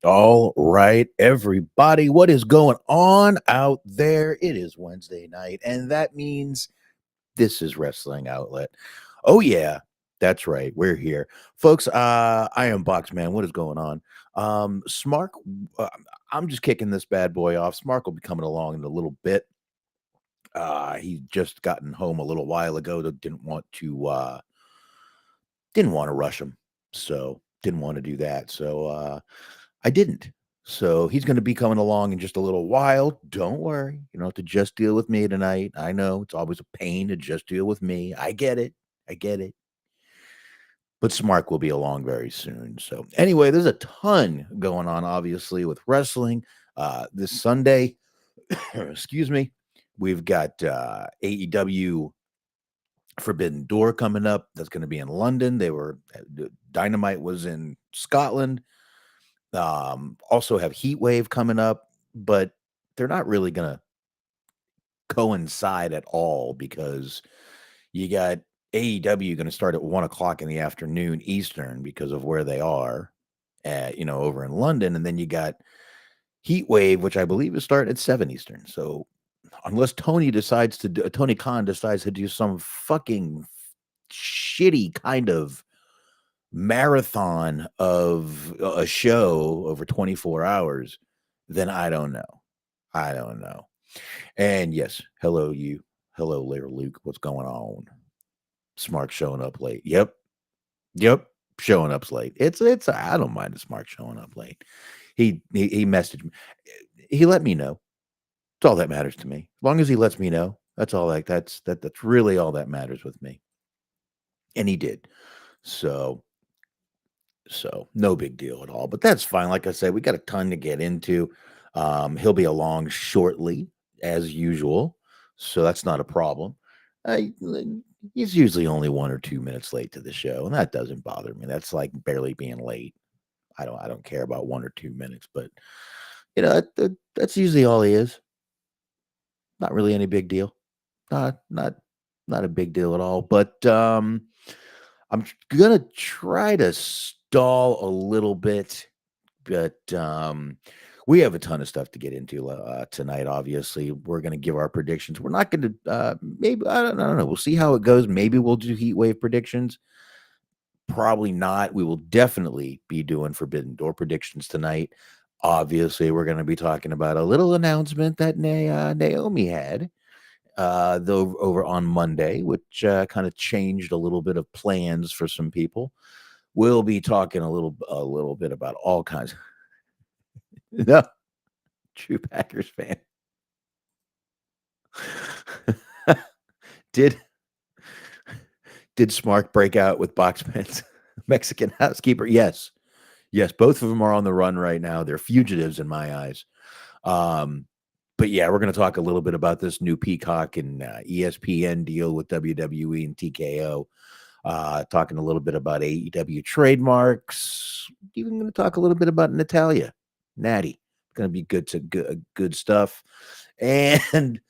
All right, everybody, what is going on out there? It is Wednesday night, and that means this is Wrestling Outlet. Oh yeah, that's right. We're here. Folks, I am Boxman. What is going on? Smark, uh, I'm just kicking this bad boy off. Smark will be coming along in a little bit. He just gotten home a little while ago. That didn't want to rush him. So didn't want to do that. So I didn't. So he's going to be coming along in just a little while. Don't worry. You don't have to just deal with me tonight. I know it's always a pain to just deal with me. I get it. I get it. But Smark will be along very soon. So anyway, there's a ton going on, obviously, with wrestling. This Sunday, excuse me, we've got AEW Forbidden Door coming up. That's going to be in London. Dynamite was in Scotland. Also have Heat Wave coming up, but they're not really going to coincide at all because you got AEW going to start at 1 o'clock in the afternoon Eastern because of where they are over in London. And then you got Heat Wave, which I believe is starting at 7 Eastern. So unless Tony Khan decides to do some fucking shitty kind of marathon of a show over 24 hours, then I don't know. I don't know. And yes, hello, you. Hello, Larry Luke. What's going on? Smart showing up late. Yep. Yep. Showing up's late. I don't mind a Smart showing up late. He messaged me. He let me know. It's all that matters to me. As long as he lets me know, that's all that's really all that matters with me. And he did. So no big deal at all. But that's fine. Like I said, we got a ton to get into. He'll be along shortly, as usual. So that's not a problem. He's usually only 1 or 2 minutes late to the show, and that doesn't bother me. That's like barely being late. I don't care about 1 or 2 minutes, but that's usually all he is. Not really any big deal. Not a big deal at all. But I'm gonna try to stall a little bit, but we have a ton of stuff to get into tonight. Obviously, we're gonna give our predictions. We're not gonna maybe I don't know. We'll see how it goes. Maybe we'll do heat wave predictions. Probably not. We will definitely be doing Forbidden Door predictions tonight. Obviously, we're going to be talking about a little announcement that Naomi had though over on Monday, which kind of changed a little bit of plans for some people. We'll be talking a little bit about all kinds. No, true Packers fan. did Smark break out with Boxman's Mexican housekeeper? Yes, both of them are on the run right now. They're fugitives in my eyes. But yeah, we're going to talk a little bit about this new Peacock and ESPN deal with WWE and TKO. Talking a little bit about AEW trademarks. Even going to talk a little bit about Natalia, Natty. Going to be good stuff. And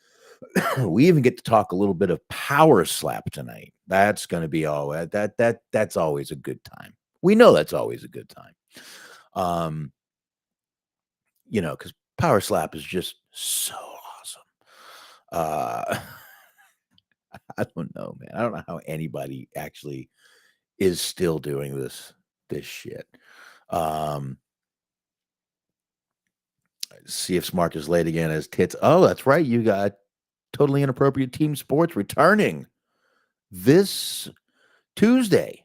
we even get to talk a little bit of Power Slap tonight. That's going to be all that's always a good time. We know that's always a good time. Because Power Slap is just so awesome. I don't know, man. I don't know how anybody actually is still doing this shit. See if Smart is late again as tits. Oh, that's right. You got Totally Inappropriate Team Sports returning this Tuesday,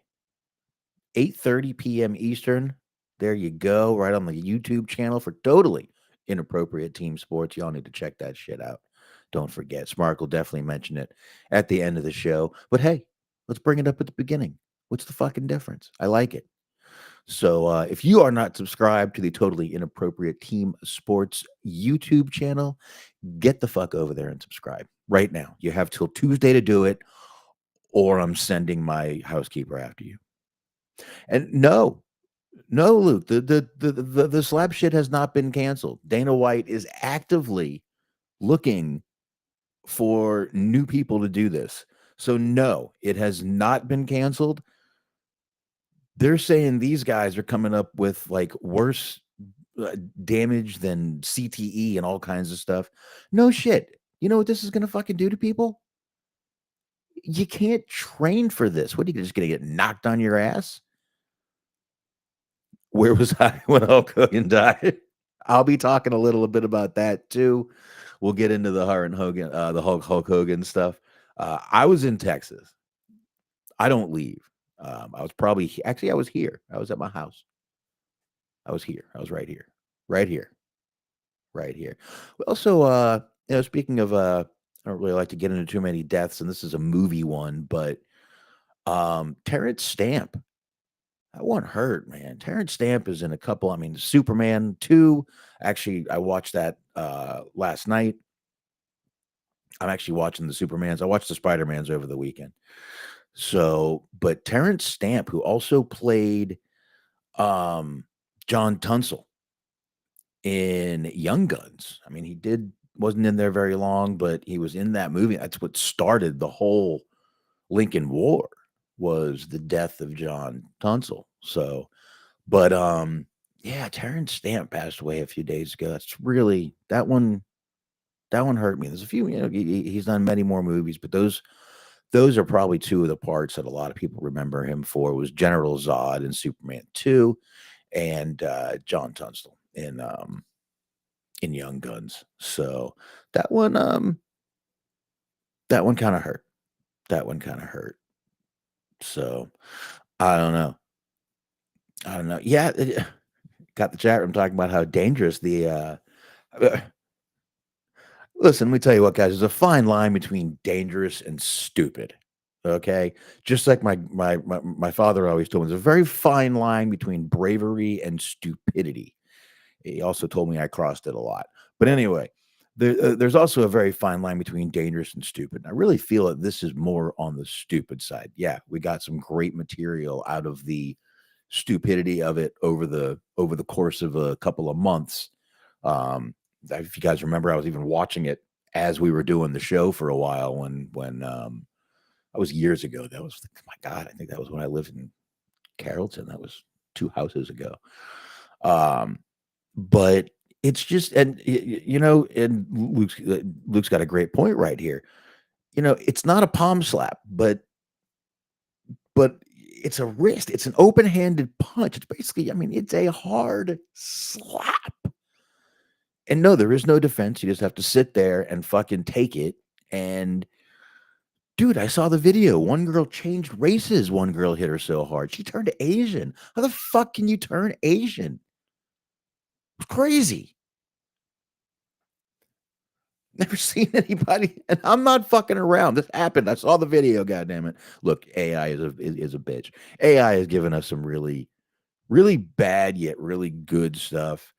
8:30 p.m. Eastern. There you go, right on the YouTube channel for Totally Inappropriate Team Sports. Y'all need to check that shit out. Don't forget. Smart will definitely mention it at the end of the show. But hey, let's bring it up at the beginning. What's the fucking difference? I like it. So if you are not subscribed to the Totally Inappropriate Team Sports YouTube channel, get the fuck over there and subscribe right now. You have till Tuesday to do it, or I'm sending my housekeeper after you. And no, Luke, the slap shit has not been canceled. Dana White is actively looking for new people to do this. So no, it has not been canceled. They're saying these guys are coming up with like worse damage than CTE and all kinds of stuff. No shit. You know what this is gonna fucking do to people? You can't train for this. What are you just gonna get knocked on your ass? Where was I when Hulk Hogan died? I'll be talking a little bit about that too. We'll get into the the Hulk Hogan stuff. I was in Texas. I don't leave. I was probably actually I was here. I was at my house. I was here. I was right here. Right here. Right here. We also, speaking of, I don't really like to get into too many deaths, and this is a movie one, but Terrence Stamp, that one hurt, man. Terrence Stamp is in a couple. I mean, Superman 2. Actually, I watched that last night. I'm actually watching the Supermans. I watched the Spider-Mans over the weekend. So, but Terrence Stamp, who also played John Tunsil in Young Guns. I mean, wasn't in there very long, but he was in that movie. That's what started the whole Lincoln War, was the death of John Tunsil. So, but yeah, Terrence Stamp passed away a few days ago. That's really that one hurt me. There's a few, he's done many more movies, but those are probably two of the parts that a lot of people remember him for, was General Zod in Superman 2 and John Tunstall in Young Guns. So that one kind of hurt. That one kind of hurt. So I don't know. I don't know. Yeah, got the chat room talking about how dangerous the listen, let me tell you what, guys, there's a fine line between dangerous and stupid. Okay? Just like my father always told me, there's a very fine line between bravery and stupidity. He also told me I crossed it a lot. But anyway, there's also a very fine line between dangerous and stupid. I really feel that this is more on the stupid side. Yeah, we got some great material out of the stupidity of it over the course of a couple of months. If you guys remember, I was even watching it as we were doing the show for a while when that was years ago. That was, my God, I think that was when I lived in Carrollton. That was 2 houses ago. But it's just, and and Luke's got a great point right here. It's not a palm slap, but it's a wrist. It's an open-handed punch. It's basically, I mean, it's a hard slap. And no, there is no defense. You just have to sit there and fucking take it. And dude, I saw the video. One girl changed races. One girl hit her so hard. She turned Asian. How the fuck can you turn Asian? It's crazy. Never seen anybody, and I'm not fucking around. This happened. I saw the video. Goddamn it! Look, AI is a bitch. AI has given us some really, really bad yet really good stuff.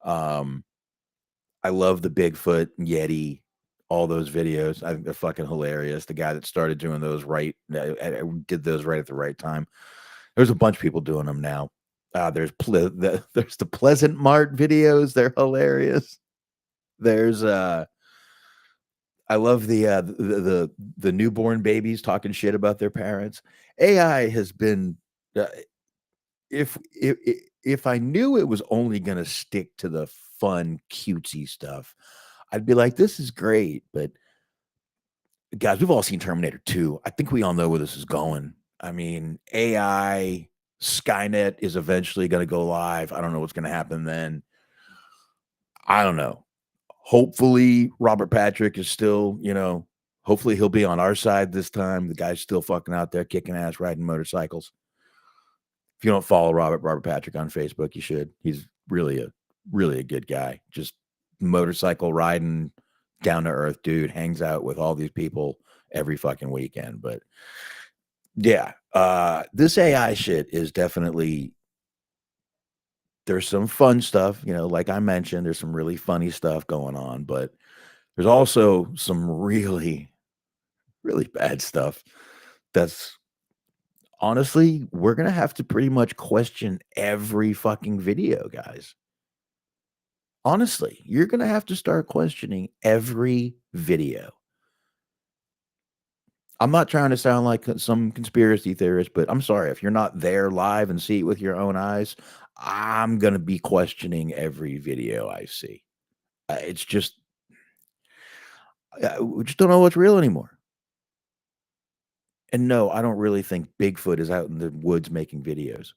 I love the Bigfoot, Yeti, all those videos. I think they're fucking hilarious. The guy that started doing those did those right at the right time. There's a bunch of people doing them now. There's the Pleasant Mart videos. They're hilarious. There's I love the newborn babies talking shit about their parents. AI has been uh, if I knew it was only going to stick to the fun cutesy stuff, I'd be like, this is great. But guys, we've all seen Terminator 2. I think we all know where this is going. I mean, AI Skynet is eventually going to go live. I don't know what's going to happen then. I don't know. Hopefully Robert Patrick is still, hopefully he'll be on our side this time. The guy's still fucking out there kicking ass, riding motorcycles. If you don't follow Robert Patrick on Facebook, you should. He's really a good guy. Just motorcycle riding, down to earth dude, hangs out with all these people every fucking weekend. But yeah, this AI shit is definitely, there's some fun stuff, like I mentioned, there's some really funny stuff going on, but there's also some really, really bad stuff that's honestly, we're going to have to pretty much question every fucking video, guys. Honestly, you're going to have to start questioning every video. I'm not trying to sound like some conspiracy theorist, but I'm sorry if you're not there live and see it with your own eyes. I'm gonna be questioning every video I see. It's just we just don't know what's real anymore. And no, I don't really think Bigfoot is out in the woods making videos,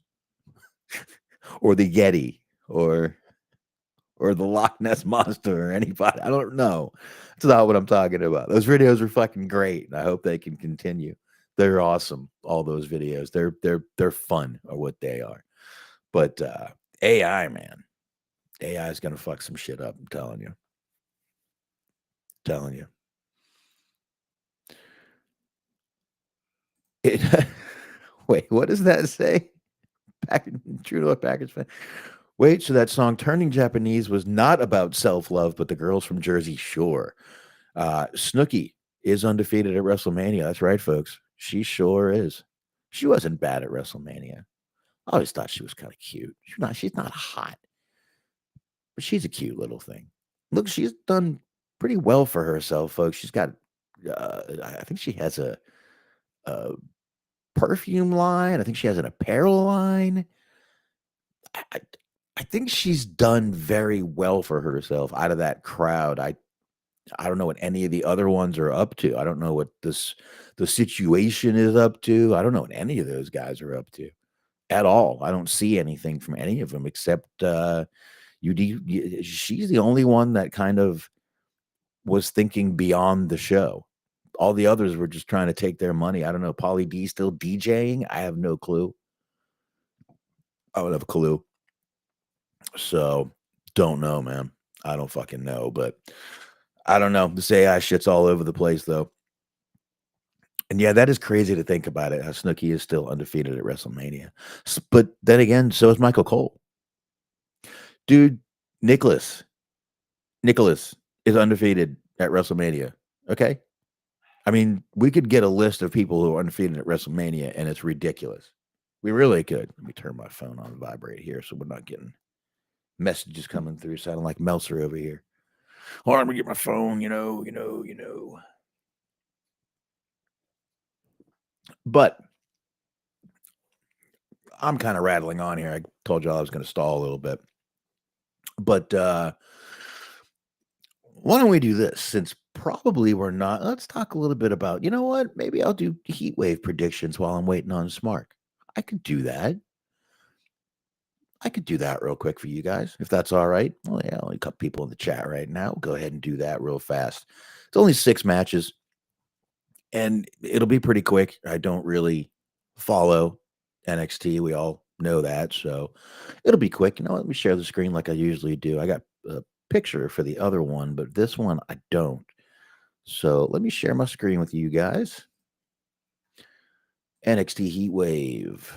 or the Yeti, or the Loch Ness monster, or anybody. I don't know. That's not what I'm talking about. Those videos are fucking great, and I hope they can continue. They're awesome. All those videos. They're fun, or what they are. But AI, man, AI is gonna fuck some shit up. I'm telling you. Telling you. It, wait, what does that say? True to a package fan. Wait, so that song "Turning Japanese" was not about self-love, but the girls from Jersey Shore. Snooki is undefeated at WrestleMania. That's right, folks. She sure is. She wasn't bad at WrestleMania. I always thought she was kind of cute. She's not hot, but she's a cute little thing. Look, she's done pretty well for herself, folks. She's got I think she has a perfume line. I think she has an apparel line. I, I I think she's done very well for herself out of that crowd. I don't know what any of the other ones are up to. I don't know what the situation is up to. I don't know what any of those guys are up to at all. I don't see anything from any of them except she's the only one that kind of was thinking beyond the show. All the others were just trying to take their money. I don't know. Pauly D still DJing? I have no clue. I don't have a clue. So don't know, man. I don't fucking know, but I don't know. This AI shit's all over the place though. And yeah, that is crazy to think about it. How Snooki is still undefeated at WrestleMania. But then again, so is Michael Cole. Dude, Nicholas. Nicholas is undefeated at WrestleMania. Okay. I mean, we could get a list of people who are undefeated at WrestleMania, and it's ridiculous. We really could. Let me turn my phone on vibrate here so we're not getting messages coming through sounding like Meltzer over here. Hold on, I'm gonna get my phone, But I'm kind of rattling on here. I told y'all I was gonna stall a little bit. But why don't we do this? Since probably we're not, let's talk a little bit about, you know what? Maybe I'll do heat wave predictions while I'm waiting on Smark. I could do that. I could do that real quick for you guys, if that's all right. Well, yeah, only a couple people in the chat right now. Go ahead and do that real fast. It's only 6 matches, and it'll be pretty quick. I don't really follow NXT. We all know that, so it'll be quick. You know, let me share the screen like I usually do. I got a picture for the other one, but this one I don't. So let me share my screen with you guys. NXT Heat Wave.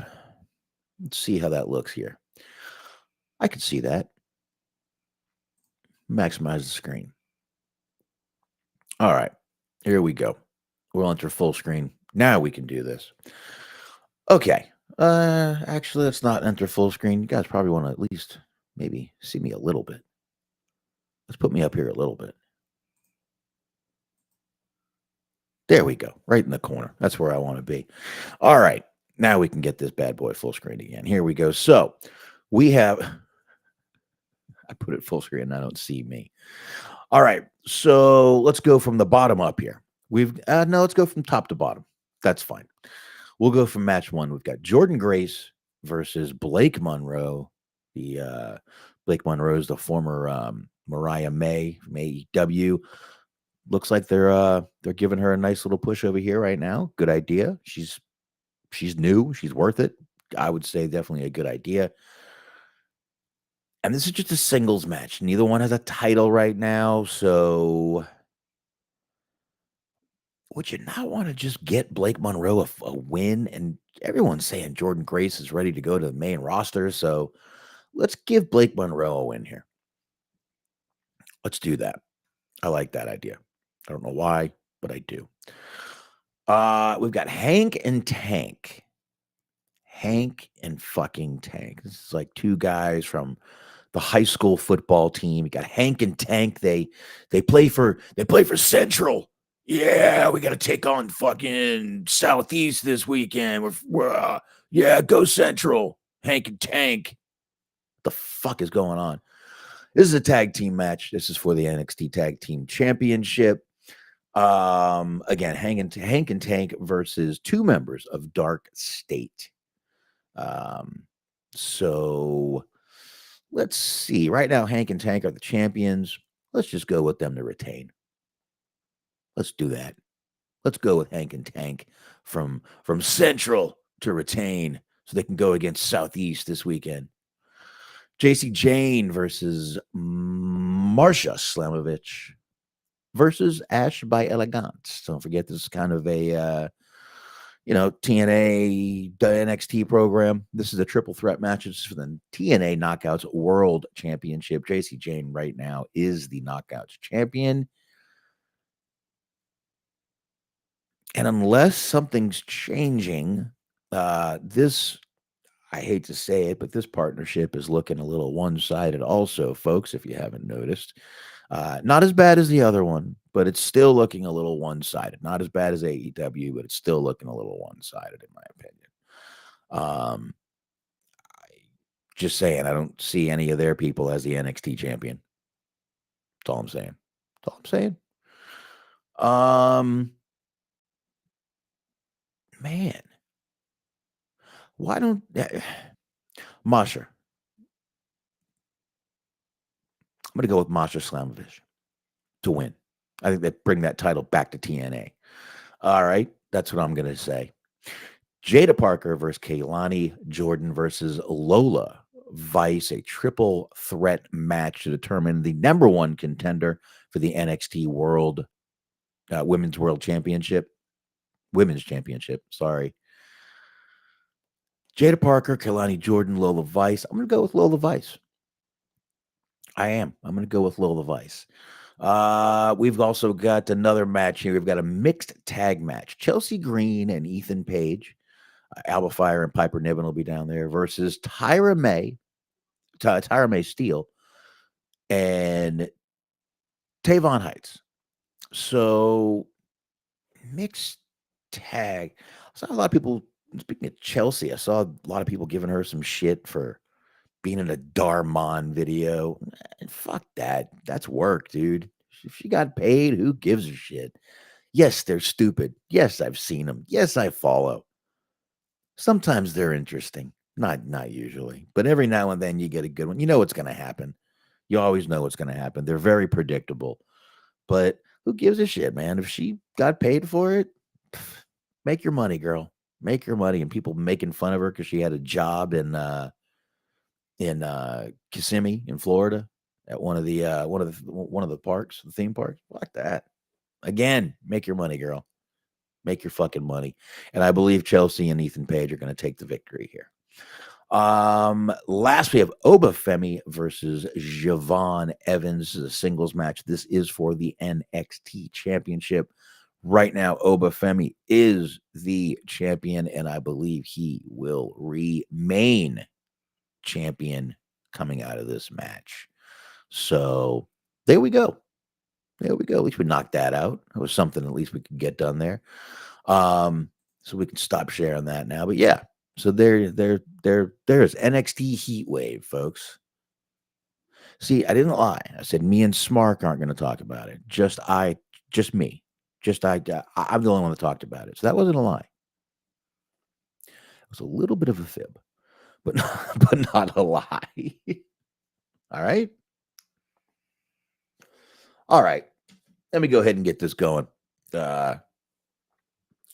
Let's see how that looks here. I can see that. Maximize the screen. All right, here we go. We'll enter full screen. Now we can do this. Okay. Actually, let's not enter full screen. You guys probably want to at least maybe see me a little bit. Let's put me up here a little bit. There we go. Right in the corner. That's where I want to be. All right. Now we can get this bad boy full screen again. Here we go. So we have, I put it full screen and I don't see me. All right. So let's go from the bottom up here. No, let's go from top to bottom. That's fine. We'll go from match 1. We've got Jordan Grace versus Blake Monroe. Blake Monroe is the former Mariah May from AEW. Looks like they're giving her a nice little push over here right now. Good idea. She's new. She's worth it. I would say definitely a good idea. And this is just a singles match. Neither one has a title right now, so would you not want to just get Blake Monroe a win? And everyone's saying Jordan Grace is ready to go to the main roster, so let's give Blake Monroe a win here. Let's do that. I like that idea. I don't know why, but I do. We've got Hank and Tank. Hank and fucking Tank. This is like 2 guys from the high school football team. You got Hank and Tank. They play for Central. Yeah, we got to take on fucking Southeast this weekend. Yeah, go Central, Hank and Tank. What the fuck is going on? This is a tag team match. This is for the NXT Tag Team Championship. Again, Hank and Tank versus two members of Dark State. Um, so let's see. Right now, Hank and Tank are the champions. Let's just go with them to retain. Let's do that. Let's go with Hank and Tank from Central to retain so they can go against Southeast this weekend. JC Jane versus Marsha Slamovich versus Ash by Elegance. Don't forget, this is kind of a TNA, the NXT program. This is a triple threat match. It's for the TNA Knockouts World Championship. JC Jane right now is the Knockouts champion. And unless something's changing, this, I hate to say it, but this partnership is looking a little one-sided also, folks, if you haven't noticed. Not as bad as the other one, but it's still looking a little one-sided. Not as bad as AEW, but it's still looking a little one-sided, in my opinion. Just saying, I don't see any of their people as the NXT champion. That's all I'm saying. That's all I'm saying. Man, why don't Masha? I'm going to go with Masha Slamovich to win. I think they bring that title back to TNA. All right, that's what I'm going to say. Jada Parker versus Kaylani Jordan versus Lola Vice, a triple threat match to determine the number one contender for the NXT World Women's World Championship. Women's Championship, sorry. Jada Parker, Kaylani Jordan, Lola Vice. I'm going to go with Lola Vice. I am. I'm going to go with Lola Vice. We've also got another match here. We've got a mixed tag match. Chelsea Green and Ethan Page. Alba Fire and Piper Niven will be down there versus Tyra May Steele and Tavon Heights. So mixed tag. I saw a lot of people, speaking of Chelsea, I saw a lot of people giving her some shit for being in a Darmon video. And fuck that. That's work, dude. If she got paid, who gives a shit? Yes, they're stupid. Yes, I've seen them. Yes, I follow. Sometimes they're interesting. Not usually. But every now and then you get a good one. You know what's going to happen. You always know what's going to happen. They're very predictable. But who gives a shit, man? If she got paid for it, make your money, girl. Make your money. And people making fun of her because she had a job in Kissimmee in Florida at one of the parks, the theme parks. Like that. Again, make your money, girl. Make your fucking money. And I believe Chelsea and Ethan Page are going to take the victory here. Last we have Obafemi versus Javon Evans. This is a singles match. This is for the NXT championship. Right now, Obafemi is the champion, and I believe he will remain champion coming out of this match. So there we go. There we go. At least we knocked that out. It was something at least we could get done there. So we can stop sharing that now. But yeah, so there's NXT Heat Wave, folks. See, I didn't lie. I said me and Smark aren't going to talk about it. Just me. I'm the only one that talked about it. So that wasn't a lie. It was a little bit of a fib, but not a lie. All right. All right. Let me go ahead and get this going. Get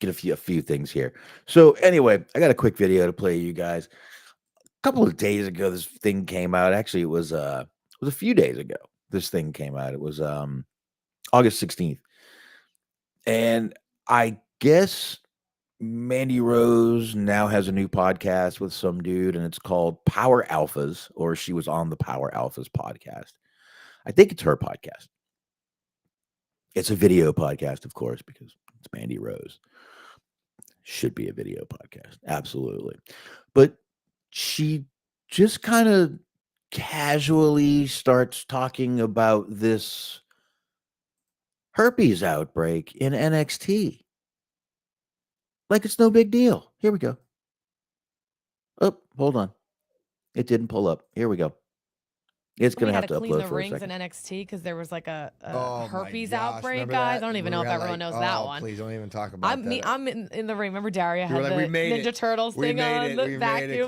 a few things here. So anyway, I got a quick video to play you guys. A couple of days ago, this thing came out. Actually, it was a few days ago. This thing came out. It was August 16th. And I guess Mandy Rose now has a new podcast with some dude, and it's called Power Alphas, or she was on the Power Alphas podcast. I think it's her podcast. It's a video podcast, of course, because it's Mandy Rose. Should be a video podcast. Absolutely. But she just kind of casually starts talking about this herpes outbreak in NXT. Like it's no big deal. Here we go. Oh, hold on. It didn't pull up. Here we go. It's going We to had have to to clean upload the for a rings in second. NXT because there was like a Oh my herpes gosh, outbreak, remember guys. that? I don't even know if everyone knows that one. Please don't even talk about that. I'm in the ring. Remember Daria You were had like, the "We made Ninja it. Turtles We thing made on it. the We made it vacuum.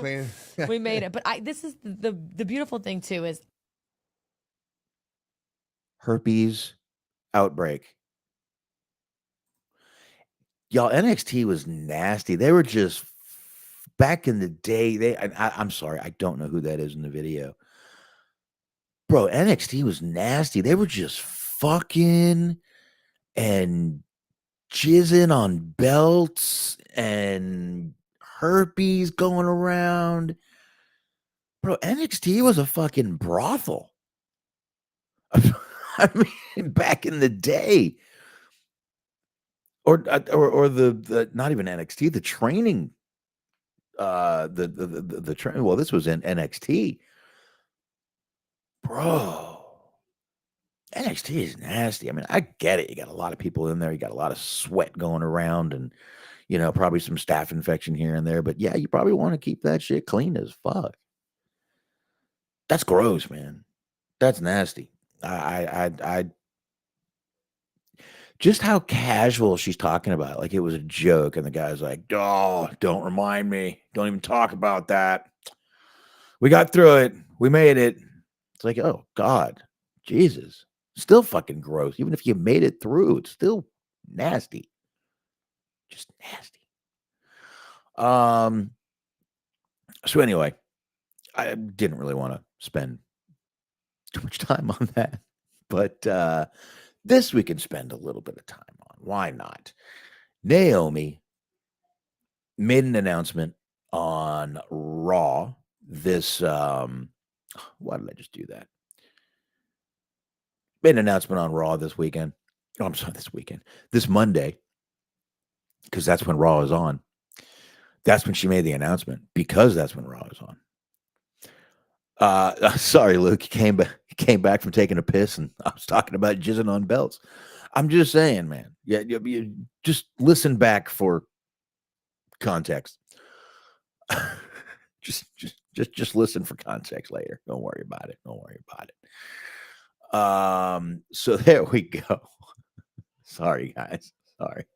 clean." We made it. But this is the beautiful thing too is Herpes outbreak. Y'all, NXT was nasty. They were just back in the day. I'm sorry, I don't know who that is in the video. Bro, NXT was nasty. They were just fucking and jizzing on belts and herpes going around. Bro, NXT was a fucking brothel. I mean, back in the day. Or the not even NXT, the training the training. Well, this was in NXT. Bro. NXT is nasty. I mean, I get it. You got a lot of people in there. You got a lot of sweat going around and, probably some staph infection here and there. But yeah, you probably want to keep that shit clean as fuck. That's gross, man. That's nasty. I just how casual she's talking about it, like it was a joke. And the guy's like, oh, don't remind me. Don't even talk about that. We got through it. We made it. It's like, oh, God. Jesus. Still fucking gross. Even if you made it through, it's still nasty. Just nasty. So anyway, I didn't really want to spend too much time on that. But this we can spend a little bit of time on. Why not? Naomi made an announcement on Raw this why did I just do that? Made an announcement on Raw this weekend. Oh, I'm sorry, this Monday, because that's when Raw is on. That's when she made the announcement, because that's when Raw is on. Sorry, Luke. He came back from taking a piss, and I was talking about jizzing on belts. I'm just saying, man. Yeah, you just listen back for context. just listen for context later. Don't worry about it. So there we go. Sorry, guys. Sorry.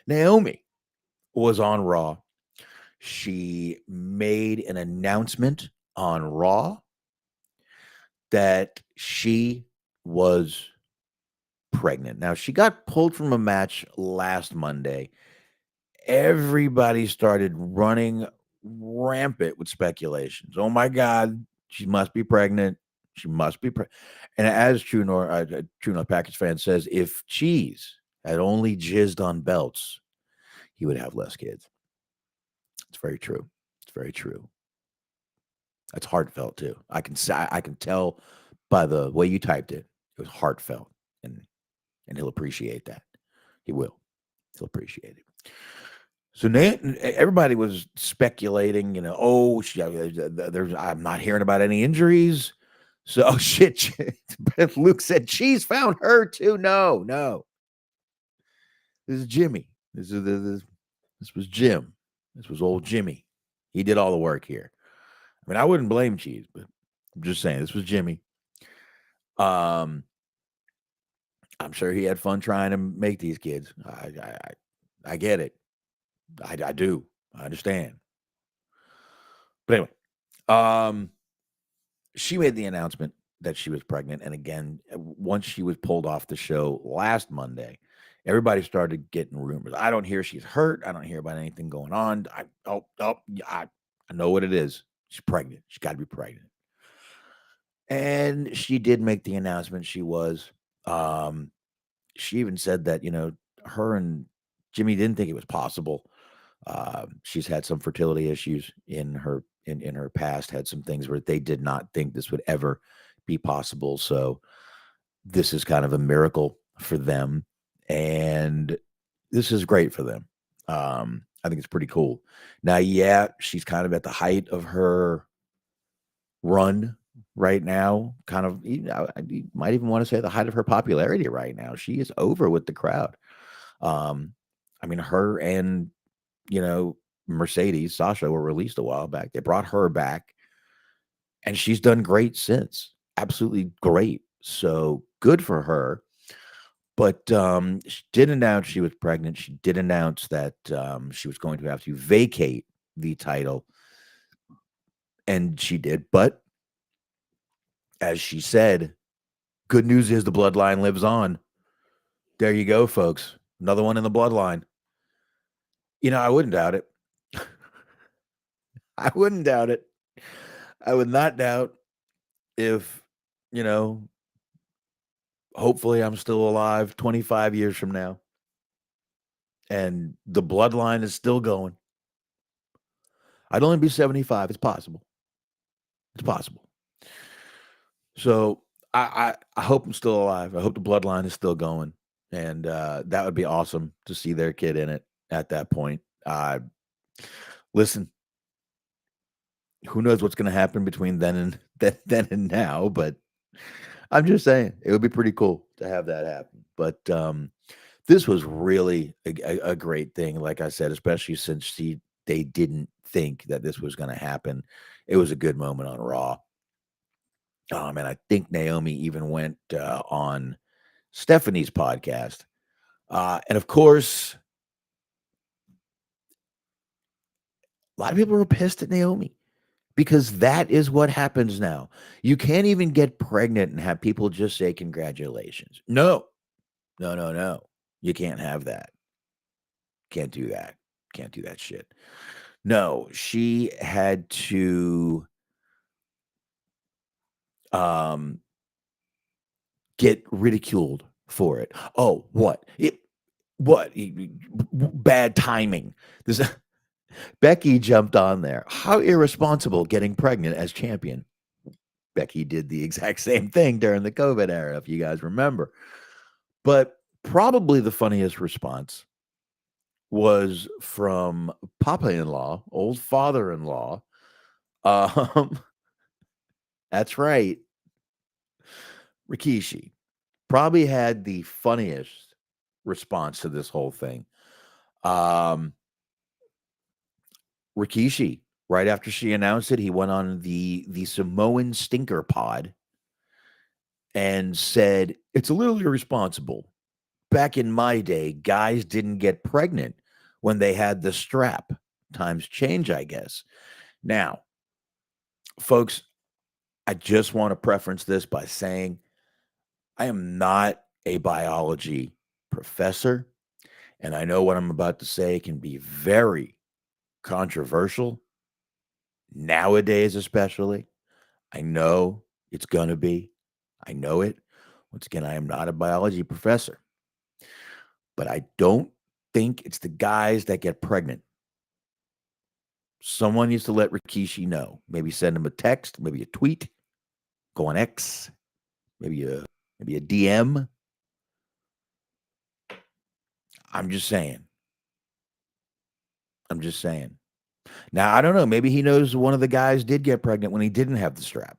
Naomi was on Raw. She made an announcement on Raw that she was pregnant. Now, she got pulled from a match last Monday. Everybody started running rampant with speculations. Oh my God, she must be pregnant. She must be pregnant. And as True North Package fan says, if Cheese had only jizzed on belts, he would have less kids. It's very true. It's very true. That's heartfelt too. I can tell by the way you typed it. It was heartfelt, and he'll appreciate that. He will. He'll appreciate it. So everybody was speculating, I'm not hearing about any injuries. So, oh shit, Luke said she's found her too. No. This is Jimmy. This was Jim. This was old Jimmy. He did all the work here. I mean, I wouldn't blame Cheese, but I'm just saying this was Jimmy. I'm sure he had fun trying to make these kids. I get it. I do. I understand. But anyway, she made the announcement that she was pregnant. And again, once she was pulled off the show last Monday, everybody started getting rumors. I don't hear she's hurt. I don't hear about anything going on. I know what it is. She's pregnant. She's got to be pregnant. And she did make the announcement she was. She even said that, her and Jimmy didn't think it was possible. She's had some fertility issues in her past, had some things where they did not think this would ever be possible. So this is kind of a miracle for them. And this is great for them. I think it's pretty cool. Now, yeah, she's kind of at the height of her run right now. Kind of, you might even want to say the height of her popularity right now. She is over with the crowd. I mean, her and you know Mercedes Sasha were released a while back. They brought her back, and she's done great since. Absolutely great. So good for her. But she did announce she was pregnant. She did announce that she was going to have to vacate the title, and she did. But as she said, good news is the bloodline lives on. There you go, folks. Another one in the bloodline. I wouldn't doubt it. I wouldn't doubt it. I would not doubt if, you know, hopefully I'm still alive 25 years from now and the bloodline is still going. I'd only be 75. It's possible. It's possible. So I hope I'm still alive. I hope the bloodline is still going. And that would be awesome to see their kid in it at that point. Listen, who knows what's going to happen between then and then and now, but I'm just saying it would be pretty cool to have that happen. But this was really a great thing, like I said, especially since they didn't think that this was going to happen. It was a good moment on Raw. And I think Naomi even went on Stephanie's podcast. And of course, a lot of people were pissed at Naomi because that is what happens now. You can't even get pregnant and have people just say congratulations. No. You can't have that. Can't do that. Can't do that shit. No, she had to get ridiculed for it. Oh, what? Bad timing. This Becky jumped on there. How irresponsible getting pregnant as champion. Becky did the exact same thing during the COVID era, if you guys remember. But probably the funniest response was from Papa-in-law, old father-in-law. That's right. Rikishi probably had the funniest response to this whole thing. Rikishi, right after she announced it, he went on the Samoan Stinker Pod and said, "It's a little irresponsible. Back in my day, guys didn't get pregnant when they had the strap. Times change, I guess." Now, folks, I just want to preference this by saying I am not a biology professor, and I know what I'm about to say can be very controversial nowadays, especially. I know it's going to be. I know it. Once again, I am not a biology professor, but I don't think it's the guys that get pregnant. Someone needs to let Rikishi know. Maybe send him a text, maybe a tweet, go on X, maybe a DM. I'm just saying. Now, I don't know. Maybe he knows one of the guys did get pregnant when he didn't have the strap.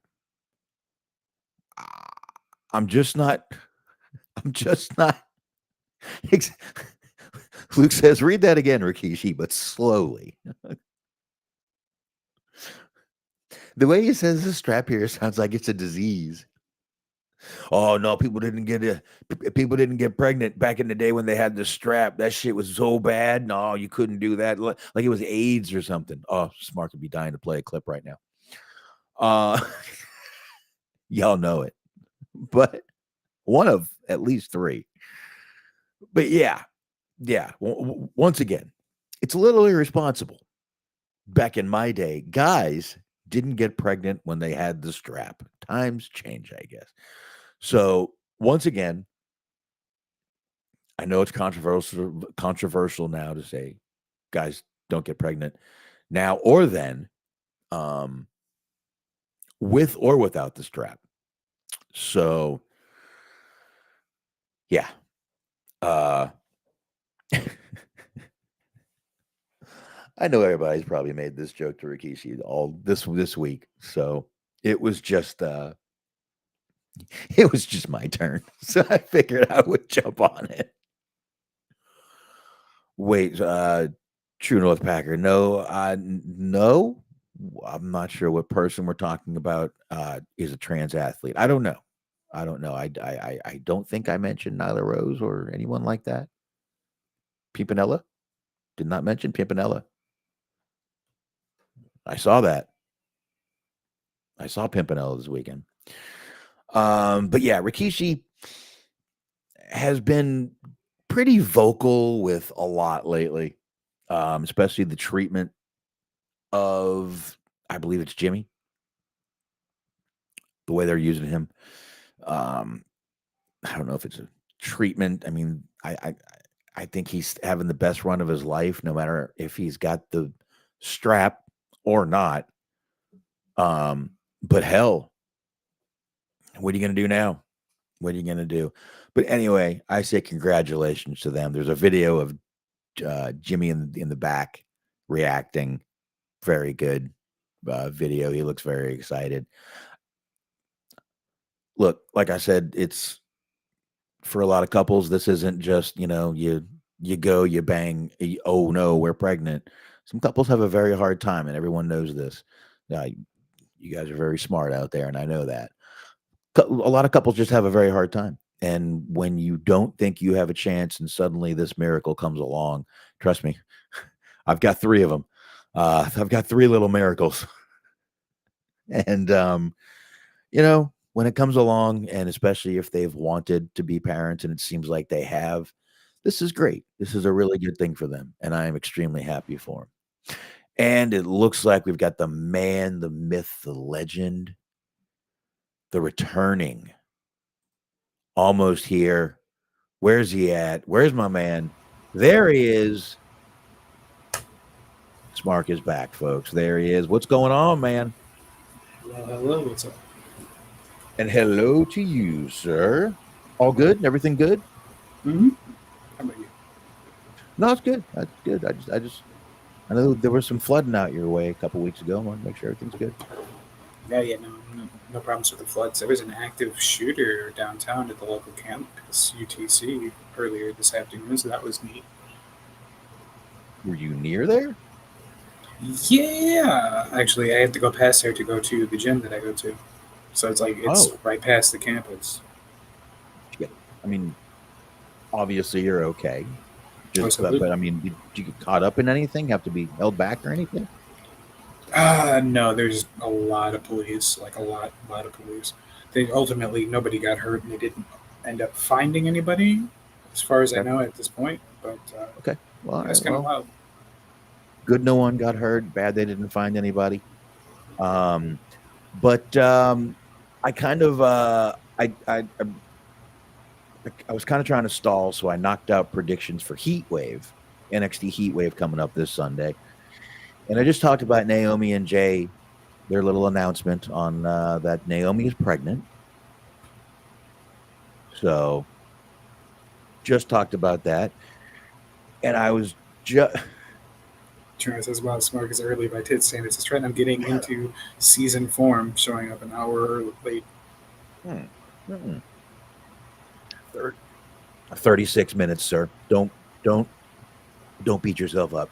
I'm just not. Luke says, read that again, Rikishi, but slowly. The way he says the strap here sounds like it's a disease. Oh no, people didn't get pregnant back in the day when they had the strap. That shit was so bad. No, you couldn't do that. Like it was AIDS or something. Oh, Smark would be dying to play a clip right now. Y'all know it, but one of at least three. But yeah. Once again, it's a little irresponsible. Back in my day, guys didn't get pregnant when they had the strap. Times change, I guess. So once again, I know it's controversial now to say guys don't get pregnant now or then, with or without the strap. So yeah. I know everybody's probably made this joke to Rikishi all this week. So it was just my turn. So I figured I would jump on it. Wait, True North Packer. No, no. I'm not sure what person we're talking about is a trans athlete. I don't know. I don't know. I don't think I mentioned Nyla Rose or anyone like that. Pimpinella? Did not mention Pimpinella. I saw that. I saw Pimpinella this weekend. But yeah, Rikishi has been pretty vocal with a lot lately, especially the treatment of, I believe it's Jimmy, the way they're using him. I don't know if it's a treatment. I mean, I think he's having the best run of his life, no matter if he's got the strap or not. But hell, what are you going to do now? What are you going to do? But anyway, I say congratulations to them. There's a video of Jimmy in the back reacting. Very good video. He looks very excited. Look, like I said, it's for a lot of couples. This isn't just, you go, you bang. Oh no, we're pregnant. Some couples have a very hard time, and everyone knows this. You guys are very smart out there, and I know that. A lot of couples just have a very hard time. And when you don't think you have a chance and suddenly this miracle comes along, trust me, I've got 3 of them. I've got 3 little miracles. And, when it comes along, and especially if they've wanted to be parents and it seems like they have, this is great. This is a really good thing for them. And I am extremely happy for them. And it looks like we've got the man, the myth, the legend, the returning, almost here. Where's he at? Where's my man? There he is. Smark is back, folks. There he is. What's going on, man? Hello, what's up? And hello to you, sir. All good? Everything good? Mm-hmm. How about you? No, it's good. That's good. I know there was some flooding out your way a couple weeks ago. I want to make sure everything's good. Yeah, no problems with the floods. There was an active shooter downtown at the local campus, UTC, earlier this afternoon, so that was neat. Were you near there? Yeah, actually, I have to go past there to go to the gym that I go to. So it's right past the campus. Yeah. I mean, obviously you're okay. But I mean, did you get caught up in anything? Have to be held back or anything? No, there's a lot of police, like a lot of police. Ultimately, nobody got hurt, and they didn't end up finding anybody, as far as I know at this point. But okay, well, that's kind of wild. Good, no one got hurt. Bad, they didn't find anybody. But I kind of I was kind of trying to stall, so I knocked out predictions for NXT Heatwave coming up this Sunday. And I just talked about Naomi and Jay, their little announcement on that Naomi is pregnant. So just talked about that. And I was just... Trying says, wow, Smark is early by Tit standards. It's right. I'm getting into season form, showing up an hour late. 36 minutes, sir. Don't beat yourself up.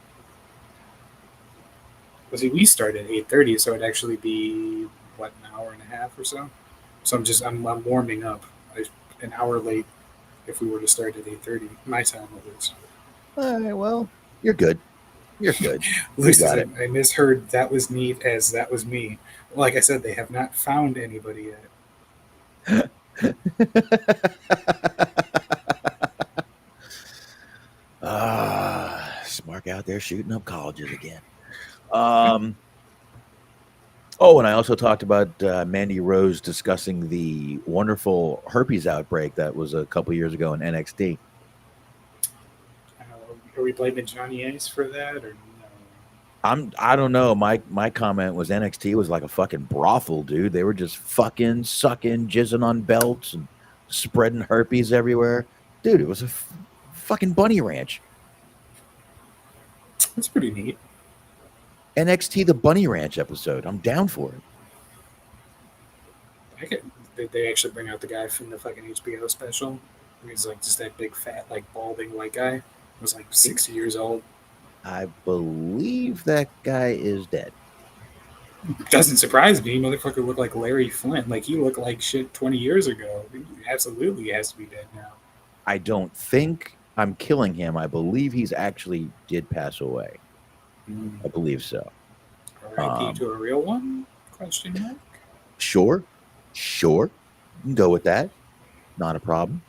Well, see, we start at 8:30, so it'd actually be an hour and a half or so. So I'm warming up. An hour late if we were to start at 8:30, my time at least. All right, well, you're good. You're good. I misheard that was neat as that was me. Like I said, they have not found anybody yet. Smark out there shooting up colleges again. And I also talked about Mandy Rose discussing the wonderful herpes outbreak that was a couple years ago in NXT. Are we blaming Johnny Ace for that, or no? I don't know. My comment was NXT was like a fucking brothel, dude. They were just fucking sucking, jizzing on belts and spreading herpes everywhere. Dude, it was a fucking bunny ranch. That's pretty neat. NXT the Bunny Ranch episode. I'm down for it. They actually bring out the guy from the fucking HBO special. He's like just that big, fat, like balding white guy. He was like 60 years old. I believe that guy is dead. Doesn't surprise me. Motherfucker looked like Larry Flint. Like he looked like shit 20 years ago. He absolutely has to be dead now. I don't think I'm killing him. I believe he's actually did pass away. I believe so. R.I.P. to a real one? Question mark. Sure. You can go with that. Not a problem.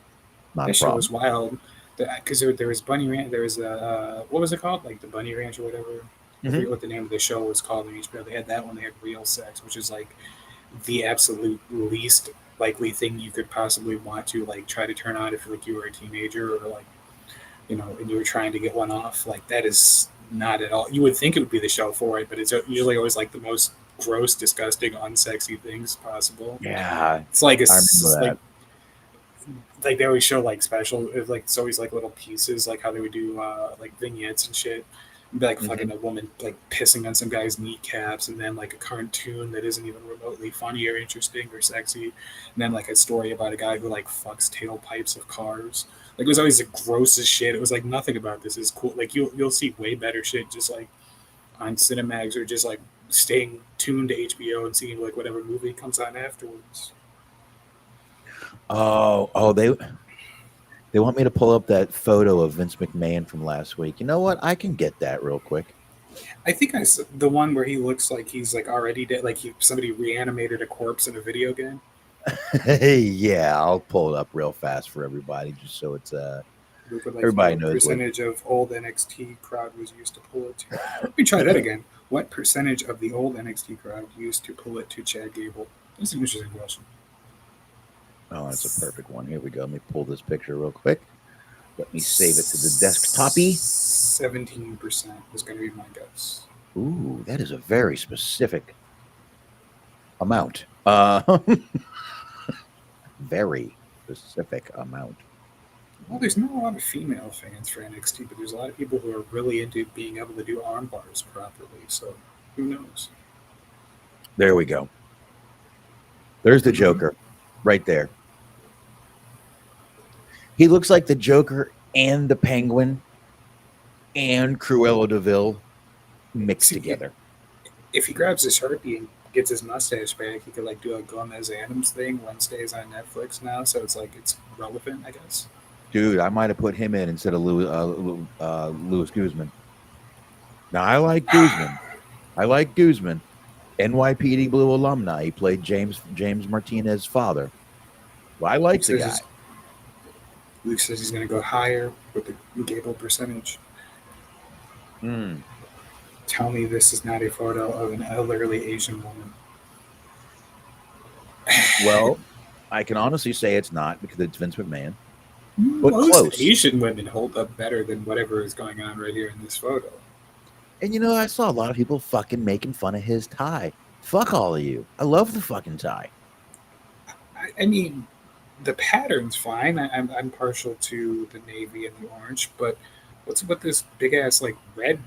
That show was wild. Because there was Bunny Ranch. There was what was it called? Like the Bunny Ranch or whatever. I forget what the name of the show was called on HBO. They had that one. They had Real Sex, which is like the absolute least likely thing you could possibly want to like try to turn on if like you were a teenager or like and you were trying to get one off. Like that is not at all. You would think it would be the show for it, but it's usually always like the most gross, disgusting, unsexy things possible. Yeah, it's like I remember that. Like they always show like special. It's always like little pieces, like how they would do like vignettes and shit. It'd be like fucking a woman like pissing on some guy's kneecaps, and then like a cartoon that isn't even remotely funny or interesting or sexy, and then like a story about a guy who like fucks tailpipes of cars. Like it was always the grossest shit. It was like nothing about this is cool. Like you'll see way better shit just like on Cinemax or just like staying tuned to HBO and seeing like whatever movie comes on afterwards. Oh, they want me to pull up that photo of Vince McMahon from last week. You know what? I can get that real quick. I think I saw the one where he looks like he's like already dead, like somebody reanimated a corpse in a video game. Yeah, I'll pull it up real fast for everybody, just so it's everybody knows. Percentage of old NXT crowd was used to pull it to. Let me try that again. What percentage of the old NXT crowd used to pull it to Chad Gable? That's an interesting question. Oh, that's a perfect one. Here we go. Let me pull this picture real quick. Let me save it to the desktopy. 17% is going to be my guess. Ooh, that is a very specific amount. Very specific amount. Well, there's not a lot of female fans for NXT, but there's a lot of people who are really into being able to do arm bars properly. So who knows? There we go. There's the Joker right there. He looks like the Joker and the Penguin and Cruella de Vil mixed together. If he grabs his herpes and gets his mustache back, he could like do a Gomez Adams thing. Wednesday's on Netflix now, so it's like it's relevant, I guess. Dude, I might have put him in instead of Louis Guzman. Now I like Guzman. NYPD Blue alumni. He played James Martinez's father. Well, I like the guy. Luke says he's going to go higher with the Gable percentage. Tell me this is not a photo of an elderly Asian woman. Well, I can honestly say it's not because it's Vince McMahon. But close. Asian women hold up better than whatever is going on right here in this photo. And you know, I saw a lot of people fucking making fun of his tie. Fuck all of you. I love the fucking tie. I mean, the pattern's fine. I'm partial to the navy and the orange, but what's with this big ass like red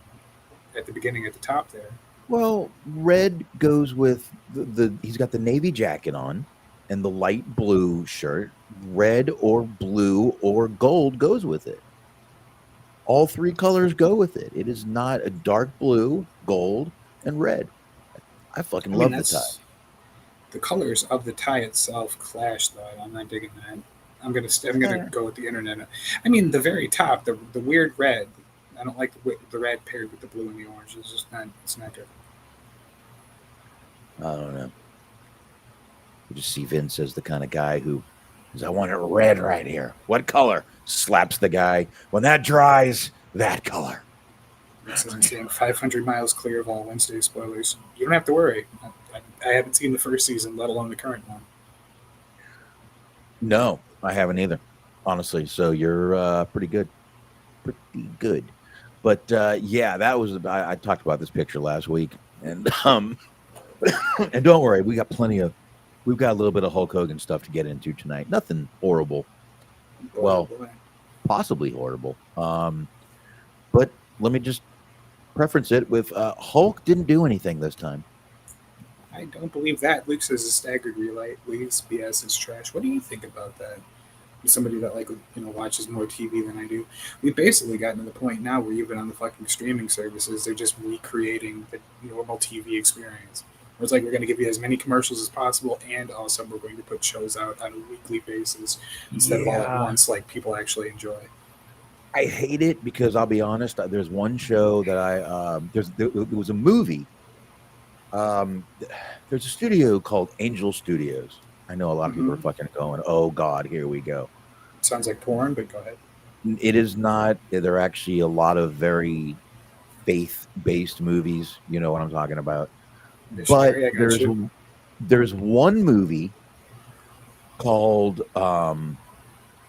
at the beginning at the top there? Well, red goes with the he's got the navy jacket on and the light blue shirt. Red or blue or gold goes with it. All three colors go with it. It is not a dark blue, gold, and red. I fucking love the tie. The colors of the tie itself clash, though. I'm not digging that. I'm gonna go with the internet. I mean, the very top, the weird red. I don't like the red paired with the blue and the orange. It's just not. It's not good. I don't know. You just see Vince as the kind of guy who says, "I want it red right here." What color? Slaps the guy. When that dries, that color. This isn't saying 500 miles clear of all Wednesday spoilers. You don't have to worry. I haven't seen the first season, let alone the current one. No, I haven't either, honestly. So you're pretty good. Pretty good. But yeah, that was I talked about this picture last week, and and don't worry, we've got a little bit of Hulk Hogan stuff to get into tonight. Nothing horrible. Well, possibly horrible. But let me just preference it with Hulk didn't do anything this time. I don't believe that. Luke says a staggered release. BS is trash. What do you think about that? As somebody that watches more TV than I do, we've basically gotten to the point now where even on the fucking streaming services, they're just recreating the normal TV experience. Where it's like we're going to give you as many commercials as possible, and also we're going to put shows out on a weekly basis instead of all at once, like people actually enjoy. I hate it because I'll be honest. There's one show that there was a movie. There's a studio called Angel Studios. I know a lot of people are fucking going, "Oh God, here we go." Sounds like porn, but go ahead. It is not. There are actually a lot of very faith-based movies. You know what I'm talking about. But there's one movie called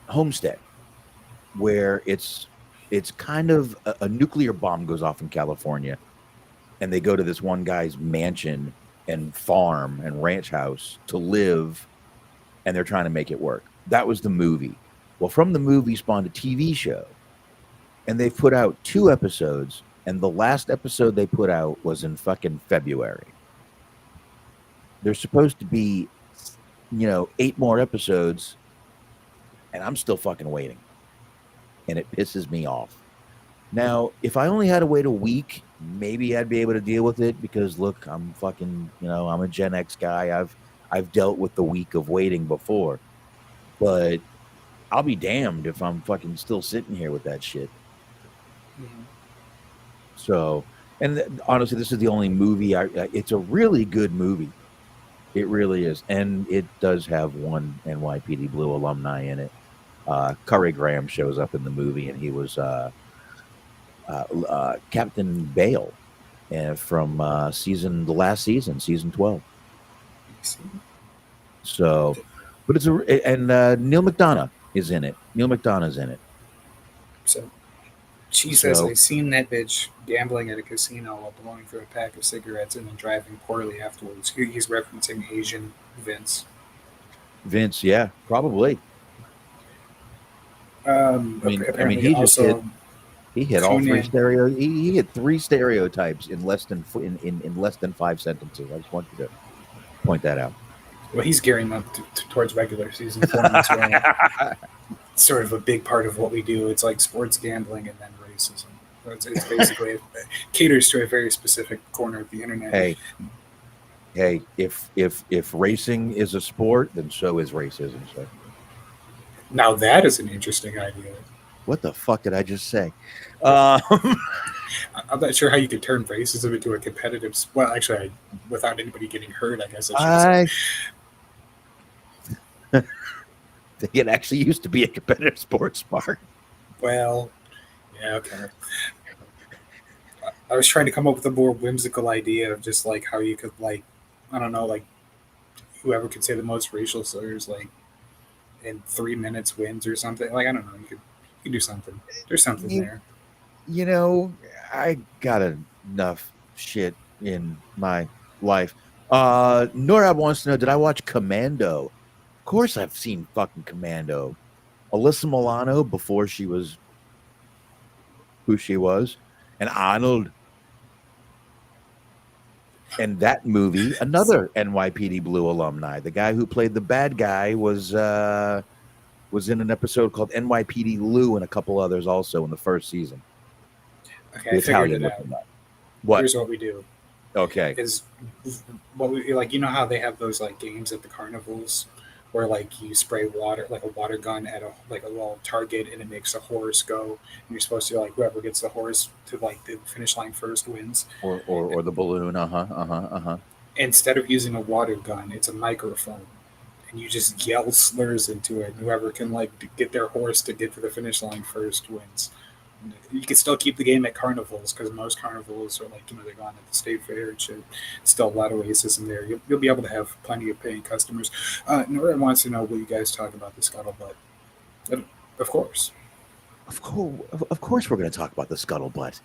Homestead, where it's kind of a nuclear bomb goes off in California, and they go to this one guy's mansion and farm and ranch house to live, and they're trying to make it work. That was the movie. Well, from the movie spawned a TV show, and they've put out 2 episodes, and the last episode they put out was in fucking February. There's supposed to be, 8 more episodes, and I'm still fucking waiting, and it pisses me off. Now, if I only had to wait a week, maybe I'd be able to deal with it because look, I'm fucking, I'm a Gen X guy. I've dealt with the week of waiting before, but I'll be damned if I'm fucking still sitting here with that shit. Mm-hmm. So, and honestly, this is the only movie. It's a really good movie. It really is, and it does have one NYPD Blue alumni in it. Curry Graham shows up in the movie, and he was Captain Bale from the last season, season 12. So, but Neil McDonough is in it. Neil McDonough's in it. So she says, I seen that bitch gambling at a casino while blowing through a pack of cigarettes and then driving poorly afterwards. He's referencing Asian Vince. Vince, yeah, probably. He also hit all 3 He hit 3 stereotypes in less than 5 sentences. I just want you to point that out. Well, he's gearing up towards regular season formats. Well. Sort of a big part of what we do. It's like sports gambling and then racism. It's basically it caters to a very specific corner of the internet. Hey, if racing is a sport, then so is racism. So. Now that is an interesting idea. What the fuck did I just say? I'm not sure how you could turn racism into a competitive. Well, actually, without anybody getting hurt, I guess I should say. It actually used to be a competitive sports, Smark. Well, yeah, okay. I was trying to come up with a more whimsical idea of just like how you could I don't know, whoever could say the most racial slurs in 3 minutes wins or something. I don't know. You could do something. There's something there. I got enough shit in my life. Norab wants to know, did I watch Commando? Of course I've seen fucking Commando. Alyssa Milano before she was who she was, and Arnold. And that movie, another NYPD Blue alumni. The guy who played the bad guy was in an episode called NYPD Lou and a couple others also in the first season. Okay, I figured it out. What? Here's what we do. Okay. Is what we how they have those games at the carnivals where you spray water, a water gun at a little target and it makes a horse go, and you're supposed to whoever gets the horse to the finish line first wins. Or the balloon. Instead of using a water gun, it's a microphone. And you just yell slurs into it. And whoever can get their horse to get to the finish line first wins. You can still keep the game at carnivals because most carnivals are they're gone at the state fair and shit. Still a lot of racism there. You'll be able to have plenty of paying customers. Nora wants to know, will you guys talk about the scuttlebutt? Of course. Of course we're going to talk about the scuttlebutt.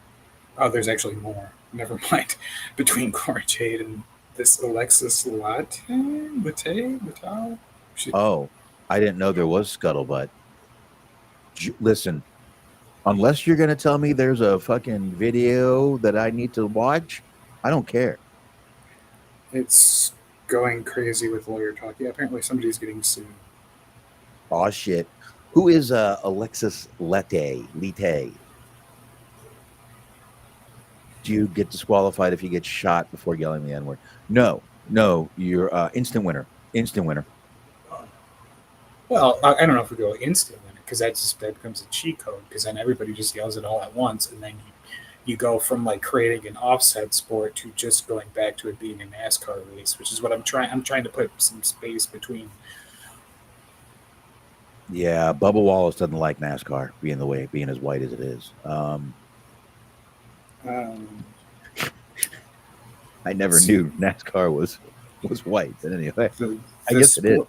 Oh, there's actually more. Never mind. Between Cora Jade and this Alexis Latte. Oh, I didn't know there was scuttlebutt. Listen, unless you're going to tell me there's a fucking video that I need to watch, I don't care. It's going crazy with lawyer talk. Yeah, apparently somebody's getting sued. Oh shit. Who is Alexis Lete? Do you get disqualified if you get shot before yelling the N-word? No, you're instant winner. Well, I don't know if we go instant winner because that becomes a cheat code because then everybody just yells it all at once, and then you go from like creating an offset sport to just going back to it being a NASCAR race, which is what I'm trying. I'm trying to put some space between. Yeah, Bubba Wallace doesn't like NASCAR being as white as it is. I never knew NASCAR was white, but anyway, I guess it is.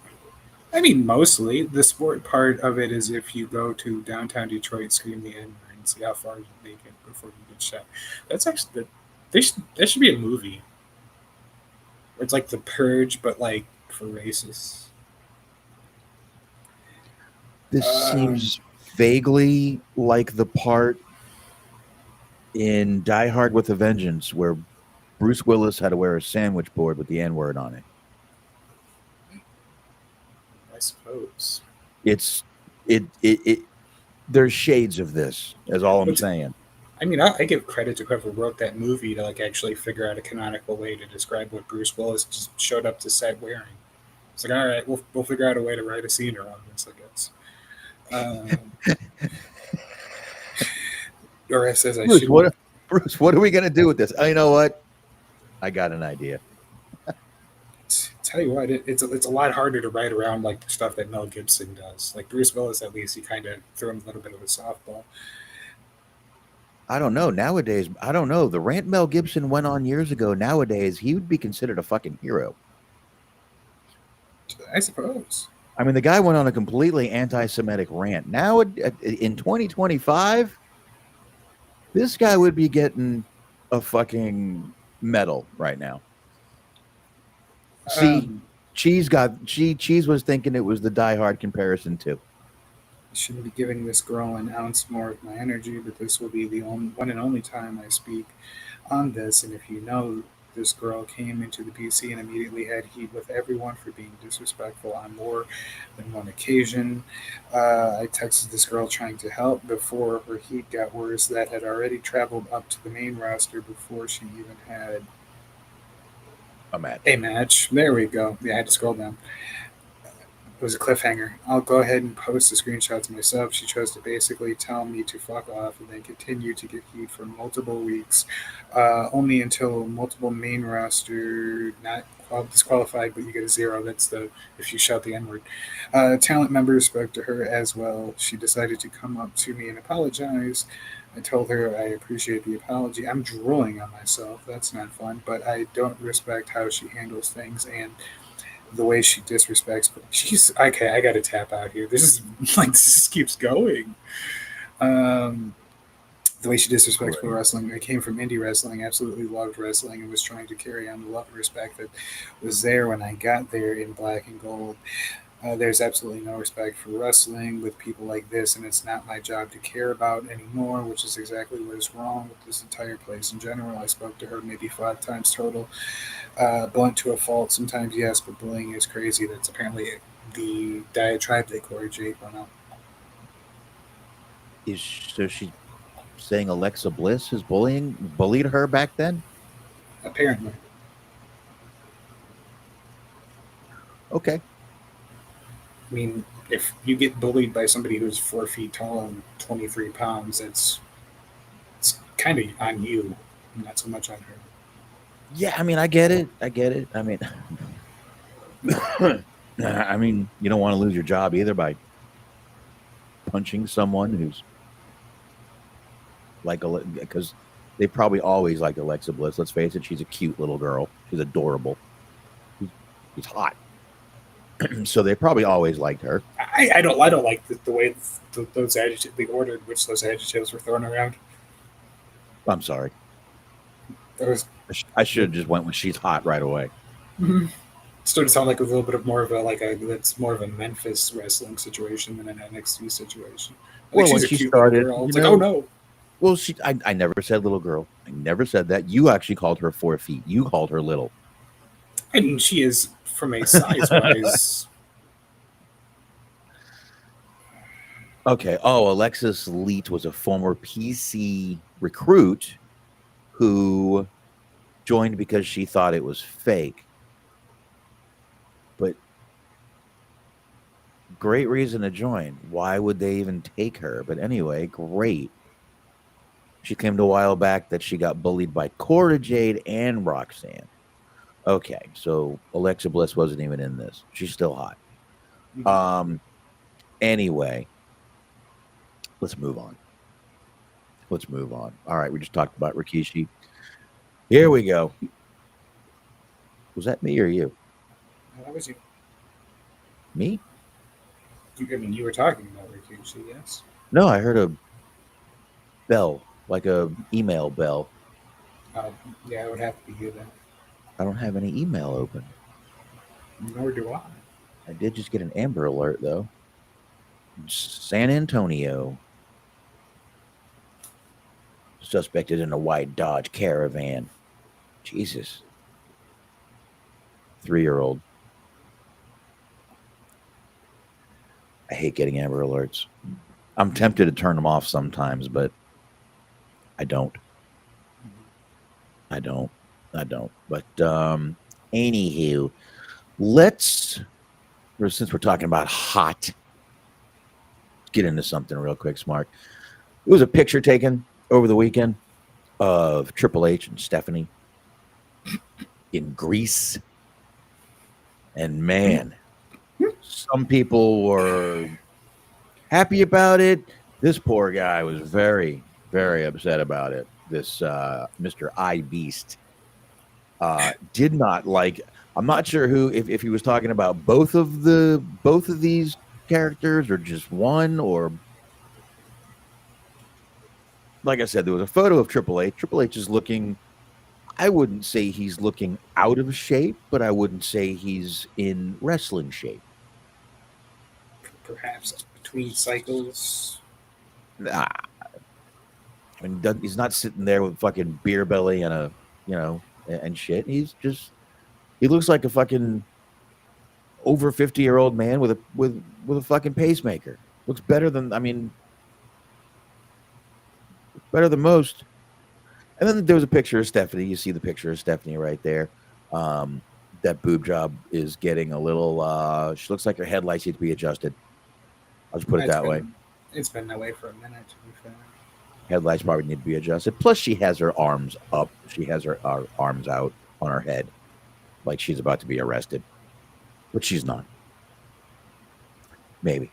I mean, mostly the sport part of it is if you go to downtown Detroit, scream the N word, and see how far you make it before you get shot. That's actually that should be a movie. It's like The Purge, but like for racists. This seems vaguely like the part in Die Hard with a Vengeance where Bruce Willis had to wear a sandwich board with the N-word on it. I suppose. There's shades of this, is all I'm saying. I mean, I give credit to whoever wrote that movie to like actually figure out a canonical way to describe what Bruce Willis just showed up to set wearing. It's like, all right, we'll figure out a way to write a scene around this, I guess. Or it says Bruce, what are we gonna do with this? Oh, you know what? I got an idea. Tell you what, it's a lot harder to write around like the stuff that Mel Gibson does. Like Bruce Willis, at least he kind of threw him a little bit of a softball. I don't know. Nowadays, I don't know. The rant Mel Gibson went on years ago, nowadays, he would be considered a fucking hero. I suppose. I mean, the guy went on a completely anti-Semitic rant. Now, in 2025, this guy would be getting a fucking medal right now. See, Cheese was thinking it was the Die Hard comparison too. I shouldn't be giving this girl an ounce more of my energy, but this will be the one and only time I speak on this. And if you know, this girl came into the PC and immediately had heat with everyone for being disrespectful on more than one occasion. I texted this girl trying to help before her heat got worse. That had already traveled up to the main roster before she even had a match. There we go. Yeah, I had to scroll down. It was a cliffhanger. I'll go ahead and post the screenshots myself. She chose to basically tell me to fuck off and then continue to get heat for multiple weeks, only until multiple main roster, not disqualified, but you get a 0. That's if you shout the N-word. Talent members spoke to her as well. She decided to come up to me and apologize. I told her I appreciate the apology. I'm drooling on myself. That's not fun, but I don't respect how she handles things and the way she disrespects. She's okay. I got to tap out here. This just keeps going. The way she disrespects pro wrestling. I came from indie wrestling, absolutely loved wrestling, and was trying to carry on the love and respect that was there when I got there in black and gold. There's absolutely no respect for wrestling with people like this, and it's not my job to care about anymore, which is exactly what is wrong with this entire place in general. I spoke to her maybe 5 times total. Blunt to a fault, sometimes yes, but bullying is crazy. That's apparently the diatribe that Corey Jade went on. So she's saying Alexa Bliss is bullied her back then? Apparently. Okay. I mean, if you get bullied by somebody who's 4 feet tall and 23 pounds, it's kind of on you, not so much on her. Yeah, I mean, I get it. I mean, you don't want to lose your job either by punching someone who's like, because they probably always liked Alexa Bliss. Let's face it, she's a cute little girl. She's adorable. She's hot. So they probably always liked her. I don't like the way those adjectives, the order in which those adjectives were thrown around. I'm sorry. I should have just went with she's hot right away. Mm-hmm. Started to sound like a little bit of more of it's more of a Memphis wrestling situation than an NXT situation. Well, when she started, it's like, oh no. Well, I never said little girl. I never said that. You actually called her 4 feet. You called her little. I mean, she is from a size wise. Okay. Oh, Alexis Leet was a former PC recruit who joined because she thought it was fake. But great reason to join. Why would they even take her? But anyway, great. She claimed a while back that she got bullied by Cora Jade and Roxanne. Okay, so Alexa Bliss wasn't even in this. She's still hot. Anyway, let's move on. All right, we just talked about Rikishi. Here we go. Was that me or you? That was you. Me? I mean, you were talking about Rikishi, yes. No, I heard a bell, like a email bell. Yeah, it would have to be you then. I don't have any email open. Nor do I. I did just get an Amber Alert, though. San Antonio. Suspected in a white Dodge Caravan. Jesus. 3-year-old. I hate getting Amber Alerts. I'm tempted to turn them off sometimes, but I don't. But anywho, since we're talking about hot, let's get into something real quick, Smark. It was a picture taken over the weekend of Triple H and Stephanie in Greece. And man, some people were happy about it. This poor guy was very, very upset about it. This Mr. I Beast did not like. I'm not sure if he was talking about both of these characters or just one, or like I said, there was a photo of Triple H. Triple H is looking. I wouldn't say he's looking out of shape, but I wouldn't say he's in wrestling shape. Perhaps between cycles. Nah. I mean, he's not sitting there with fucking beer belly and and shit. He looks like a fucking over 50-year-old man with a fucking pacemaker. Looks better than most. And then there was a picture of Stephanie. You see the picture of Stephanie right there. That boob job is getting a little. She looks like her headlights need to be adjusted. I'll just put it that way. It's been that way for a minute, to be fair. Headlights probably need to be adjusted. Plus, she has her arms up. She has her arms out on her head, like she's about to be arrested, but she's not. Maybe,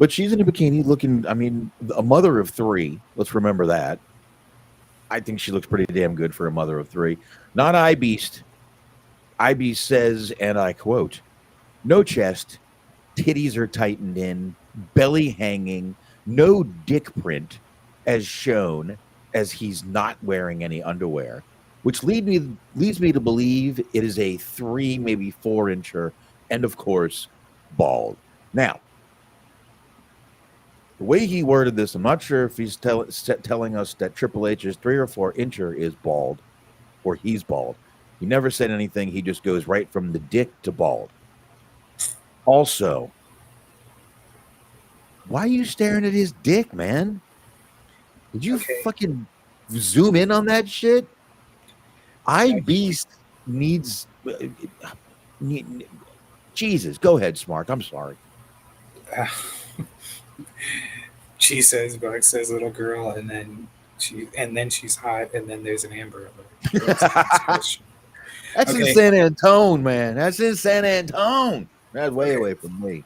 but she's in a bikini, looking. I mean, a mother of 3. Let's remember that. I think she looks pretty damn good for a mother of 3. Not iBeast. iBeast says, and I quote, "No chest, titties are tightened in, belly hanging, no dick print as shown, as he's not wearing any underwear," which leads me to believe it is a 3, maybe 4-incher, and of course, bald. Now, the way he worded this, I'm not sure if he's telling us that Triple H's 3 or 4-incher is bald, or he's bald. He never said anything. He just goes right from the dick to bald. Also, why are you staring at his dick, man? Did you fucking zoom in on that shit? iBeast needs. Jesus, go ahead, Smark. I'm sorry. She says, Buck says, little girl, and then she's hot, and then there's an Amber Alert. That's in San Antone, man. That's in San Antone. That's way away from me.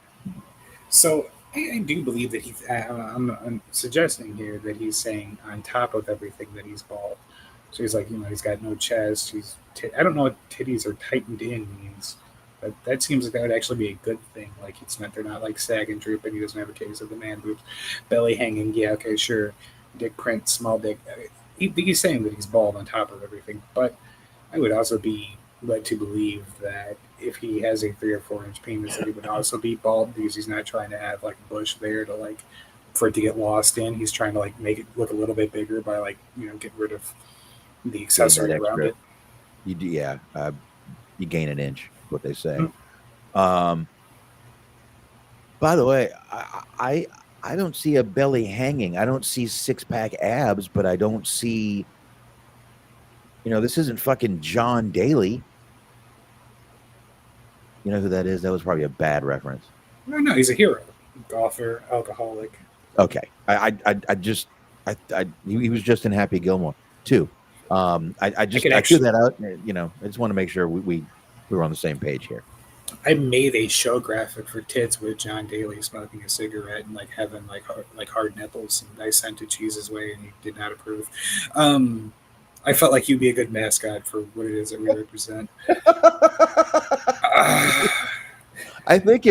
So I do believe that he's. I'm suggesting here that he's saying on top of everything that he's bald. So he's like, he's got no chest. I don't know what titties are tightened in means, but that seems like that would actually be a good thing. Like they're not like sag and droop, and he doesn't have a case of the man boobs, belly hanging. Yeah, okay, sure. Dick print, small dick. He's saying that he's bald on top of everything, but I would also be led to believe that if he has a 3 or 4 inch penis, that he would also be bald because he's not trying to have like a bush there to like for it to get lost in. He's trying to like make it look a little bit bigger by like get rid of the accessory around it. You do, yeah. you gain an inch. What they say. Mm. By the way, I don't see a belly hanging. I don't see 6-pack abs, but I don't see. This isn't fucking John Daly. You know who that is? That was probably a bad reference. No, he's a hero. Golfer, alcoholic. Okay, he was just in Happy Gilmore too. I threw that out. I just want to make sure we were on the same page here. I made a show graphic for Tits with John Daly smoking a cigarette and like having like hard nipples, and I sent it Cheese's way, and he did not approve. I felt like you'd be a good mascot for what it is that we represent. I think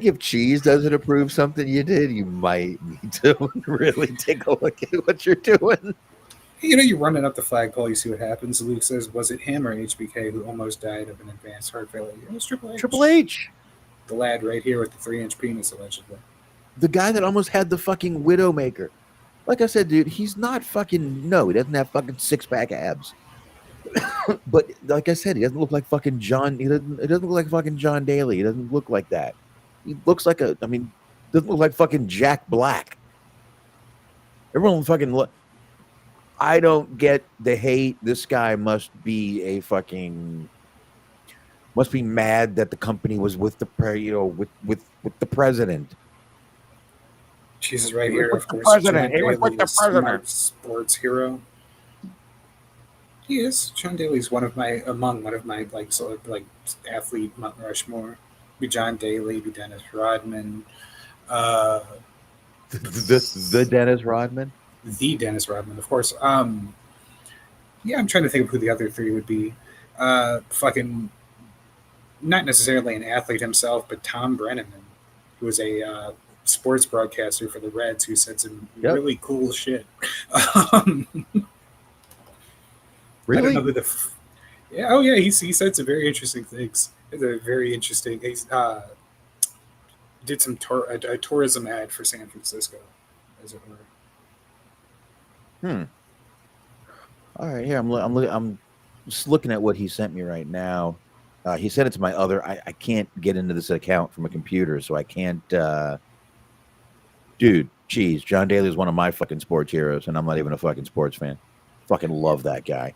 if Cheese doesn't approve something you did, you might need to really take a look at what you're doing. You're running up the flagpole, you see what happens. Luke says, was it him or HBK who almost died of an advanced heart failure? It was Triple H. Triple H. The lad right here with the 3-inch penis, allegedly. The guy that almost had the fucking Widowmaker. Like I said, dude, he's not fucking, no, he doesn't have fucking 6-pack abs. But like I said, he doesn't look like fucking John. It doesn't look like fucking John Daly. He doesn't look like that. He looks like doesn't look like fucking Jack Black. Everyone fucking I don't get the hate. This guy must be mad that the company was with the with the president. Jesus, right here, of course. President. He was with the president. Sports hero. He is. John Daly's among one of my athlete Mount Rushmore. Be John Daly, be Dennis Rodman. The Dennis Rodman. The Dennis Rodman, of course. Yeah, I'm trying to think of who the other three would be. Fucking, not necessarily an athlete himself, but Tom Brennan, who was a sports broadcaster for the Reds, who said some really cool shit. Really? I don't know who yeah. Oh yeah, he said some very interesting things. They're very interesting. He did some a tourism ad for San Francisco, as it were. All right, here I'm just looking at what he sent me right now. He sent it to my other. I can't get into this account from a computer, so I can't. Dude, geez, John Daly is one of my fucking sports heroes, and I'm not even a fucking sports fan. Fucking love that guy.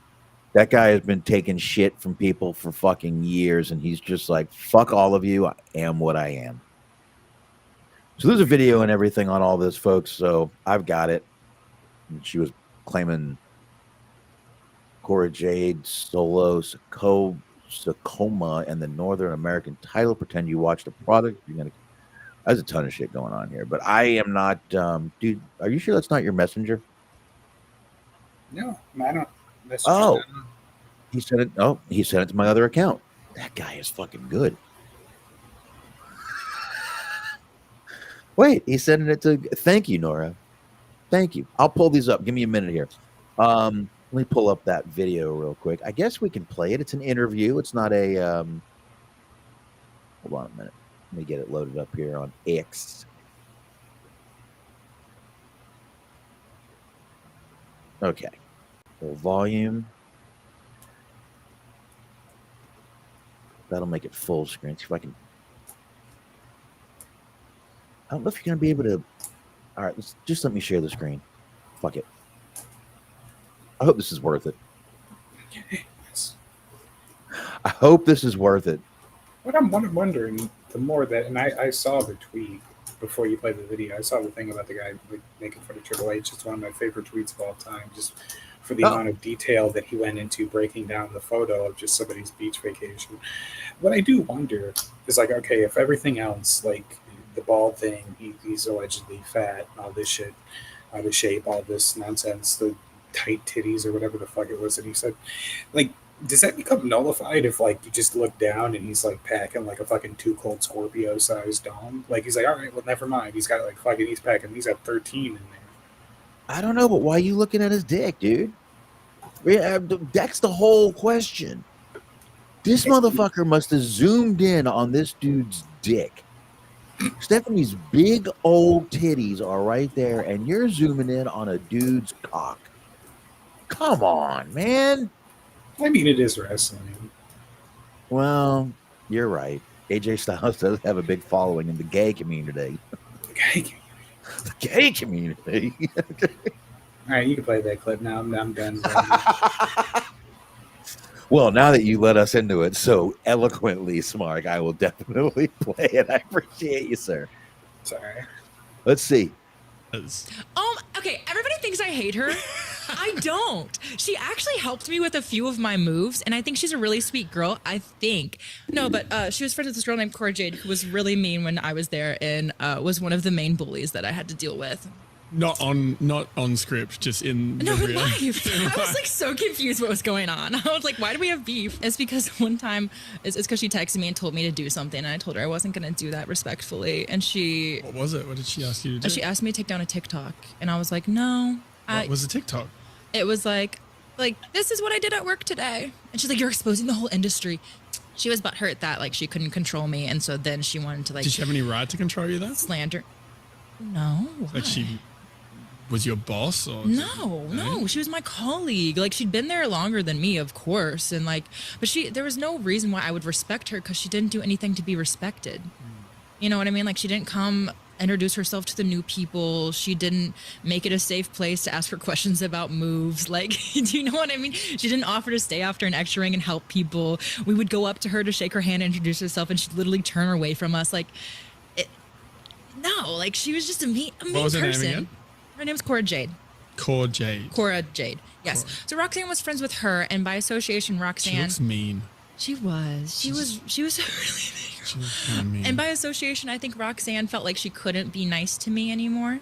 That guy has been taking shit from people for fucking years, and he's just like, fuck all of you. I am what I am. So there's a video and everything on all this, folks. So I've got it. And she was claiming Cora Jade, Solo, Sakoma, and the Northern American title. Pretend you watched the product. There's a ton of shit going on here. But I am not, dude. Are you sure that's not your messenger? No, I don't. Oh, he sent it. Oh, he sent it to my other account. That guy is fucking good. Wait, he sent it to. Thank you, Nora. Thank you. I'll pull these up. Give me a minute here. Let me pull up that video real quick. I guess we can play it. It's an interview. It's not a. Hold on a minute. Let me get it loaded up here on X. Okay. So volume. That'll make it full screen. See if I can. I don't know if you're gonna be able to. All right, just let me share the screen. Fuck it. I hope this is worth it. I hope this is worth it. What I'm wondering, the more that, and I saw the tweet before you played the video. I saw the thing about the guy making fun of Triple H. It's one of my favorite tweets of all time, just for the amount of detail that he went into breaking down the photo of just somebody's beach vacation. What I do wonder is, like, okay, if everything else, like the bald thing, he's allegedly fat, and all this shit, out of shape, all this nonsense, the tight titties or whatever the fuck it was that he said, like, does that become nullified if, like, you just look down and he's, like, packing, like, a fucking Too Cold Scorpio-sized dong? Like, he's like, all right, well, never mind. He's got, like, fucking, he's got 13 in there. I don't know, but why are you looking at his dick, dude? That's the whole question. This motherfucker must have zoomed in on this dude's dick. Stephanie's big old titties are right there, and you're zooming in on a dude's cock. Come on, man. I mean, it is wrestling. Well, you're right. AJ Styles does have a big following in the gay community. Okay. The gay community. All right, you can play that clip now. I'm done. Well, now that you let us into it so eloquently, Smark, I will definitely play it. I appreciate you, sir. Sorry. Let's see. Okay, everybody thinks I hate her. I don't. She actually helped me with a few of my moves, and I think she's a really sweet girl. I think. No, but she was friends with this girl named Cora Jade, who was really mean when I was there, and was one of the main bullies that I had to deal with. Not on script, just in No, in real life. I was like so confused what was going on. I was like, why do we have beef? It's because one time, it's because she texted me and told me to do something, and I told her I wasn't going to do that respectfully. And she... What was it? What did she ask you to do? She asked me to take down a TikTok, and I was like, no. What was a TikTok? It was like, this is what I did at work today. And she's like, you're exposing the whole industry. She was butthurt that, like, she couldn't control me, and so then she wanted to, like... Did she have any right to control you, though? Slander. No. Like, she... was your boss or no, she was my colleague. Like, she'd been there longer than me, of course, and like, but there was no reason why I would respect her because she didn't do anything to be respected. You know what I mean? Like, she didn't come introduce herself to the new people. She didn't make it a safe place to ask her questions about moves. Like, do you know what I mean? She didn't offer to stay after an extra ring and help people. We would go up to her to shake her hand and introduce herself, and she'd literally turn away from us. Like, no, like, she was just a mean What was her person. name again? Her name's Cora Jade. Cora Jade. Cora Jade. Yes. Cora. So Roxanne was friends with her, and by association, Roxanne. She looks mean. She was. She was really She looks kind of mean. And by association, I think Roxanne felt like she couldn't be nice to me anymore.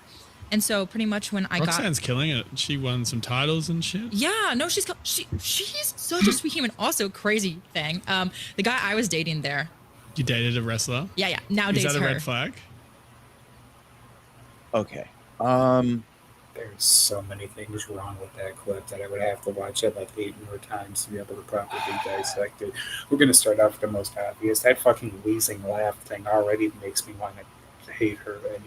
And so pretty much when Roxanne's killing it. She won some titles and shit. Yeah, no, she's such a sweet human. Also, crazy thing. The guy I was dating there. You dated a wrestler? Yeah. Now dates her. Is that a red flag? Okay. There's so many things wrong with that clip that I would have to watch it like 8 more times to be able to properly dissect it. We're going to start off with the most obvious. That fucking wheezing laugh thing already makes me want to hate her anyway.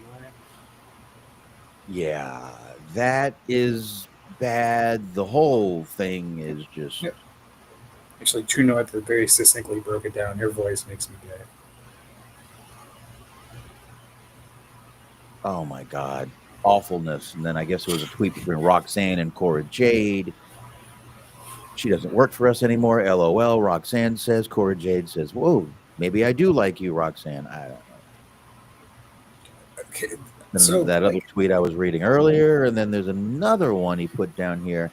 Yeah, that is bad. The whole thing is just... Yep. Actually, True North very succinctly broke it down. Her voice makes me gay. Oh my God. Awfulness. And then I guess it was a tweet between Roxanne and Cora Jade. She doesn't work for us anymore. LOL. Roxanne says. Cora Jade says, whoa, maybe I do like you, Roxanne. I don't know. Okay. And So, that other tweet I was reading earlier. And then there's another one he put down here.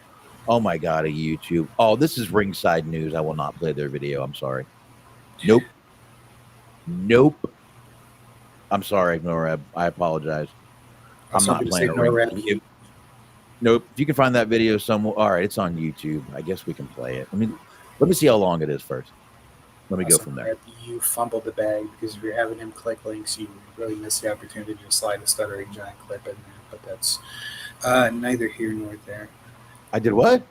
Oh my God, a YouTube. Oh, this is Ringside News. I will not play their video. I'm sorry. Nope. I'm sorry, Norab. I apologize. I'm not playing it. Nope. If you can find that video somewhere. All right, it's on YouTube. I guess we can play it. Let me see how long it is first. Let me go from there. You fumbled the bag because if you're having him click links, you really miss the opportunity to slide a stuttering giant clip in there. But that's neither here nor there. I did what?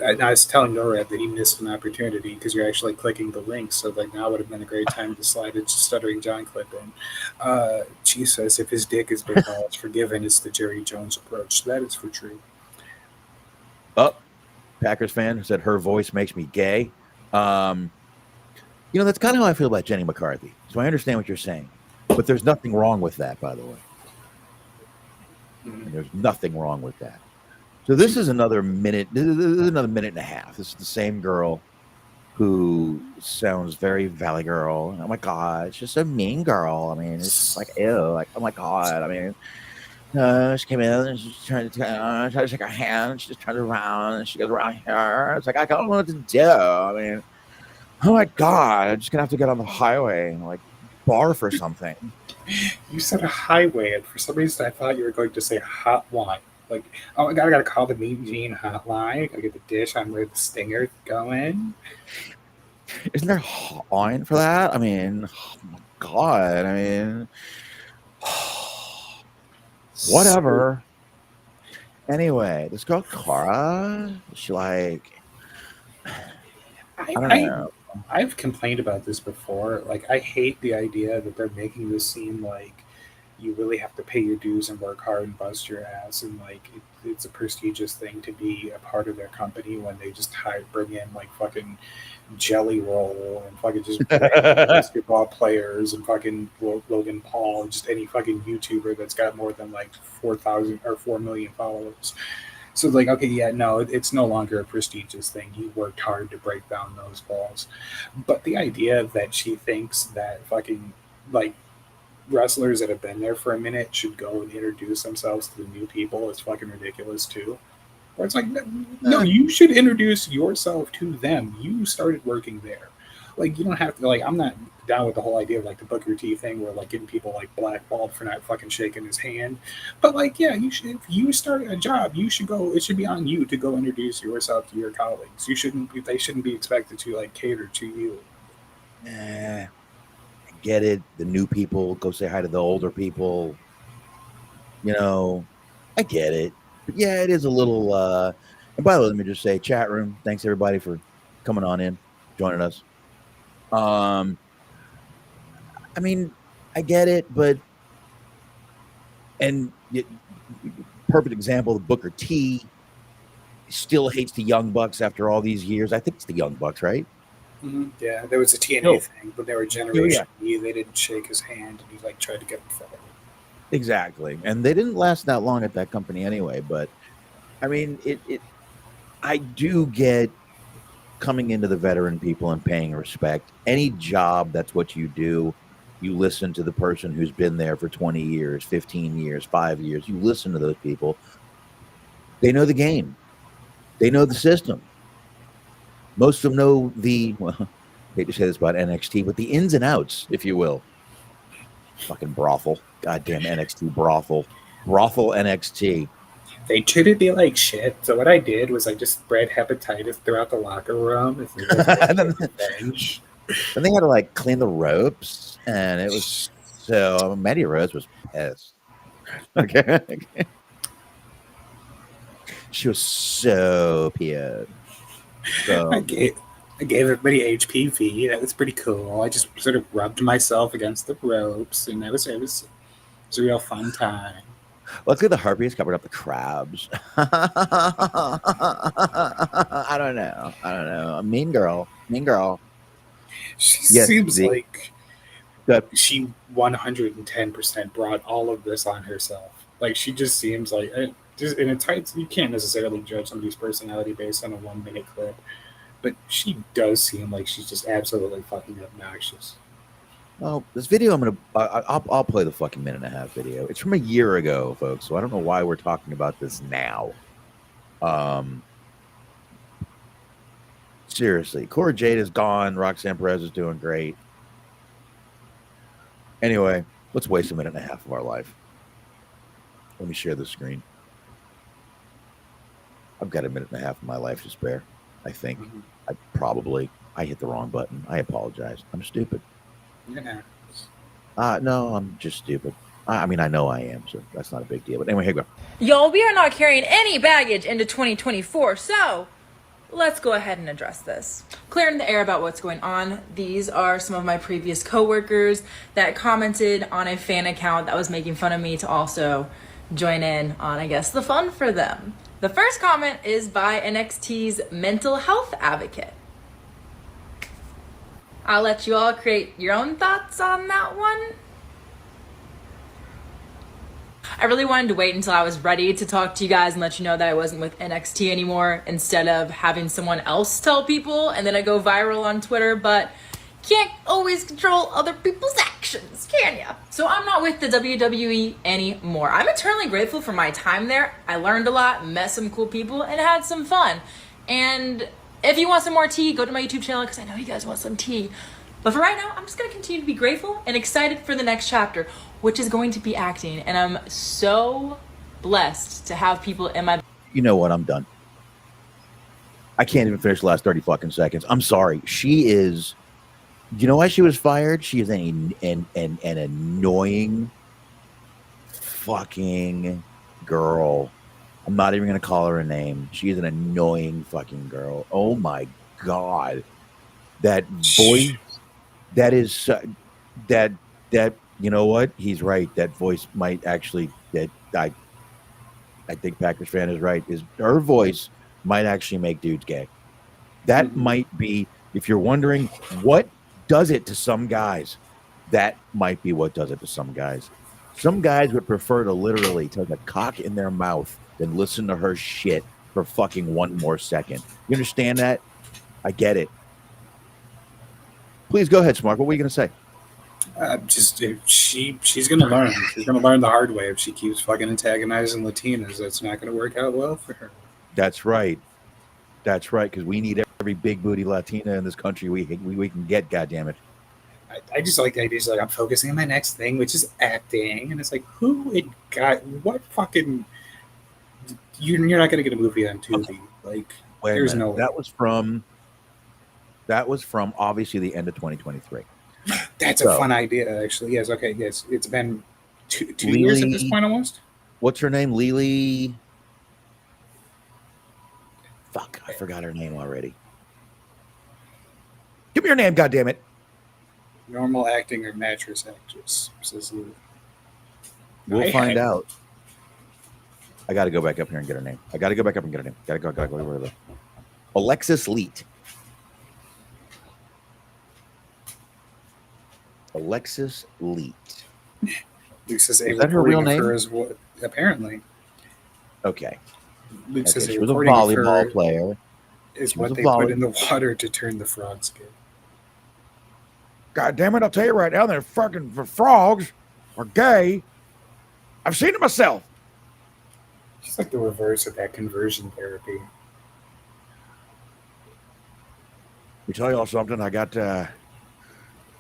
I was telling Norad that he missed an opportunity because you're actually clicking the link. So like now would have been a great time to slide a stuttering John clip in. She says if his dick is big, all it's forgiven. It's the Jerry Jones approach. That is for true. Oh, Packers fan who said her voice makes me gay. That's kind of how I feel about Jenny McCarthy. So I understand what you're saying, but there's nothing wrong with that, by the way. There's nothing wrong with that. So this is another minute. This is another minute and a half. This is the same girl who sounds very Valley Girl. Oh my God, it's just a mean girl. I mean, it's just like ew. Like oh my God. I mean, she came in and she's trying to shake her hand. She just turned around and she goes around here. It's like I don't know what to do. I mean, oh my God, I'm just gonna have to get on the highway and like barf or something. You said a highway, and for some reason I thought you were going to say hotline. Like, oh my God, I gotta call the Mean Gene hotline. I gotta get the dish on where the stinger's going. Isn't there a hotline for that? I mean, oh my God. I mean, whatever. Anyway, this girl Cara, she like, I don't know. I've complained about this before. Like, I hate the idea that they're making this seem like you really have to pay your dues and work hard and bust your ass, and like it's a prestigious thing to be a part of their company when they just bring in like fucking Jelly Roll and fucking just basketball players and fucking Logan Paul, just any fucking YouTuber that's got more than like 4,000 or 4 million followers. So like, okay, yeah, no, it's no longer a prestigious thing. You worked hard to break down those walls. But the idea that she thinks that fucking like wrestlers that have been there for a minute should go and introduce themselves to the new people is fucking ridiculous too. Where it's like, no, you should introduce yourself to them. You started working there. Like, you don't have to, like, I'm not down with the whole idea of like the Booker T thing where like getting people like blackballed for not fucking shaking his hand. But like, yeah, you should, if you start a job, you should go, it should be on you to go introduce yourself to your colleagues. They shouldn't be expected to like cater to you. I get it. The new people go say hi to the older people. You know, I get it. But yeah, it is a little. And by the way, let me just say, chat room. Thanks everybody for coming on in, joining us. I mean, I get it, but perfect example, the Booker T still hates the Young Bucks after all these years. I think it's the Young Bucks, right? Mm-hmm. Yeah, there was a TNA thing, but they were Generation E. They didn't shake his hand, and he like tried to get him forward. Exactly, and they didn't last that long at that company anyway. But I mean, I do get coming into the veteran people and paying respect. Any job, that's what you do. You listen to the person who's been there for 20 years, 15 years, 5 years. You listen to those people. They know the game. They know the system. Most of them know well, I hate to say this about NXT, but the ins and outs, if you will. Fucking brothel. Goddamn NXT brothel. Brothel NXT. They treated me like shit. So what I did was I just spread hepatitis throughout the locker room. Then they had to like clean the ropes, and it was so. Mandy Rose was pissed. Okay. She was so pissed. So I gave everybody HPV. That was pretty cool. I just sort of rubbed myself against the ropes, and it was a real fun time. Luckily, the herpes covered up the crabs. I don't know. A mean girl. She Yes, seems the- like she 110% brought all of this on herself. Like she just seems like just in a tight. You can't necessarily judge somebody's personality based on a 1 minute clip, but she does seem like she's just absolutely fucking obnoxious. Well, this video I'll play the fucking minute and a half video. It's from a year ago, folks, so I don't know why we're talking about this now. Seriously, Cora Jade is gone. Roxanne Perez is doing great. Anyway, let's waste a minute and a half of our life. Let me share the screen. I've got a minute and a half of my life to spare, I think. I hit the wrong button. I apologize. I'm stupid. Yeah. No, I'm just stupid. I mean, I know I am, so that's not a big deal. But anyway, here we go. Y'all, we are not carrying any baggage into 2024, so let's go ahead and address this. Clearing the air about what's going on. These are some of my previous coworkers that commented on a fan account that was making fun of me to also join in on, I guess, the fun for them. The first comment is by NXT's mental health advocate. I'll let you all create your own thoughts on that one. I really wanted to wait until I was ready to talk to you guys and let you know that I wasn't with NXT anymore instead of having someone else tell people and then I go viral on Twitter, but can't always control other people's actions, can ya? So I'm not with the WWE anymore. I'm eternally grateful for my time there. I learned a lot, met some cool people, and had some fun. And if you want some more tea, go to my YouTube channel because I know you guys want some tea. But for right now, I'm just going to continue to be grateful and excited for the next chapter, which is going to be acting. And I'm so blessed to have people in my... You know what? I'm done. I can't even finish the last 30 fucking seconds. I'm sorry. She is... You know why she was fired? She is an annoying fucking girl. I'm not even going to call her a name. She is an annoying fucking girl. Oh my God. That voice, that is, that You know what? He's right. That voice might actually. I think Packers fan is right. Is her voice might actually make dudes gay. That Mhm. might be. If you're wondering what does it to some guys, that might be what does it to some guys. Some guys would prefer to literally take a cock in their mouth than listen to her shit for fucking one more second. You understand that? I get it. Please go ahead, Smark. What were you going to say? Just if she's gonna learn. She's gonna learn the hard way. If she keeps fucking antagonizing Latinas, that's not gonna work out well for her. That's right. That's right. Because we need every big booty Latina in this country we can get. God damn it. I just like the idea. Like I'm focusing on my next thing, which is acting, and it's like, who it got? What fucking? You're not gonna get a movie on Tubi. Like, Wait a there's minute. no way. That was from obviously the end of 2023. That's a So- fun idea, actually. Yes. Okay. Yes. It's been two Lily- years at this point almost. What's her name? Lily. Fuck, I forgot her name already. Give me your name, goddammit. Normal acting or mattress actress, says Lou. We'll find out. I got to go back up here and get her name. I got to go back up and get her name. Gotta go. Alexis Leet. Alexis Leet. Luke says Is a that her recording real of name? her is what apparently. Okay. Luke says She a was a recording of volleyball her player. is She was what a they volley- put in the water to turn the frogs gay. God damn it, I'll tell you right now, they're fucking frogs are gay. I've seen it myself. She's like the reverse of that conversion therapy. Let me tell y'all something. I got a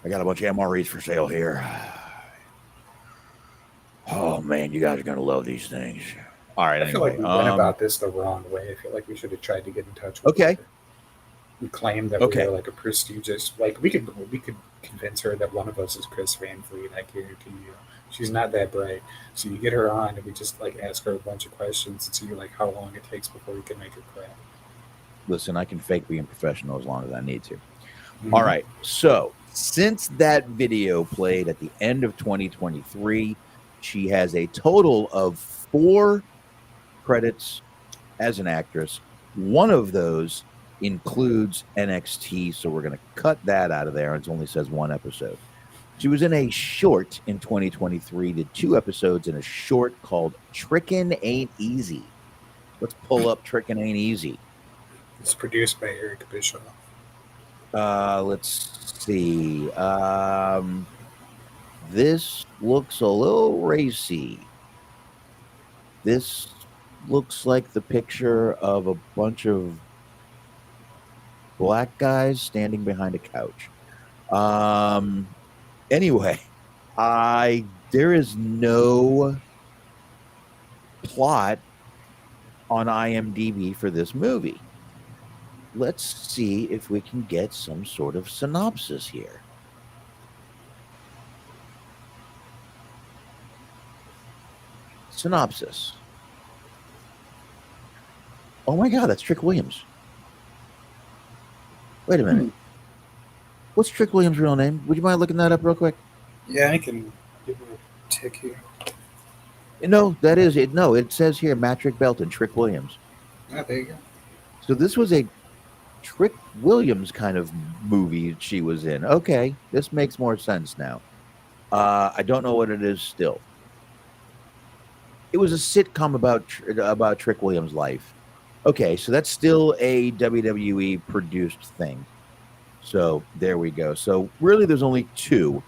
bunch of MREs for sale here. Oh man, you guys are gonna love these things. All right, I feel anyway. like we went about this the wrong way. I feel like we should have tried to get in touch with Okay. her. We claimed that Okay. we were like a prestigious, like we could convince her that one of us is Chris Van Fleet. I guarantee you, she's not that bright. So you get her on, and we just like ask her a bunch of questions and see like how long it takes before we can make her cry. Listen, I can fake being professional as long as I need to. Mhm. All right. So since that video played at the end of 2023, she has a total of 4 credits as an actress. One of those includes NXT, so we're going to cut that out of there. It only says 1 episode. She was in a short in 2023, did 2 episodes in a short called Trickin' Ain't Easy. Let's pull up Trickin' Ain't Easy. It's produced by Eric Bischoff. Let's see. This looks a little racy. This looks like the picture of a bunch of black guys standing behind a couch. Anyway, there is no plot on IMDb for this movie. Let's see if we can get some sort of synopsis here. Synopsis. Oh my God, that's Trick Williams. Wait a minute. What's Trick Williams' real name? Would you mind looking that up real quick? Yeah, I can give her a tick here. No, that is it. No, it says here Matrick Belton, Trick Williams. Ah, there you go. So this was a Trick Williams kind of movie she was in. Okay, this makes more sense now. I don't know what it is still. It was a sitcom about Trick Williams' life. Okay, so that's still a WWE produced thing. So there we go. So really, there's only 2,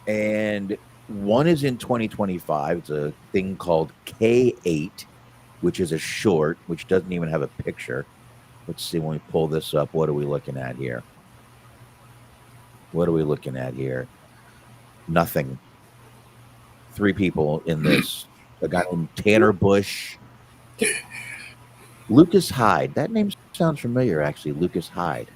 and one is in 2025. It's a thing called K8, which is a short, which doesn't even have a picture. Let's see when we pull this up. What are we looking at here? What are we looking at here? Nothing. 3 people in this. A guy named Tanner Bush. Lucas Hyde. That name sounds familiar, actually. Lucas Hyde.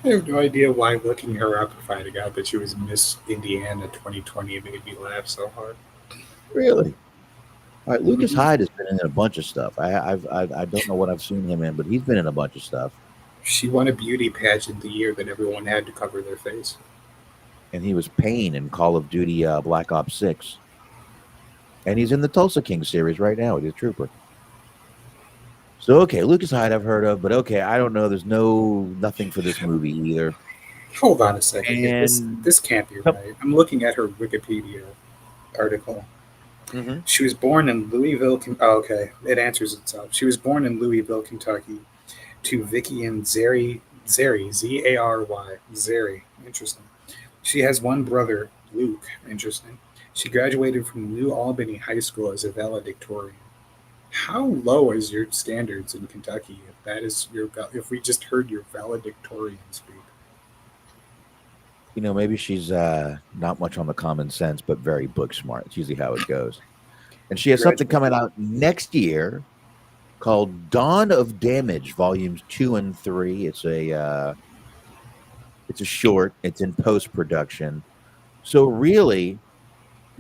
I have no idea why looking her up, if I had got that she was Miss Indiana 2020, it made me laugh so hard. Really? All right, Lucas Hyde has been in a bunch of stuff. I don't know what I've seen him in, but he's been in a bunch of stuff. She won a beauty pageant the year that everyone had to cover their face. and he was Payne in Call of Duty Black Ops 6. And he's in the Tulsa King series right now. He's a trooper. So, okay, Lucas Hyde I've heard of, but okay, I don't know. There's nothing for this movie either. Hold on a second. here. And- This can't be right. I'm looking at her Wikipedia article. Mm-hmm. She was born in Louisville. Oh, okay, it answers itself. She was born in Louisville, Kentucky, to Vicky and Zary, Z-A-R-Y, Zary. Interesting. She has one brother, Luke. Interesting. She graduated from New Albany High School as a valedictorian. How low is your standards in Kentucky if that is if we just heard your valedictorian speak? You know, maybe she's not much on the common sense, but very book smart. It's usually how it goes. And she has something coming out next year called Dawn of Damage, Volumes 2 and 3. It's a short. It's in post-production. So really,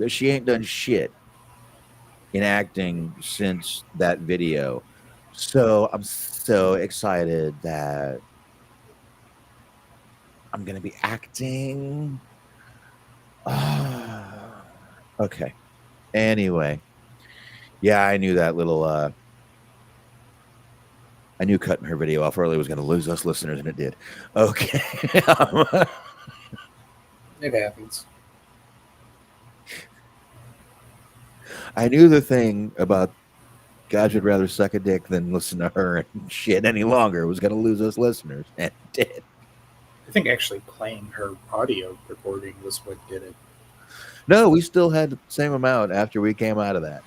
she ain't done shit in acting since that video. So I'm so excited that I'm going to be acting. Okay. Anyway. Yeah, I knew that little I knew cutting her video off early was going to lose us listeners, and it did. Okay. It happens. I knew the thing about guys would rather suck a dick than listen to her and shit any longer was going to lose us listeners, and it did. I think actually playing her audio recording was what did it. No, we still had the same amount after we came out of that.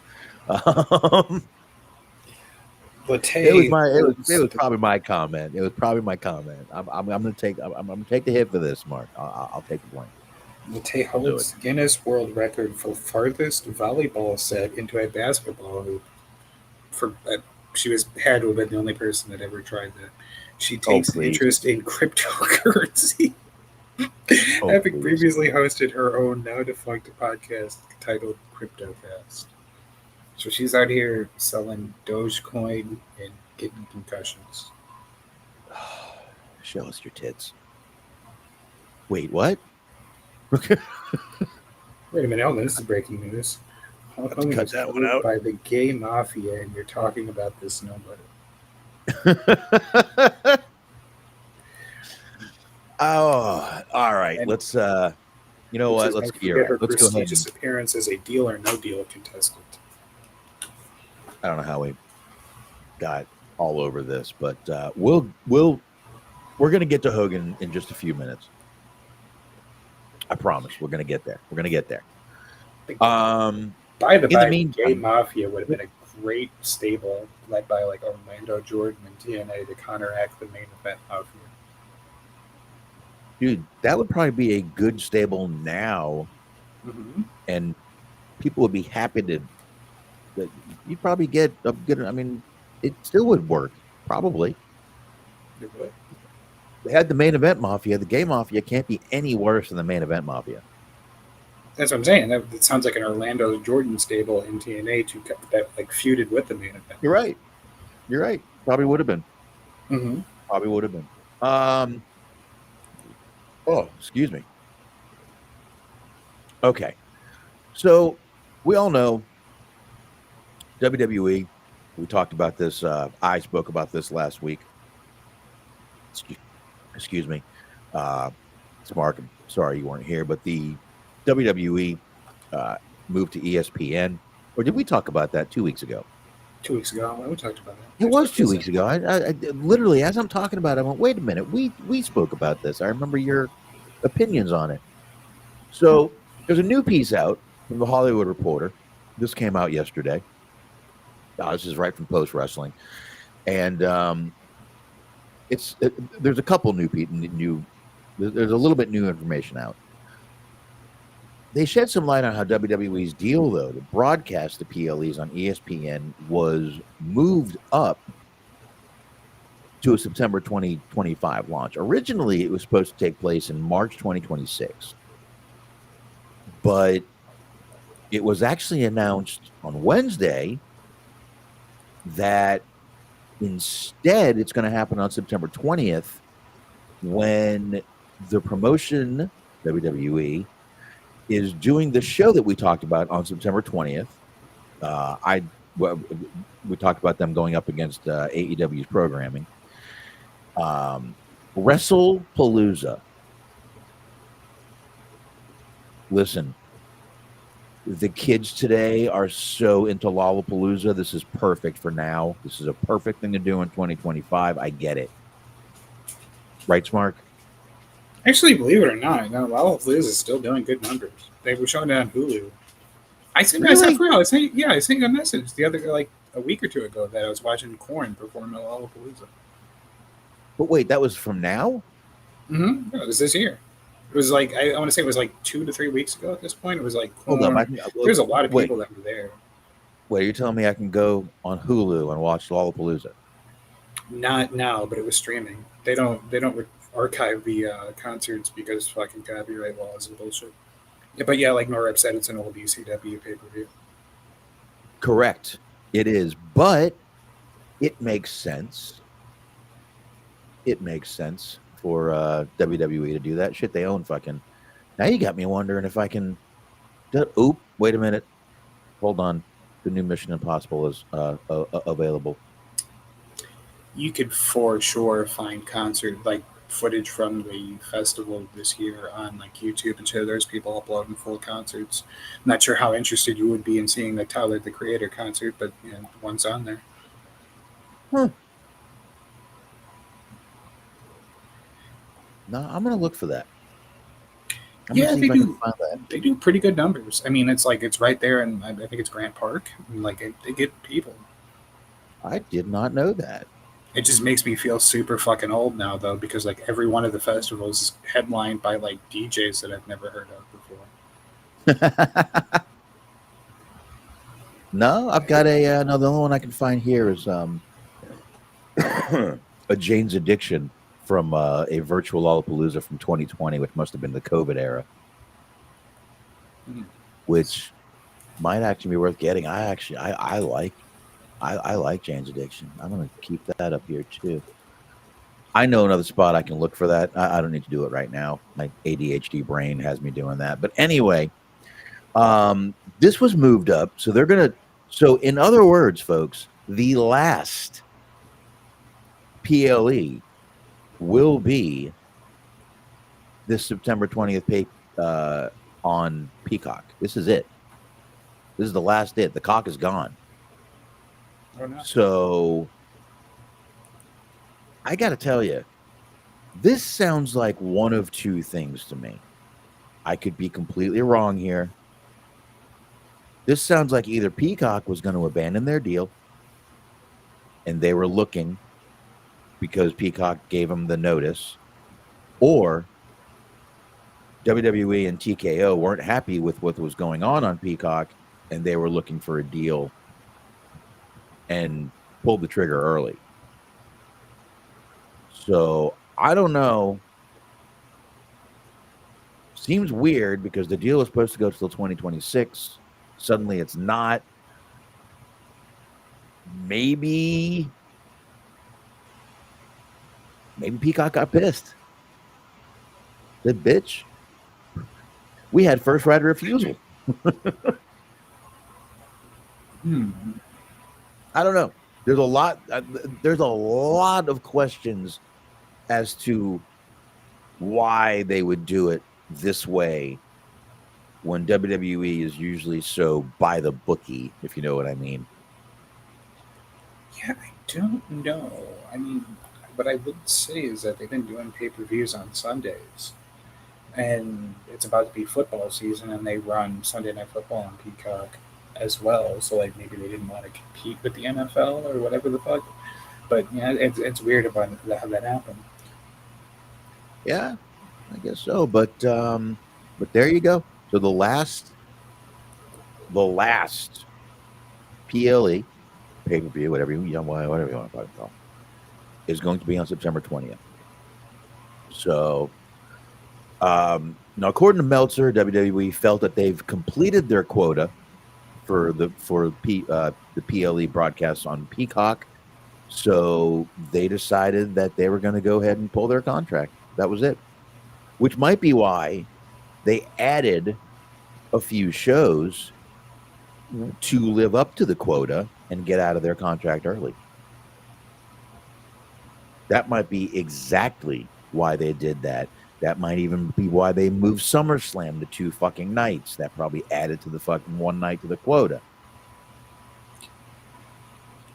It was probably my comment. It was probably my comment. I'm gonna take the hit for this, Mark. I'll take the blame. Latay holds Guinness World Record for farthest volleyball set into a basketball hoop. She had to have been the only person that ever tried that. She takes interest in cryptocurrency, having previously hosted her own now defunct podcast titled CryptoCast. So she's out here selling Dogecoin and getting concussions. Show us your tits. Wait, what? Wait a minute, hold on, this is breaking news. Let's cut that one out. By the gay mafia, and you're talking about this nobody. Oh, all right. And let's you know what? Let's get her let's go ahead. prestigious appearance as a Deal or No Deal contestant. I don't know how we got all over this, but we're gonna get to Hogan in just a few minutes. I promise. We're gonna get there. We're gonna get there. By the in by, the meantime, Gay Mafia would have been a great stable led by like Orlando Jordan and TNA to counteract the main event Mafia. dude, that would probably be a good stable now, Mm-hmm. and people would be happy to. That you'd probably get a good. I mean, it still would work probably. They had the main event Mafia. The Gay Mafia can't be any worse than the main event Mafia. That's what I'm saying. That sounds like an Orlando Jordan stable in TNA that like feuded with the main event. You're right. You're right. Probably would have been. Mm-hmm. Probably would have been. Oh, excuse me. Okay. So we all know WWE. We talked about this. I spoke about this last week. Excuse me. Smark, I'm sorry you weren't here, but the WWE moved to ESPN. Or did we talk about that 2 weeks ago? 2 weeks ago, we talked about that. It was 2 weeks ago. I literally, as I'm talking about it, I went, wait a minute. We spoke about this. I remember your opinions on it. So there's a new piece out from the Hollywood Reporter. This came out yesterday. This is right from Post Wrestling. And there's a couple there's a little bit new information out. They shed some light on how WWE's deal, though, to broadcast the PLEs on ESPN was moved up to a September 2025 launch. Originally, it was supposed to take place in March 2026. But it was actually announced on Wednesday that instead it's going to happen on September 20th when the promotion WWE, is doing the show that we talked about on September 20th. We talked about them going up against AEW's programming. WrestlePalooza. Listen, the kids today are so into Lollapalooza. This is perfect for now. This is a perfect thing to do in 2025. I get it. Right, Smark? Actually, believe it or not, no, Lollapalooza is still doing good numbers. They were showing it on Hulu. I sent a message the other like a week or two ago that I was watching Korn perform at Lollapalooza. But wait, that was from now? Mm-hmm. No, it was this year. It was like I want to say it was like 2 to 3 weeks ago at this point. It was like Hold Korn. on. There's a lot of people that were there. Wait, you're telling me I can go on Hulu and watch Lollapalooza? Not now, but it was streaming. They don't archive the concerts because fucking copyright laws and bullshit. Yeah, but yeah, like Norrep said, it's an old ECW pay-per-view. Correct. It is, but it makes sense. It makes sense for WWE to do that shit. They own fucking. Now you got me wondering if I can. Oop! Wait a minute. Hold on. The new Mission Impossible is available. You could for sure find concert like footage from the festival this year on like YouTube and shit. There's people uploading full concerts. Not sure how interested you would be in seeing the Tyler the Creator concert, but you know, one's on there. No, I'm gonna look for that. Yeah, they do. They do pretty good numbers. I mean, it's like it's right there, and I think it's Grant Park. And like they get people. I did not know that. It just makes me feel super fucking old now, though, because like every one of the festivals is headlined by like DJs that I've never heard of before. No, I've got a no. The only one I can find here is a Jane's Addiction from a virtual Lollapalooza from 2020, which must have been the COVID era, which might actually be worth getting. I like Jane's Addiction. I'm gonna keep that up here too. I know another spot I can look for that. I don't need to do it right now. My ADHD brain has me doing that. But anyway, this was moved up, so they're gonna. So in other words, folks, the last PLE will be this September 20th on Peacock. This is it. This is the last it. The cock is gone. Oh, no. So I got to tell you, this sounds like one of two things to me. I could be completely wrong here. This sounds like either Peacock was going to abandon their deal and they were looking because Peacock gave them the notice, or WWE and TKO weren't happy with what was going on Peacock and they were looking for a deal and pulled the trigger early. So I don't know. Seems weird because the deal is supposed to go till 2026. Suddenly it's not. Maybe Peacock got pissed. Said, bitch, we had first right of refusal. I don't know. There's a lot of questions as to why they would do it this way when WWE is usually so by the bookie, if you know what I mean. Yeah, I don't know. I mean, what I would say is that they've been doing pay-per-views on Sundays. And it's about to be football season, and they run Sunday Night Football on Peacock as well. So, like, maybe they didn't want to compete with the NFL or whatever the fuck. But, yeah, it's weird about how that happened. Yeah, I guess so. But there you go. So the last PLE pay-per-view, whatever you want to call it, is going to be on September 20th. So now, according to Meltzer, WWE felt that they've completed their quota for the PLE broadcasts on Peacock. So they decided that they were going to go ahead and pull their contract. That was it. Which might be why they added a few shows to live up to the quota and get out of their contract early. That might be exactly why they did that. That might even be why they moved SummerSlam to 2 fucking nights. That probably added to the fucking 1 night to the quota.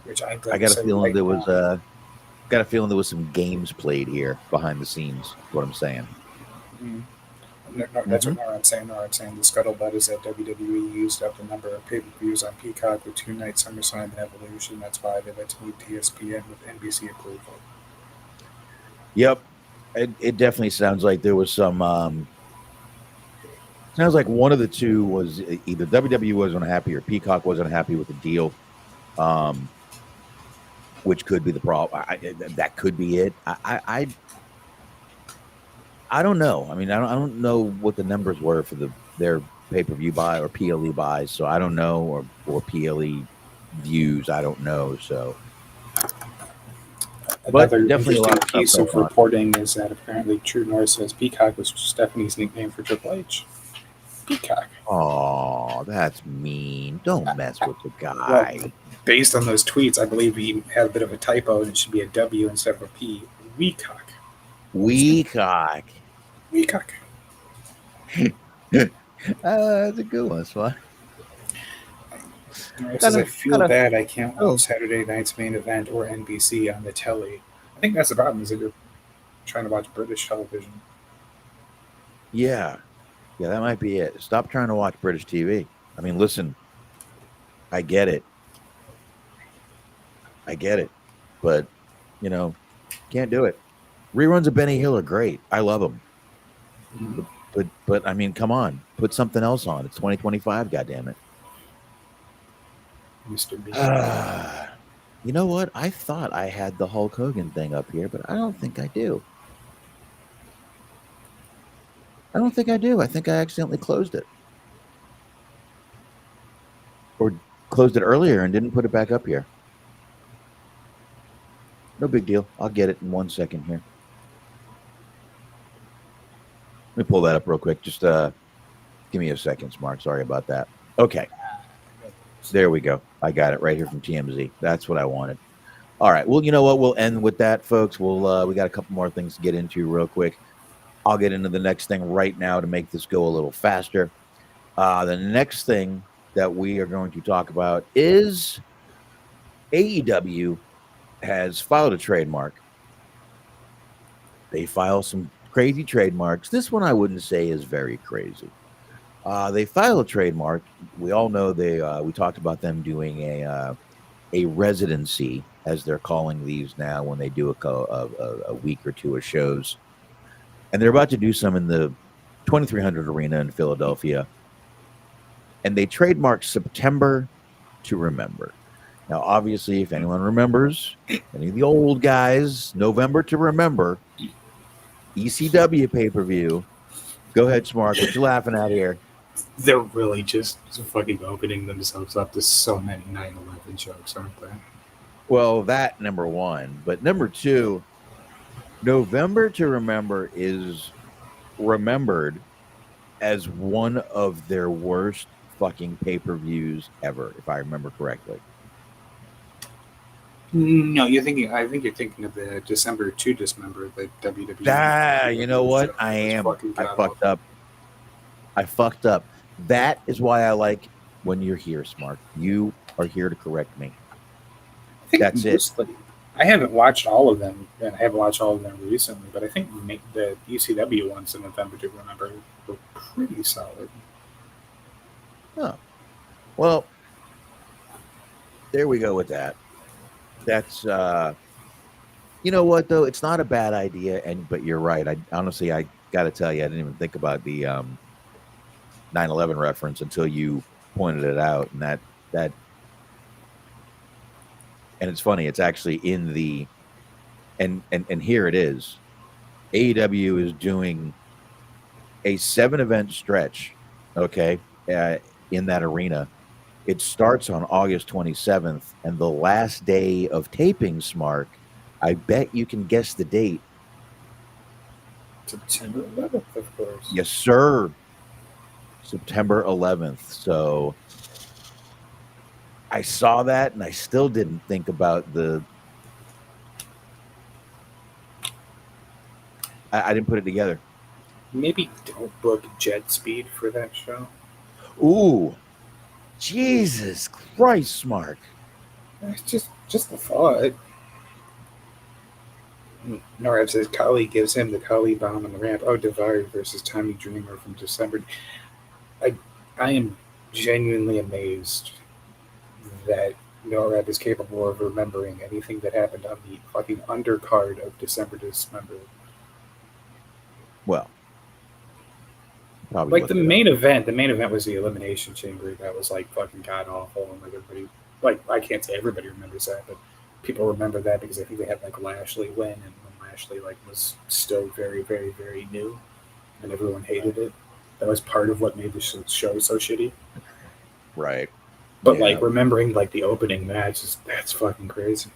Which I got a feeling there was some games played here behind the scenes. Is what I'm saying. No, that's what Norad's saying. Norad's saying the scuttlebutt is that WWE used up the number of pay-per-views on Peacock with 2 nights SummerSlam and Evolution. That's why they had to move to ESPN with NBC approval. Yep. It definitely sounds like there was some sounds like one of the two was either WWE wasn't happy or Peacock wasn't happy with the deal, which could be the problem. That could be it. I don't know. I mean, I don't know what the numbers were for their pay-per-view buy or PLE buys, so I don't know, or PLE views, I don't know. So Another definitely a lot interesting of piece stuff of going on. reporting is that apparently True North says Peacock was Stephanie's nickname for Triple H. Peacock. Oh, that's mean. Don't mess with the guy. Well, based on those tweets, I believe he had a bit of a typo and it should be a W instead of a P. Weacock. Weacock. Weacock. That's a good one, Swat. Says, I feel bad I can't Oh. watch Saturday night's main event or NBC on the telly. I think that's the problem, is that you're trying to watch British television. Yeah, that might be it. Stop trying to watch British TV. I mean, listen, I get it, but can't do it. Reruns of Benny Hill are great. I love them, but I mean, come on, put something else on. It's 2025. Goddamn it. Mr. B. You know what? I thought I had the Hulk Hogan thing up here, but I don't think I do. I think I accidentally closed it. Or closed it earlier and didn't put it back up here. No big deal. I'll get it in 1 second here. Let me pull that up real quick. Just give me a second, Smark. Sorry about that. Okay. There we go. I got it right here from TMZ. That's what I wanted. All right. Well, you know what? We'll end with that, folks. We got a couple more things to get into real quick. I'll get into the next thing right now to make this go a little faster. The next thing that we are going to talk about is AEW has filed a trademark. They file some crazy trademarks. This one I wouldn't say is very crazy. They file a trademark. We all know we talked about them doing a residency, as they're calling these now, when they do a week or two of shows. And they're about to do some in the 2300 Arena in Philadelphia. And they trademarked September to Remember. Now, obviously, if anyone remembers, any of the old guys, November to Remember, ECW pay-per-view. Go ahead, Smark. What you laughing at here? They're really just fucking opening themselves up to so many 9/11 jokes, aren't they? Well, that number one. But number two, November to Remember is remembered as one of their worst fucking pay-per-views ever, if I remember correctly. No, I think you're thinking of the December to Dismember, the WWE. You know what? I am. I fucked up. That is why I like when you're here, Smart. You are here to correct me. That's it. I haven't watched all of them, and I haven't watched all of them recently, but I think the ECW ones in November to Remember were pretty solid. Oh. Well, there we go with that. That's you know what, though? It's not a bad idea, but you're right. I got to tell you, I didn't even think about the 9/11 reference until you pointed it out, and that and it's funny. It's actually in the and here it is. AEW is doing a 7-event stretch, okay, in that arena. It starts on August 27th, and the last day of taping, Smart, I bet you can guess the date. September 11th, of course. Yes, sir. September 11th. So I saw that and I still didn't think about I didn't put it together. Maybe don't book jet speed for that show. Ooh, Jesus Christ, Smark. It's just a thought. Norab says Kali gives him the Kali bomb on the ramp. Oh, Davari versus Tommy Dreamer from December. I am genuinely amazed that Norab is capable of remembering anything that happened on the fucking undercard of December to December. Well, probably Like the main event was the Elimination Chamber. That was like fucking god awful, and like everybody, like I can't say everybody remembers that, but people remember that because I think they had like Lashley win, and when Lashley like was still very, very, very new, and everyone hated it. That was part of what made the show so shitty. right. But Yeah. like remembering like the opening match, that's fucking crazy.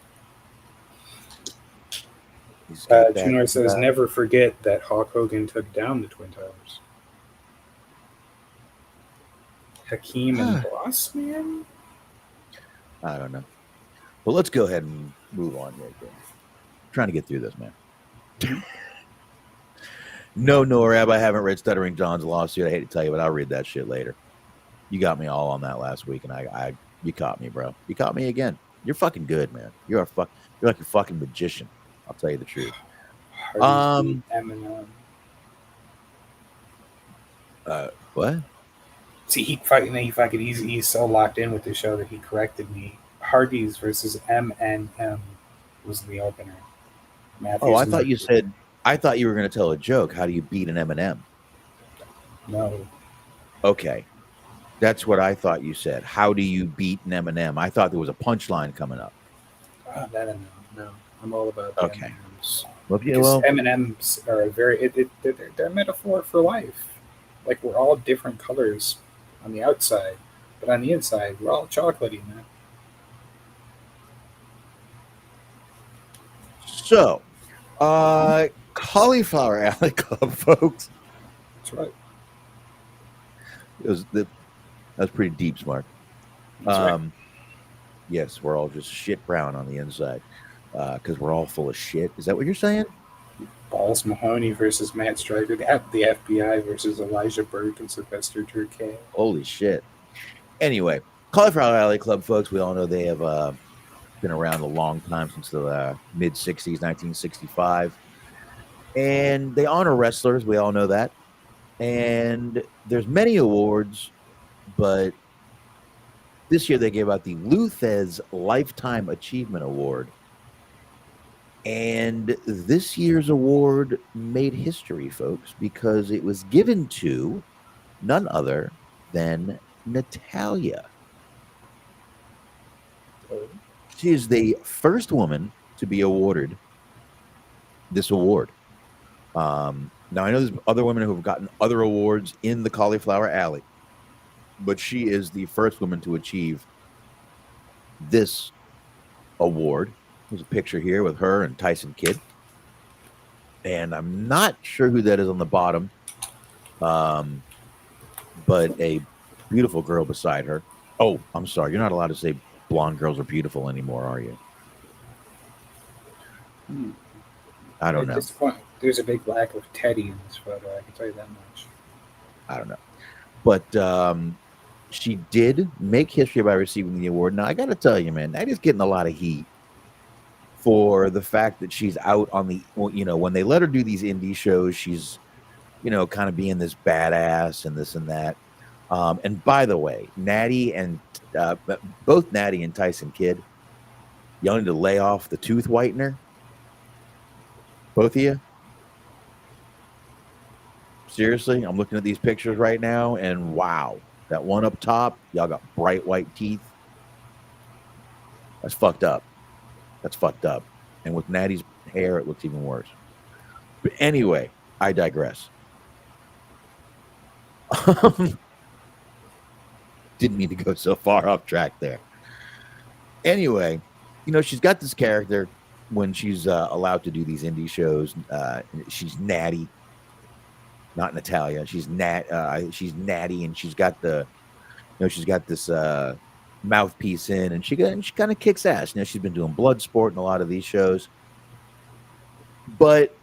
He's got that, Junior says, never forget that Hulk Hogan took down the Twin Towers. Hakeem and Bossman? I don't know. Well, let's go ahead and move on here. I'm trying to get through this, man. No, Norab, I haven't read Stuttering John's lawsuit. I hate to tell you, but I'll read that shit later. You got me all on that last week, and you caught me, bro. You caught me again. You're fucking good, man. You're like a fucking magician. I'll tell you the truth. Eminem. What? See, he's so locked in with the show that he corrected me. Hardy's versus MNM was the opener. Matthews Oh, I thought you said. I thought you were going to tell a joke. How do you beat an M&M? No. Okay, that's what I thought you said. How do you beat an M&M? I thought there was a punchline coming up. I don't know. No, I'm all about Okay. M&Ms. Well, yeah, Because well, M&Ms are a they're a metaphor for life. Like we're all different colors on the outside, but on the inside we're all chocolatey, man. so, Cauliflower Alley Club, folks. That's right. That's pretty deep, Smart. That's right. Yes, we're all just shit brown on the inside because we're all full of shit. Is that what you're saying? Balls Mahoney versus Matt Striker. The FBI versus Elijah Burke and Sylvester Turkey. Holy shit. Anyway, Cauliflower Alley Club, folks, we all know they have been around a long time, since the mid-60s, 1965. And they honor wrestlers. We all know that. And there's many awards, but this year they gave out the Luthez Lifetime Achievement Award. And this year's award made history, folks, because it was given to none other than Natalia. She is the first woman to be awarded this award. Now, I know there's other women who have gotten other awards in the Cauliflower Alley, but she is the first woman to achieve this award. There's a picture here with her and Tyson Kidd. And I'm not sure who that is on the bottom, but a beautiful girl beside her. Oh, I'm sorry. You're not allowed to say blonde girls are beautiful anymore, are you? I don't know. At this point, there's a big lack of Teddy in this photo. I can tell you that much. I don't know. But she did make history by receiving the award. Now, I got to tell you, man, that is getting a lot of heat for the fact that she's out on the, when they let her do these indie shows, she's, kind of being this badass and this and that. And by the way, both Natty and Tyson Kidd, y'all need to lay off the tooth whitener. Both of you. Seriously, I'm looking at these pictures right now, and wow, that one up top, y'all got bright white teeth. That's fucked up. That's fucked up. And with Natty's hair, it looks even worse. But anyway, I digress. Didn't mean to go so far off track there. Anyway, she's got this character when she's allowed to do these indie shows. She's Natty. not Natalia. She's Natty, and she's got she's got this mouthpiece in, and she kind of kicks ass. She's been doing Bloodsport and a lot of these shows, but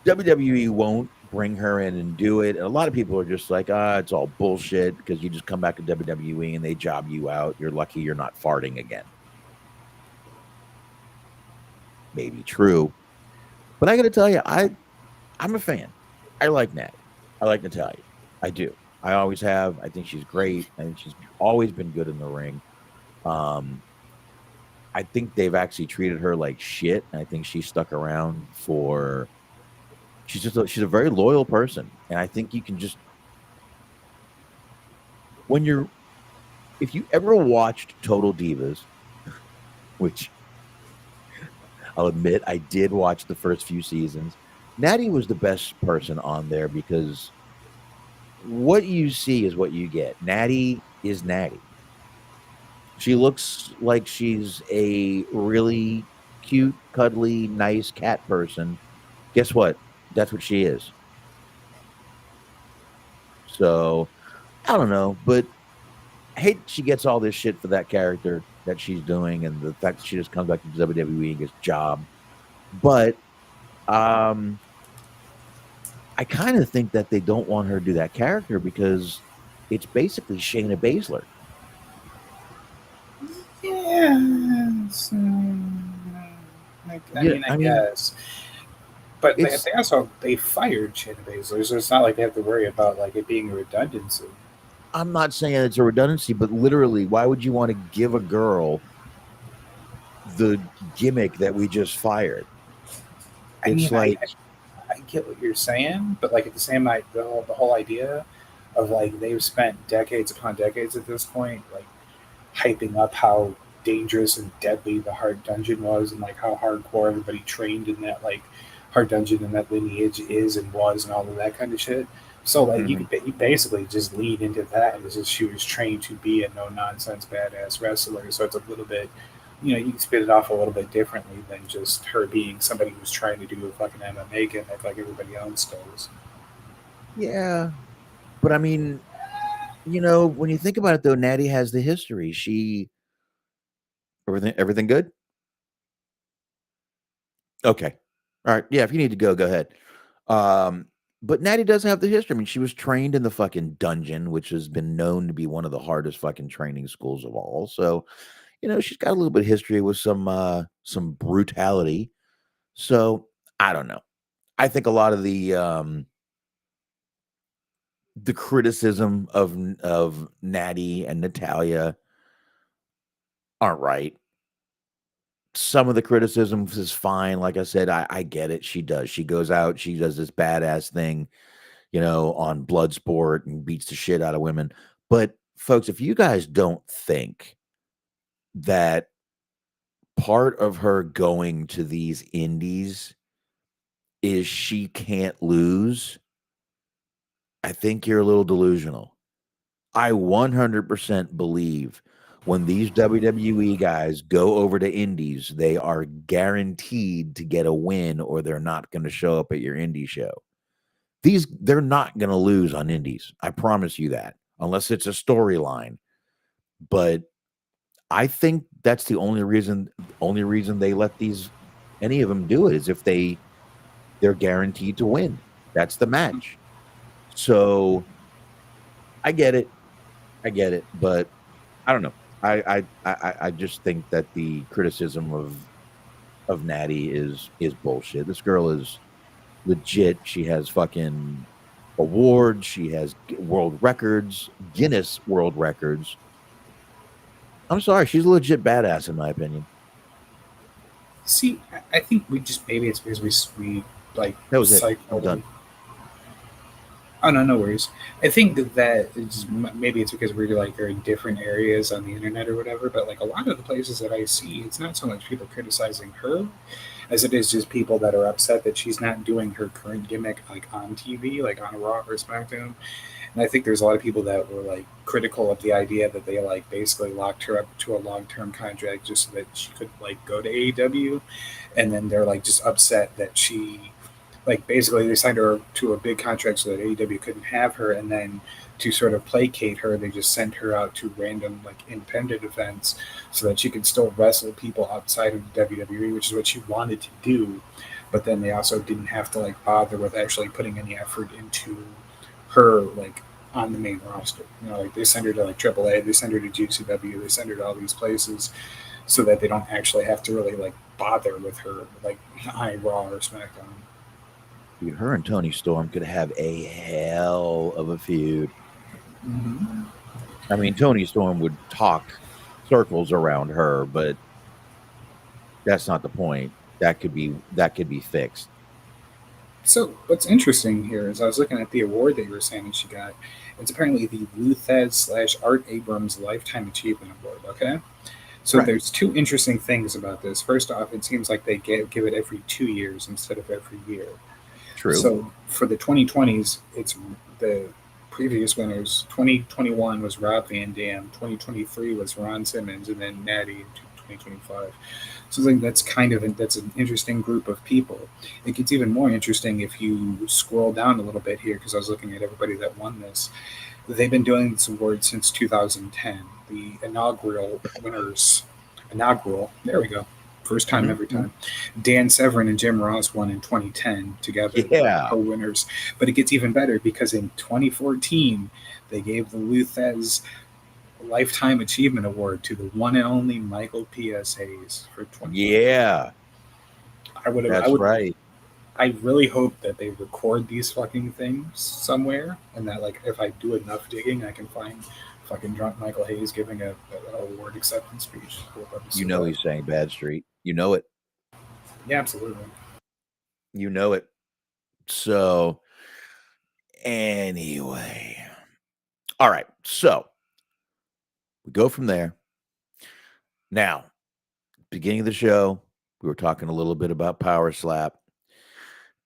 WWE won't bring her in and do it. And a lot of people are just like, it's all bullshit because you just come back to WWE and they job you out. You're lucky you're not farting again. Maybe true, but I got to tell you, I'm a fan. I like Natty. I like Natalia. I do. I always have. I think she's great. I think she's always been good in the ring. I think they've actually treated her like shit. And I think she stuck around for. She's a very loyal person, and I think you can just if you ever watched Total Divas, which I'll admit I did watch the first few seasons. Natty was the best person on there because what you see is what you get. Natty is Natty. She looks like she's a really cute, cuddly, nice cat person. Guess what? That's what she is. So, I don't know, but I hate she gets all this shit for that character that she's doing and the fact that she just comes back to WWE and gets jobbed. But I kind of think that they don't want her to do that character because it's basically Shayna Baszler. Yeah. I guess. But they fired Shayna Baszler, so it's not like they have to worry about like it being a redundancy. I'm not saying it's a redundancy, but literally, why would you want to give a girl the gimmick that we just fired? I get what you're saying, but like at the same time, the whole idea of like they've spent decades upon decades at this point, like hyping up how dangerous and deadly the Hard Dungeon was, and like how hardcore everybody trained in that like Hard Dungeon and that lineage is and was, and all of that kind of shit. So like you basically just lead into that as if she was trained to be a no nonsense badass wrestler. So it's a little bit, you can spit it off a little bit differently than just her being somebody who's trying to do a fucking MMA gimmick like everybody else does. Yeah, but I mean, when you think about it though, Natty has the history. Everything good? Okay. All right. Yeah, if you need to go ahead. But Natty does have the history. I mean, she was trained in the fucking dungeon, which has been known to be one of the hardest fucking training schools of all. So, she's got a little bit of history with some brutality. So, I don't know. I think a lot of the criticism of Natty and Natalia aren't right. Some of the criticisms is fine. Like I said, I get it. She goes out, she does this badass thing, on Bloodsport and beats the shit out of women. But folks, if you guys don't think that part of her going to these indies is she can't lose, I think you're a little delusional. I 100% believe when these WWE guys go over to indies, they are guaranteed to get a win or they're not going to show up at your indie show. They're not going to lose on indies. I promise you that, unless it's a storyline. But I think that's the only reason they let any of them do it is if they're guaranteed to win. That's the match. So I get it, but I don't know. I just think that the criticism of Natty is bullshit. This girl is legit. She has fucking awards. She has world records, Guinness World Records. I'm sorry, she's a legit badass in my opinion. See, I think maybe it's because we like that was it. I'm done. Oh no worries. I think that maybe it's because we're like are in different areas on the internet or whatever. But like a lot of the places that I see, it's not so much people criticizing her, as it is just people that are upset that she's not doing her current gimmick like on TV, like on Raw or SmackDown. And I think there's a lot of people that were like critical of the idea that they like basically locked her up to a long-term contract just so that she could like go to AEW, and then they're like just upset that she like basically they signed her to a big contract so that AEW couldn't have her, and then to sort of placate her, they just sent her out to random like independent events so that she could still wrestle people outside of the WWE, which is what she wanted to do. But then they also didn't have to like bother with actually putting any effort into her like on the main roster. You know, like they send her to like AAA, they send her to GCW, they send her to all these places so that they don't actually have to really like bother with her like on Raw or SmackDown. Dude, her and Tony Storm could have a hell of a feud. Mm-hmm. I mean, Tony Storm would talk circles around her, but that's not the point. That could be fixed. So what's interesting here is I was looking at the award that you were saying that she got. It's apparently the Luthez / Art Abrams Lifetime Achievement Award. Okay, so Right. there's two interesting things about this. First off, it seems like they give it every 2 years instead of every year. True. So for the 2020s, it's the previous winners. 2021 was Rob Van Dam. 2023 was Ron Simmons, and then Natty in 2025. So I think that's an interesting group of people. It gets even more interesting if you scroll down a little bit here, because I was looking at everybody that won this. They've been doing this award since 2010. The inaugural winners, there we go. First time, every time. Dan Severn and Jim Ross won in 2010 together. Yeah. Co-winners. But it gets even better because in 2014, they gave the Luthez Lifetime Achievement Award to the one and only Michael P.S. Hayes for 20. Yeah, I would. right. I really hope that they record these fucking things somewhere, and that like if I do enough digging, I can find fucking drunk Michael Hayes giving a award acceptance speech. You know he's saying Bad Street. You know it. Yeah, absolutely. You know it. So, anyway. All right. So, we go from there. Now, beginning of the show, we were talking a little bit about Power Slap.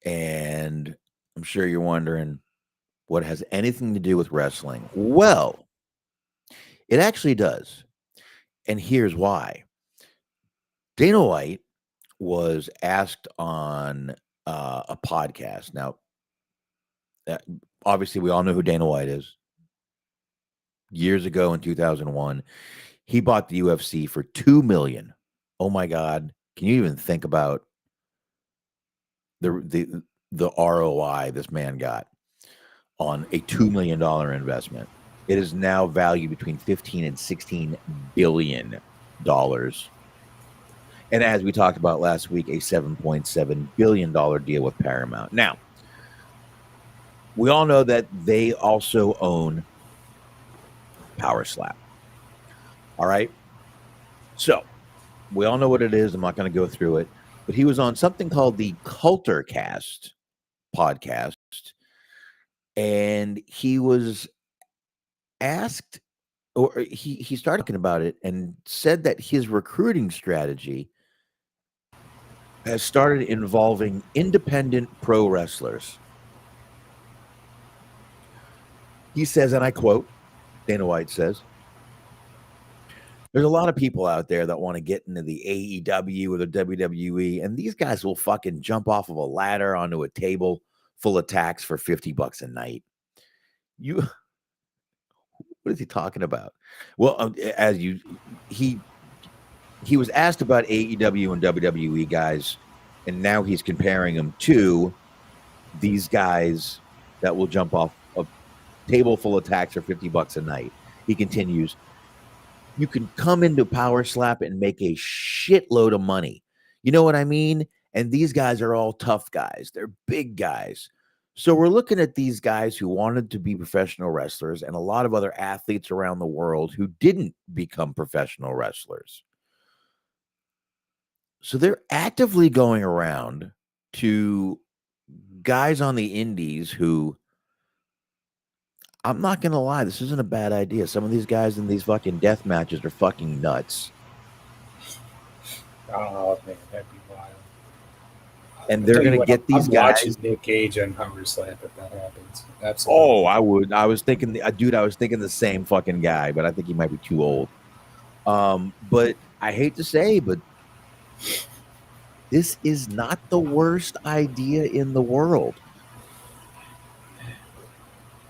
And I'm sure you're wondering what has anything to do with wrestling. Well, it actually does. And here's why. Dana White was asked on a podcast. Now, obviously, we all know who Dana White is. Years ago in 2001, he bought the UFC for $2 million. Oh my God! Can you even think about the ROI this man got on a $2 million investment? It is now valued between $15 and $16 billion. And as we talked about last week, a $7.7 billion deal with Paramount. Now, we all know that they also own Power Slap. All right. So we all know what it is. I'm not going to go through it. But he was on something called the Cultercast podcast. And he was asked, or he started talking about it and said that his recruiting strategy has started involving independent pro wrestlers. He says, and I quote, Dana White says, "There's a lot of people out there that want to get into the AEW or the WWE, and these guys will fucking jump off of a ladder onto a table full of tacks for $50 a night." What is he talking about? Well, he was asked about AEW and WWE guys, and now he's comparing them to these guys that will jump off a table full of tacks for $50 a night. He continues, "You can come into Power Slap and make a shitload of money. You know what I mean? And these guys are all tough guys. They're big guys. So we're looking at these guys who wanted to be professional wrestlers and a lot of other athletes around the world who didn't become professional wrestlers. So they're actively going around to guys on the indies who, I'm not going to lie, this isn't a bad idea. Some of these guys in these fucking death matches are fucking nuts. Oh man, that'd be wild. And they're going to get these guys. Watching Nick Cage on Power Slap if that happens. Absolutely. Oh, I would. I was thinking, I was thinking the same fucking guy, but I think he might be too old. But I hate to say, but This is not the worst idea in the world.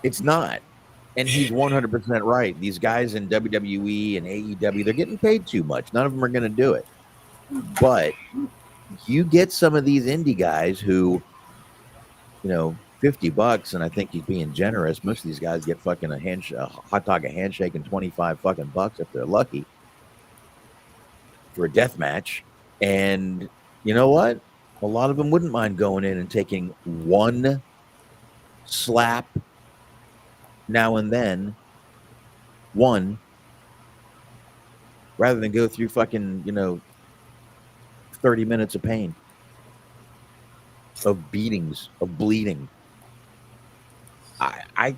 It's not. And he's 100% right. These guys in WWE and AEW, they're getting paid too much. None of them are going to do it. But you get some of these indie guys who, $50, and I think he's being generous. Most of these guys get fucking a hot dog, a handshake, and 25 fucking bucks if they're lucky for a death match. And you know what? A lot of them wouldn't mind going in and taking one slap now and then, rather than go through fucking 30 minutes of pain, of beatings, of bleeding. When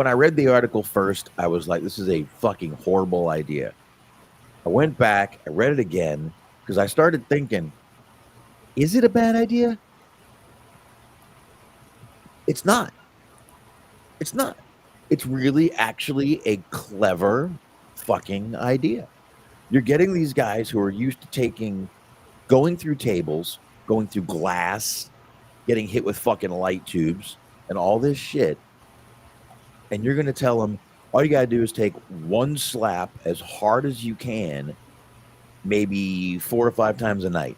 I read the article first, I was like, this is a fucking horrible idea. I went back, I read it again, because I started thinking, is it a bad idea? It's not. It's not. It's really actually a clever fucking idea. You're getting these guys who are used to going through tables, going through glass, getting hit with fucking light tubes and all this shit. And you're going to tell them, all you got to do is take one slap as hard as you can, maybe 4 or 5 times a night.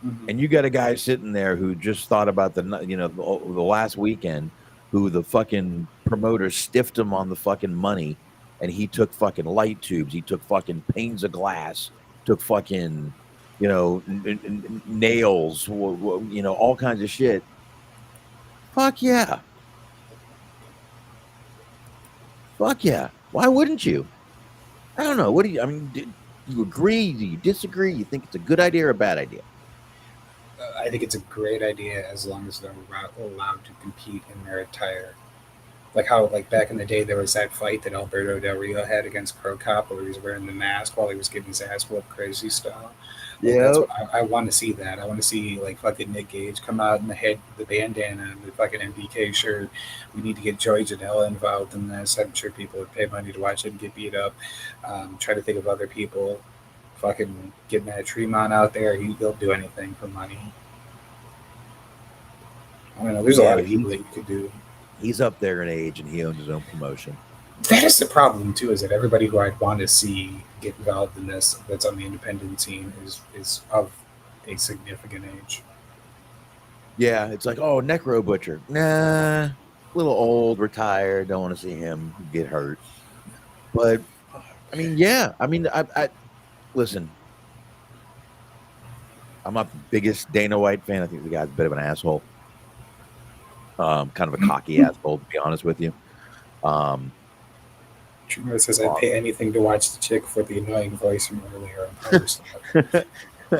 Mm-hmm. And you got a guy sitting there who just thought about the last weekend, who the fucking promoter stiffed him on the fucking money, and he took fucking light tubes, he took fucking panes of glass, took fucking, nails, all kinds of shit. Fuck yeah. Fuck yeah. Why wouldn't you? I don't know. Do you agree? Do you disagree? You think it's a good idea or a bad idea? I think it's a great idea as long as they're allowed to compete in their attire. Like how, back in the day, there was that fight that Alberto Del Rio had against Crow Cop where he was wearing the mask while he was getting his ass whooped crazy style. Yeah, I want to see that. I want to see fucking Nick Gage come out in the bandana and the fucking MBK shirt. We need to get Joey Janela involved in this. I'm sure people would pay money to watch him get beat up. Try to think of other people. Fucking getting that Tremont out there. He'll do anything for money. I don't know. There's a lot of people that you could do. He's up there in age and he owns his own promotion. That is the problem too, is that everybody who I'd want to see get involved in this that's on the independent scene is of a significant age. Yeah, it's like, oh, Necro Butcher. Nah, a little old, retired, don't want to see him get hurt. But I listen, I'm not the biggest Dana White fan. I think the guy's a bit of an asshole. Kind of a cocky asshole, to be honest with you. Trina says, I'd pay anything to watch the chick for the annoying voice from earlier.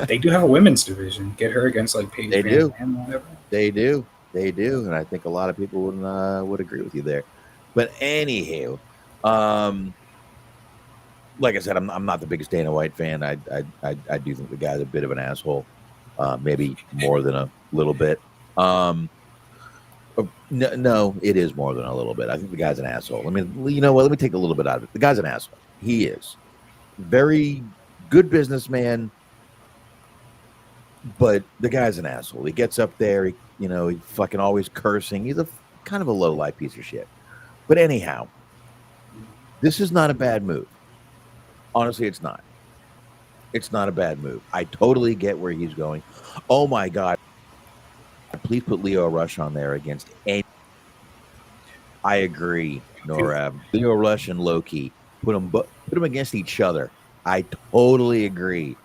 They do have a women's division. Get her against Paige Van Zandt, whatever. They do, and I think a lot of people would agree with you there. But anywho, like I said, I'm not the biggest Dana White fan. I do think the guy's a bit of an asshole, maybe more than a little bit. No, it is more than a little bit. I think the guy's an asshole. I mean, you know what? Let me take a little bit out of it. The guy's an asshole. He is. Very good businessman, but the guy's an asshole. He gets up there, he fucking always cursing. He's a kind of a low-life piece of shit. But anyhow, this is not a bad move. Honestly, it's not. It's not a bad move. I totally get where he's going. Oh, my God. Please put Leo Rush on there against any. I agree, Norab. Leo Rush and Loki. Put them against each other. I totally agree.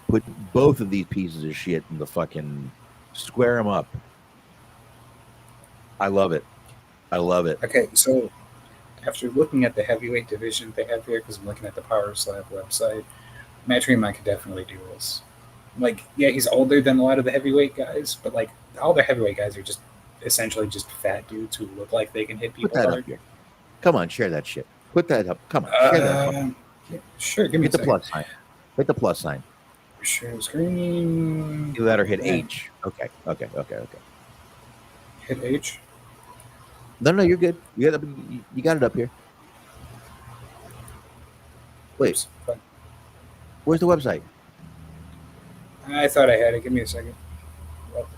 Put both of these pieces of shit in the fucking square them up. I love it. I love it. Okay, so after looking at the heavyweight division they have here, because I'm looking at the Power Slap website, Matt Tremont could definitely do this. Yeah, he's older than a lot of the heavyweight guys, but all the heavyweight guys are just essentially just fat dudes who look like they can hit people hard. Up here. Come on, share that shit. Put that up. Come on, share that. Yeah, sure, give me hit the plus sign. Hit the plus sign. Share screen. Do that or hit H. Okay. Hit H. No, you're good. You got it up here. Wait. Where's the website? I thought I had it. Give me a second.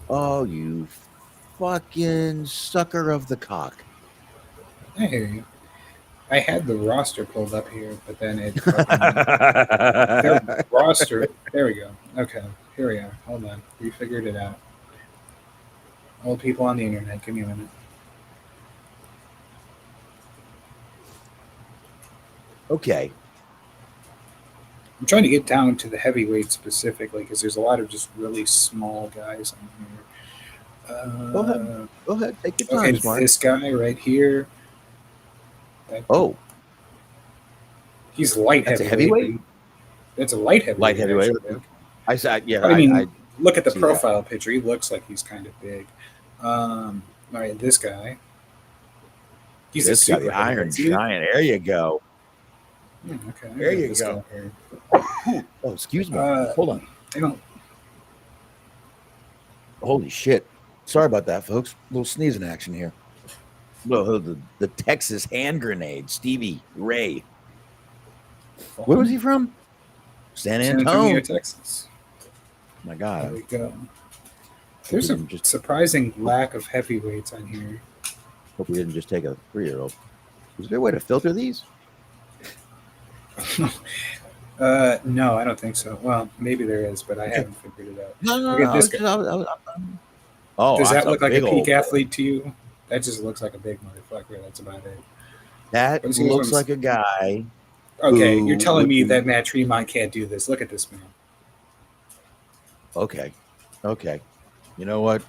Oh, you fucking sucker of the cock. I hear you. I had the roster pulled up here, but then it their roster. There we go. Okay, here we are. Hold on, we figured it out. Old people on the internet. Give me a minute. Okay. I'm trying to get down to the heavyweight specifically because there's a lot of just really small guys on here. Go ahead. Go ahead. Take your time, Okay, Smart. this guy right here. Oh, He's light that's a heavyweight. heavyweight? That's a light heavyweight. Light heavyweight? actually. I saw. Yeah, But I mean, I look at the see profile picture. He looks like he's kind of big. All right, this guy. He's this a guy, super the Iron heavyweight. See? Giant. There you go. Okay, There you this go. guy here. Oh, excuse me. Uh, Hold on. I don't. Holy shit. Sorry about that, folks. A little sneezing action here. Well, the Texas hand grenade, Stevie Ray. Where was he from? San Antonio. Texas. My There God. we go. There's a didn't just- surprising lack of heavyweights on here. Hope we didn't just take a 3-year-old. Is there a way to filter these? No, I don't think so. Well, maybe there is, but I haven't figured it out. No, Look at this guy. Oh, Does that's that look a like a big peak old- athlete to you? That just looks like a big motherfucker. That's about it. That Let's see this looks one's- like a guy. Okay, Who you're telling would me be- that Matt Tremont can't do this. Look at this man. Okay. Okay. You know what?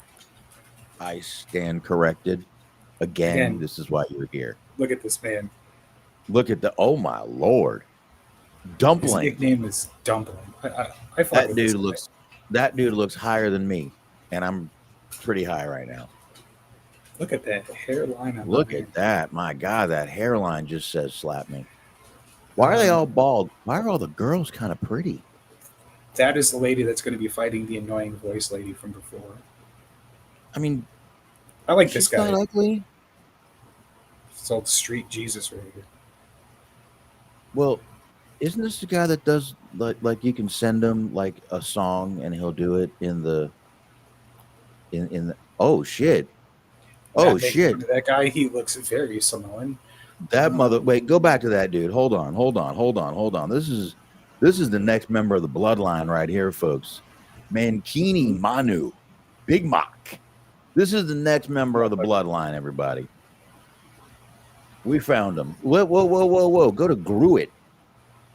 I stand corrected. Again, this is why you're here. Look at this man. Look at the, oh my Lord. His Dumpling. nickname is Dumpling. I fuck That with dude this guy. looks higher than me. And I'm pretty high right now. Look at that hairline. On Look that at that. My God, that hairline just says slap me. Why are they all bald? Why are all the girls kind of pretty? That is the lady that's going to be fighting the annoying voice lady from before. I mean, I like she's this guy. not ugly. It's old street Jesus right here. Well, isn't this the guy that does like you can send him like a song and he'll do it in the oh shit. Oh Matt, make shit. fun of that guy, he looks very Samoan. That mother wait, go back to that dude. Hold on. This is the next member of the bloodline right here, folks. Mankini Manu. Big Mock. This is the next member of the bloodline, everybody. We found him. Whoa. Go to Gruit.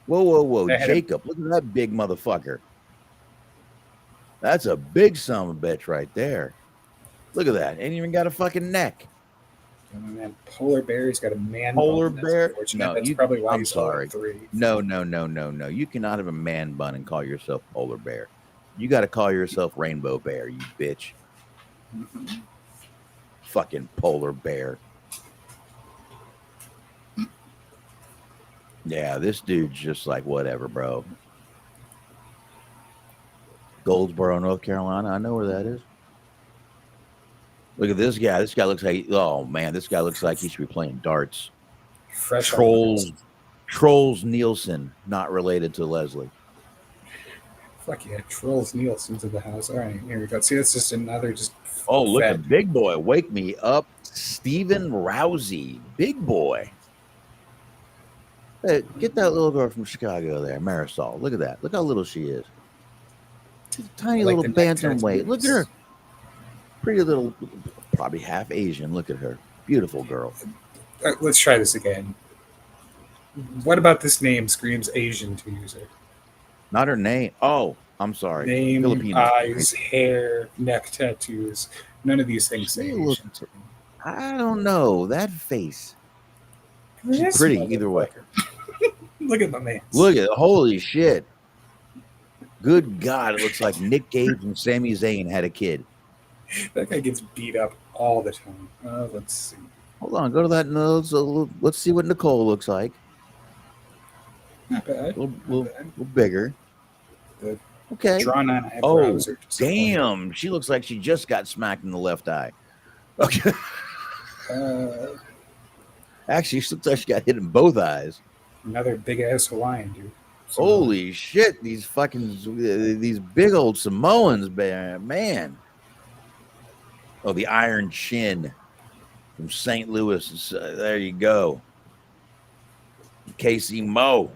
Whoa. That had Jacob. Look at that big motherfucker. That's a big son of a bitch right there. Look at that. Ain't even got a fucking neck. And then Polar Bear, he's got a man. Polar bun. That's bear? unfortunate. No, That's you- probably why I'm he's sorry. 3. No. You cannot have a man bun and call yourself Polar Bear. You got to call yourself Rainbow Bear, you bitch. Mhm. Fucking Polar Bear. Yeah, this dude's just like, whatever, bro. Goldsboro, North Carolina. I know where that is. Look at this guy. This guy looks like, oh man, this guy looks like he should be playing darts. Fresh off the press. Trolls Nielsen, not related to Leslie. Fuck yeah, Trolls Nielsen to the house. All right, here we go. See, that's just another just. Oh, look fat- at Big Boy. Wake me up. Steven Rousey. Big Boy. Hey, get that little girl from Chicago there, Marisol. Look at that. Look how little she is. She's a tiny I like little the neck bantamweight. Look at tattoos. her. Pretty little, probably half Asian. Look at her. Beautiful girl. Let's try this again. What about this name screams Asian to user? Not her name. Oh, I'm sorry. Name, Filipino. eyes, hair, neck tattoos. None of these things say She look- Asian to me. I don't know. That face. She's This pretty either way. motherfucker. Look at my man. Look at holy shit. Good God, it looks like Nick Cage and Sami Zayn had a kid. That guy gets beat up all the time. Let's see. Hold on, go to that nose. Let's see what Nicole looks like. Not bad. A little, Not little, bad. little bigger. The Okay. Drawn on Oh, eyebrows are disappointing. damn. She looks like she just got smacked in the left eye. Okay. Uh, Actually, she looks like she got hit in both eyes. another big ass Hawaiian dude. Holy shit! These big old Samoans, man. Oh, the Iron Chin from St. Louis. There you go. Casey Mo.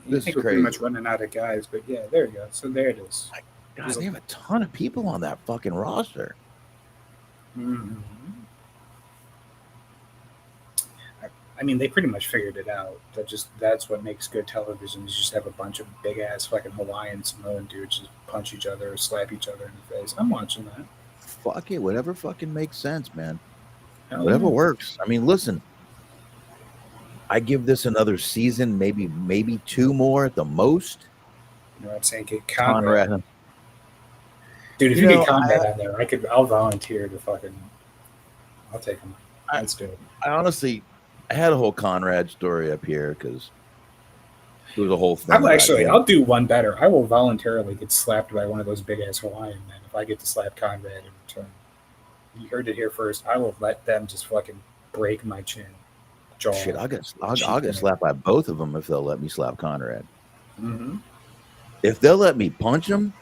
I think we're pretty much running out of guys, but yeah, there you go. So there it is. God, they have a ton of people on that fucking roster. Mm-hmm. I mean, they pretty much figured it out. That's what makes good television. You just have a bunch of big ass fucking Hawaiian Samoan dudes just punch each other or slap each other in the face. I'm watching that. Fuck it, whatever fucking makes sense, man. Hell Whatever yeah. works. I mean, listen. I give this another season, maybe 2 more at the most. You know what I'm saying? Get Conrad. Dude, if You you know, get Conrad on there, I'll volunteer to fucking. I'll take him. Let's do it. I honestly, I had a whole Conrad story up here because it was a whole thing. I'll do one better. I will voluntarily get slapped by one of those big ass Hawaiian men if I get to slap Conrad in return. You heard it here first. I will let them just fucking break my chin. Jaw. Shit, I'll get slapped by both of them if they'll let me slap Conrad. Mm-hmm. If they'll let me punch him,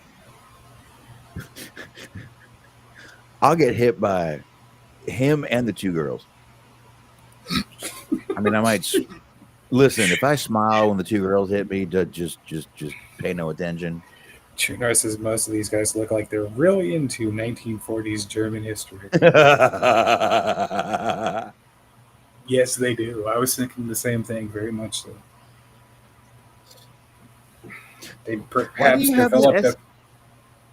I'll get hit by him and the 2 girls. I mean, I might listen. If I smile when the 2 girls hit me, just pay no attention. True North says most of these guys look like they're really into 1940s German history. Yes, they do. I was thinking the same thing, very much so. They perhaps developed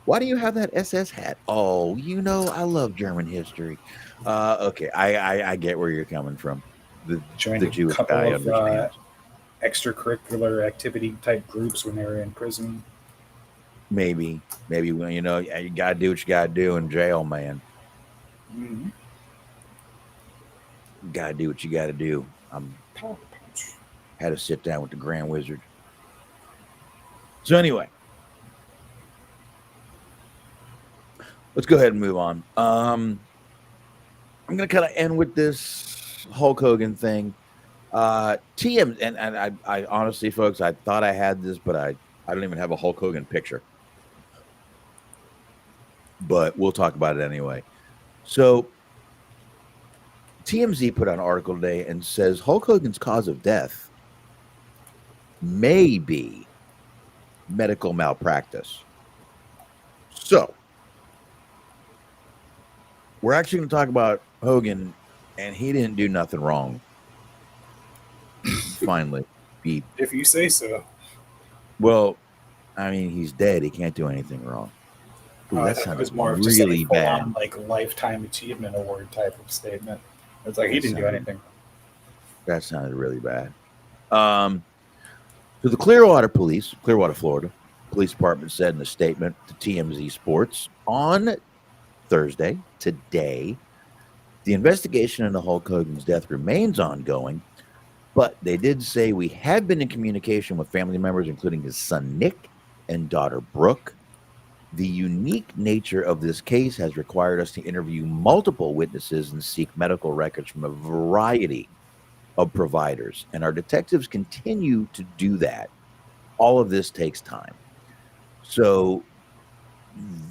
Why do you have that SS hat? Oh, I love German history. Okay, I get where you're coming from. The Jewish guy understands. Extracurricular activity type groups when they were in prison. Maybe when you gotta do what you gotta do in jail, man. Mm-hmm. Gotta do what you gotta do. Had to sit down with the Grand Wizard. So anyway, let's go ahead and move on. I'm gonna kind of end with this Hulk Hogan thing. TM and I honestly, folks, I thought I had this, but I don't even have a Hulk Hogan picture. But we'll talk about it anyway. So TMZ put out an article today and says Hulk Hogan's cause of death may be medical malpractice. So we're actually going to talk about Hogan, and he didn't do nothing wrong. Finally, if you say so. Well, I mean, he's dead. He can't do anything wrong. Ooh, that was more of really just bad. Like lifetime achievement award type of statement. It's like he didn't do anything. That sounded really bad. So the Clearwater, Florida Police Department said in a statement to TMZ Sports on Thursday, today, the investigation into Hulk Hogan's death remains ongoing, but they did say we have been in communication with family members, including his son Nick and daughter Brooke. The unique nature of this case has required us to interview multiple witnesses and seek medical records from a variety of providers, and our detectives continue to do that. All of this takes time. So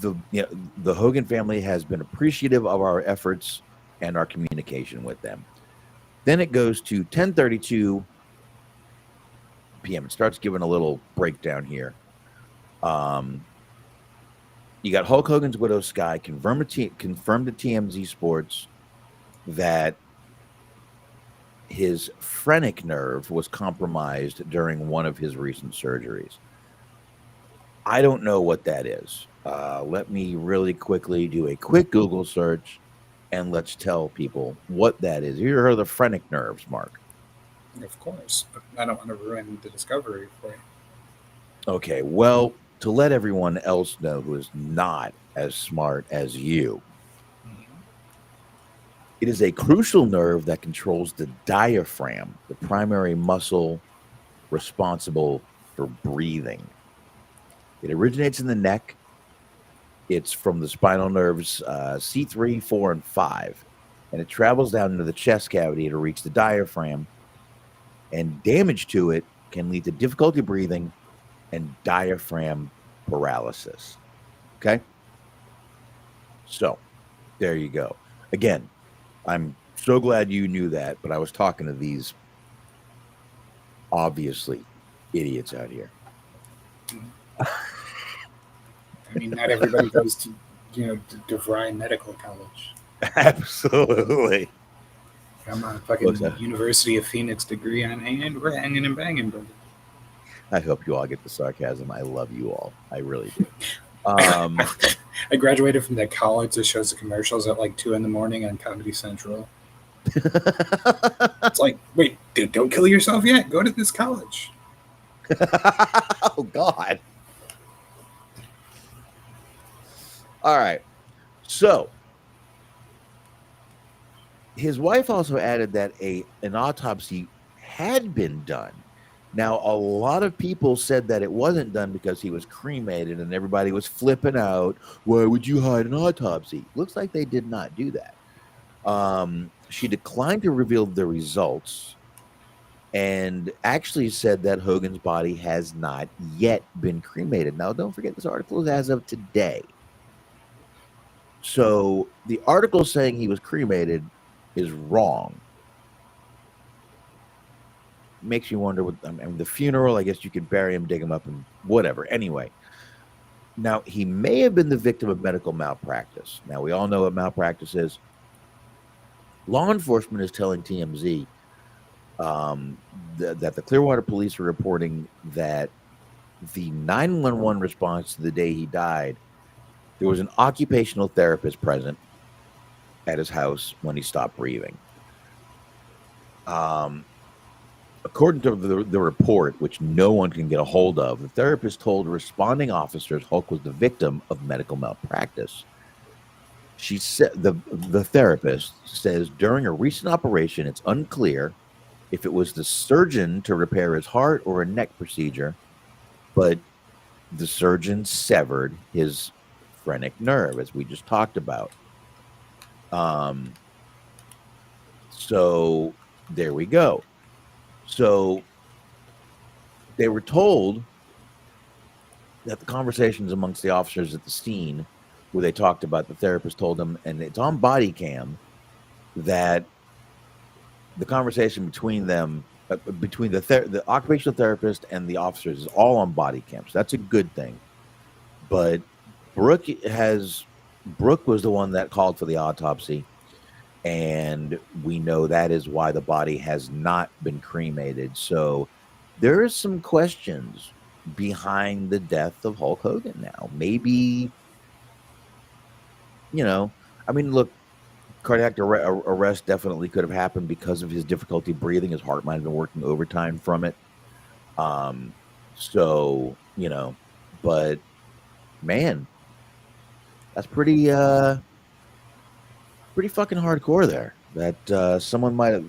the Hogan family has been appreciative of our efforts and our communication with them. Then it goes to 10:32 p.m. It starts giving a little breakdown here. You got Hulk Hogan's widow, Sky, confirmed to TMZ Sports that his phrenic nerve was compromised during one of his recent surgeries. I don't know what that is. Let me really quickly do a quick Google search, and let's tell people what that is. You heard of the phrenic nerves, Mark? Of course. But I don't want to ruin the discovery for you. Okay, well, to let everyone else know who is not as smart as you, it is a crucial nerve that controls the diaphragm, the primary muscle responsible for breathing. It originates in the neck. It's from the spinal nerves C3, 4, and 5. and it travels down into the chest cavity to reach the diaphragm, and damage to it can lead to difficulty breathing and diaphragm paralysis. Okay? So, there you go. Again, I'm so glad you knew that, but I was talking to these obviously idiots out here. I mean, not everybody goes to, DeVry Medical College. Absolutely. I'm a fucking University of Phoenix degree on hand. We're hanging and banging, brother. I hope you all get the sarcasm. I love you all. I really do. I graduated from that college that shows the commercials at like 2 a.m. on Comedy Central. It's like, wait, dude, don't kill yourself yet. Go to this college. Oh, God. All right. So, his wife also added that an autopsy had been done. Now, a lot of people said that it wasn't done because he was cremated, and everybody was flipping out. Why would you hide an autopsy? Looks like they did not do that. She declined to reveal the results and actually said that Hogan's body has not yet been cremated. Now, don't forget, this article is as of today. So the article saying he was cremated is wrong. Makes you wonder what, the funeral, I guess you could bury him, dig him up, and whatever. Anyway, now he may have been the victim of medical malpractice. Now, we all know what malpractice is. Law enforcement is telling TMZ that the Clearwater police are reporting that the 911 response to the day he died, there was an occupational therapist present at his house when he stopped breathing. According to the report, which no one can get a hold of, the therapist told responding officers Hulk was the victim of medical malpractice. She said the therapist says during a recent operation, it's unclear if it was the surgeon to repair his heart or a neck procedure, but the surgeon severed his phrenic nerve, as we just talked about. So there we go. So they were told that the conversations amongst the officers at the scene, where they talked about, the therapist told them, and it's on body cam, that the conversation between them, between the occupational therapist and the officers, is all on body cam. So that's a good thing. But Brooke was the one that called for the autopsy, and we know that is why the body has not been cremated. So there is some questions behind the death of Hulk Hogan now. Maybe, look, cardiac arrest definitely could have happened because of his difficulty breathing. His heart might have been working overtime from it. But man, that's pretty fucking hardcore there. That someone might have,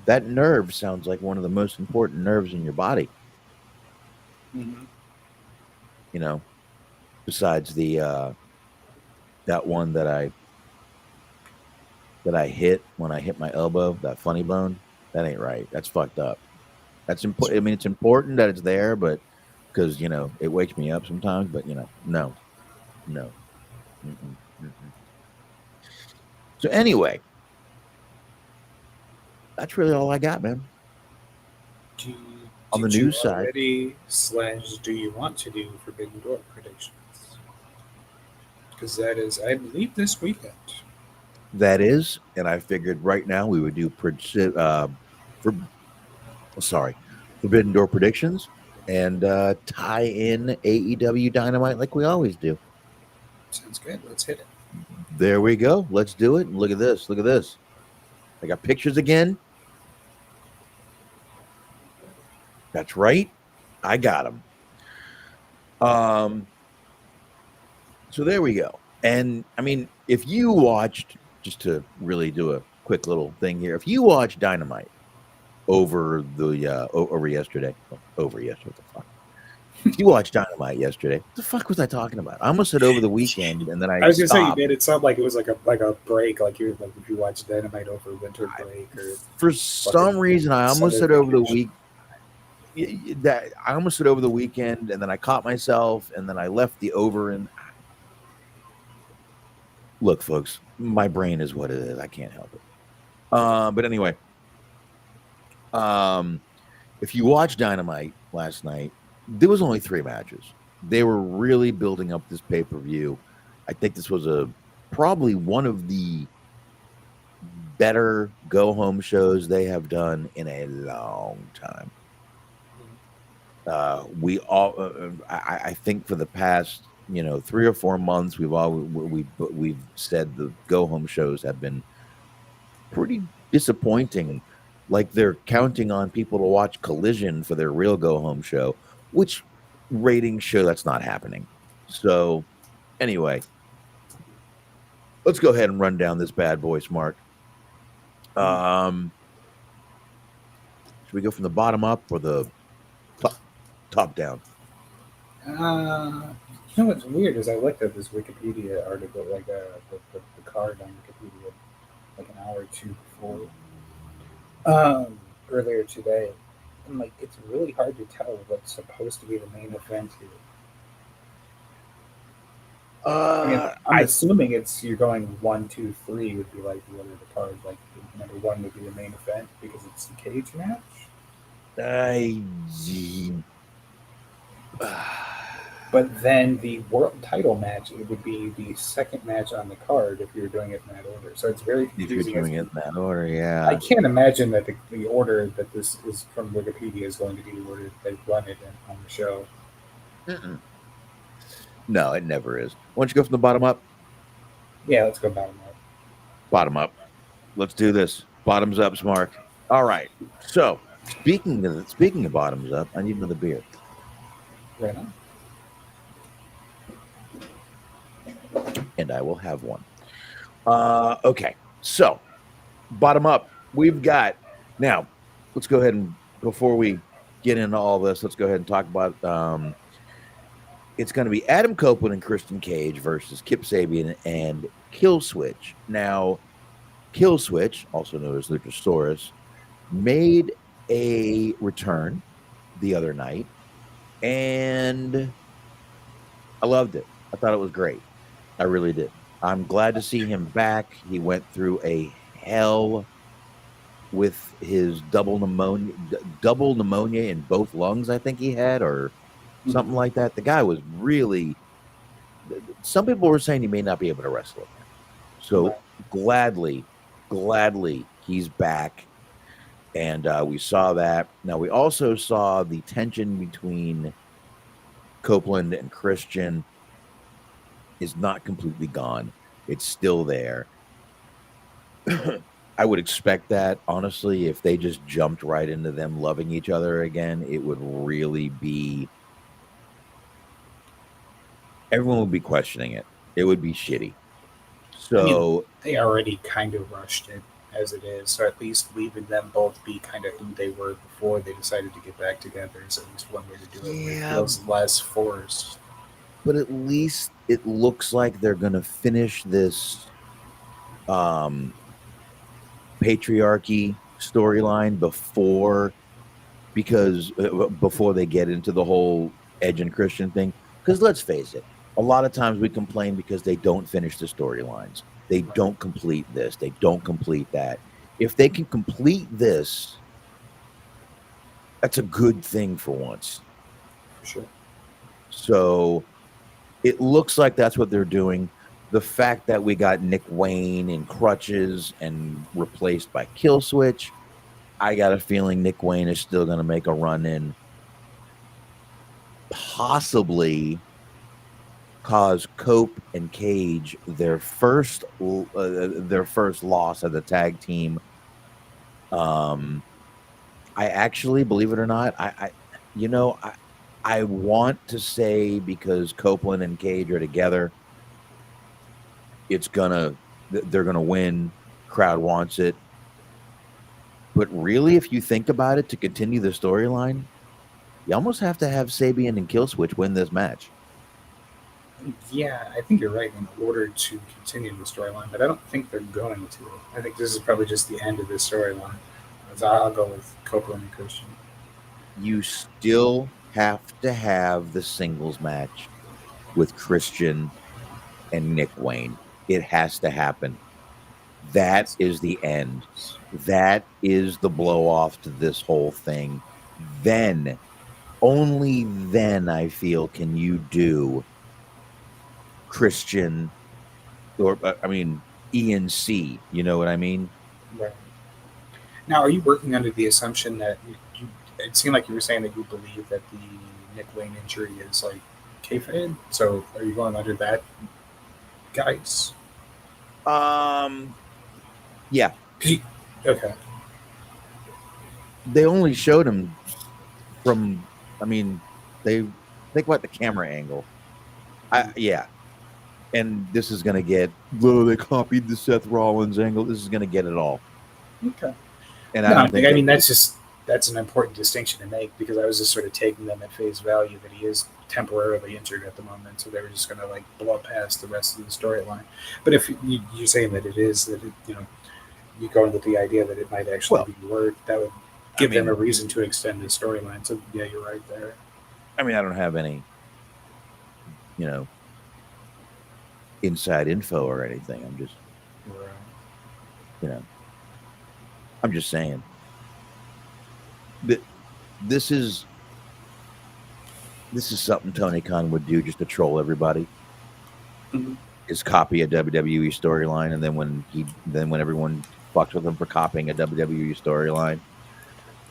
that nerve sounds like one of the most important nerves in your body. Mm-hmm. Besides the that one that I hit when I hit my elbow, that funny bone, that ain't right. That's fucked up. That's important. I mean, it's important that it's there, but because it wakes me up sometimes. But no. So anyway, that's really all I got, man. On the news side, do you want to do Forbidden Door predictions? Because that is, I believe, this weekend. That is, and I figured right now we would do Forbidden Door predictions and tie in AEW Dynamite like we always do. Sounds good. Let's hit it. There we go. Let's do it. And look at this. Look at this. I got pictures again. That's right. I got them. So there we go. And I mean, if you watched, just to really do a quick little thing here, if you watched Dynamite over yesterday, what the fuck? If you watched Dynamite yesterday, what the fuck was I talking about? I almost said over the weekend, and then I was gonna say you stopped. made it sound like it was like a break, like you like if you watched Dynamite over winter break or For some reason, I almost said summer over the vacation. week. That I almost said over the weekend, and then I caught myself, and then I left the over. And look, folks, my brain is what it is. I can't help it. But anyway, if you watched Dynamite last night, there was only 3 matches. They were really building up this pay-per-view. I think this was probably one of the better go-home shows they have done in a long time. I think for the past 3 or 4 months, we've said the go-home shows have been pretty disappointing. Like they're counting on people to watch Collision for their real go-home show, which ratings show that's not happening. So anyway, let's go ahead and run down this bad boy, Smark. Should we go from the bottom up or the top down? You know what's weird is I looked at this Wikipedia article, like the card on Wikipedia, like an hour or two before, earlier today. And like, it's really hard to tell what's supposed to be the main event here. I mean, I'm assuming you're going 1, 2, 3 would be like the order of the card. Like number 1 would be the main event because it's the cage match. But then the world title match, it would be the second match on the card if you're doing it in that order. So it's very confusing. If you're doing it in that order, yeah. I can't imagine that the order that this is from Wikipedia is going to be the order that they run it in on the show. Mm-mm. No, it never is. Why don't you go from the bottom up? Yeah, let's go bottom up. Bottom up. Let's do this. Bottoms up, Smark. All right. So speaking of bottoms up, I need another beer. Right on. And I will have one. Okay. So bottom up, we've got now. Let's go ahead and before we get into all this, let's go ahead and talk about. It's going to be Adam Copeland and Christian Cage versus Kip Sabian and Killswitch. Now, Killswitch, also known as Luchasaurus, made a return the other night, and I loved it. I thought it was great. I really did. I'm glad to see him back. He went through a hell with his double pneumonia in both lungs, I think he had, or something like that. The guy was really. Some people were saying he may not be able to wrestle again. So gladly, he's back, and we saw that. Now we also saw the tension between Copeland and Christian is not completely gone. It's still there. I would expect that, honestly, if they just jumped right into them loving each other again, it would really be. Everyone would be questioning it. It would be shitty. So I mean, they already kind of rushed it as it is. So at least leaving them both be kind of who they were before they decided to get back together is at least one way to do it. Yeah. It feels less forced. But at least it looks like they're going to finish this patriarchy storyline before they get into the whole Edge and Christian thing. Because let's face it, a lot of times we complain because they don't finish the storylines. They don't complete this. They don't complete that. If they can complete this, that's a good thing for once. For sure. So it looks like that's what they're doing. The fact that we got Nick Wayne in crutches and replaced by Killswitch, I got a feeling Nick Wayne is still going to make a run in, possibly cause Cope and Cage their first loss as a tag team. I actually, believe it or not, I want to say because Copeland and Cage are together, they're gonna win. Crowd wants it. But really, if you think about it, to continue the storyline, You almost have to have Sabian and Killswitch win this match. Yeah, I think you're right in order to continue the storyline, but I don't think they're going to. I think this is probably just the end of this storyline. So I'll go with Copeland and Christian. You still have to have the singles match with Christian and Nick Wayne. It has to happen. That is the end. That is the blow off to this whole thing. Then, only then, I feel, can you do Christian, or ENC. You know what I mean? Right. Now, are you working under the assumption that it seemed like you were saying that you believe that the Nick Wayne injury is like kayfabe? So are you going under that, guys? Yeah. Okay. They only showed him from. They think about the camera angle. Yeah. And this is going to get, they copied the Seth Rollins angle. This is going to get it all. Okay. And That's an important distinction to make, because I was just sort of taking them at face value that he is temporarily injured at the moment, so they were just going to like blow past the rest of the storyline. But if you're saying that you go with the idea that it might actually be work, that would give them a reason to extend the storyline. So yeah, you're right there. I don't have any, inside info or anything. I'm just, I'm just saying that this is something Tony Khan would do just to troll everybody. Mm-hmm. Is copy a WWE storyline, and then when everyone fucks with him for copying a WWE storyline,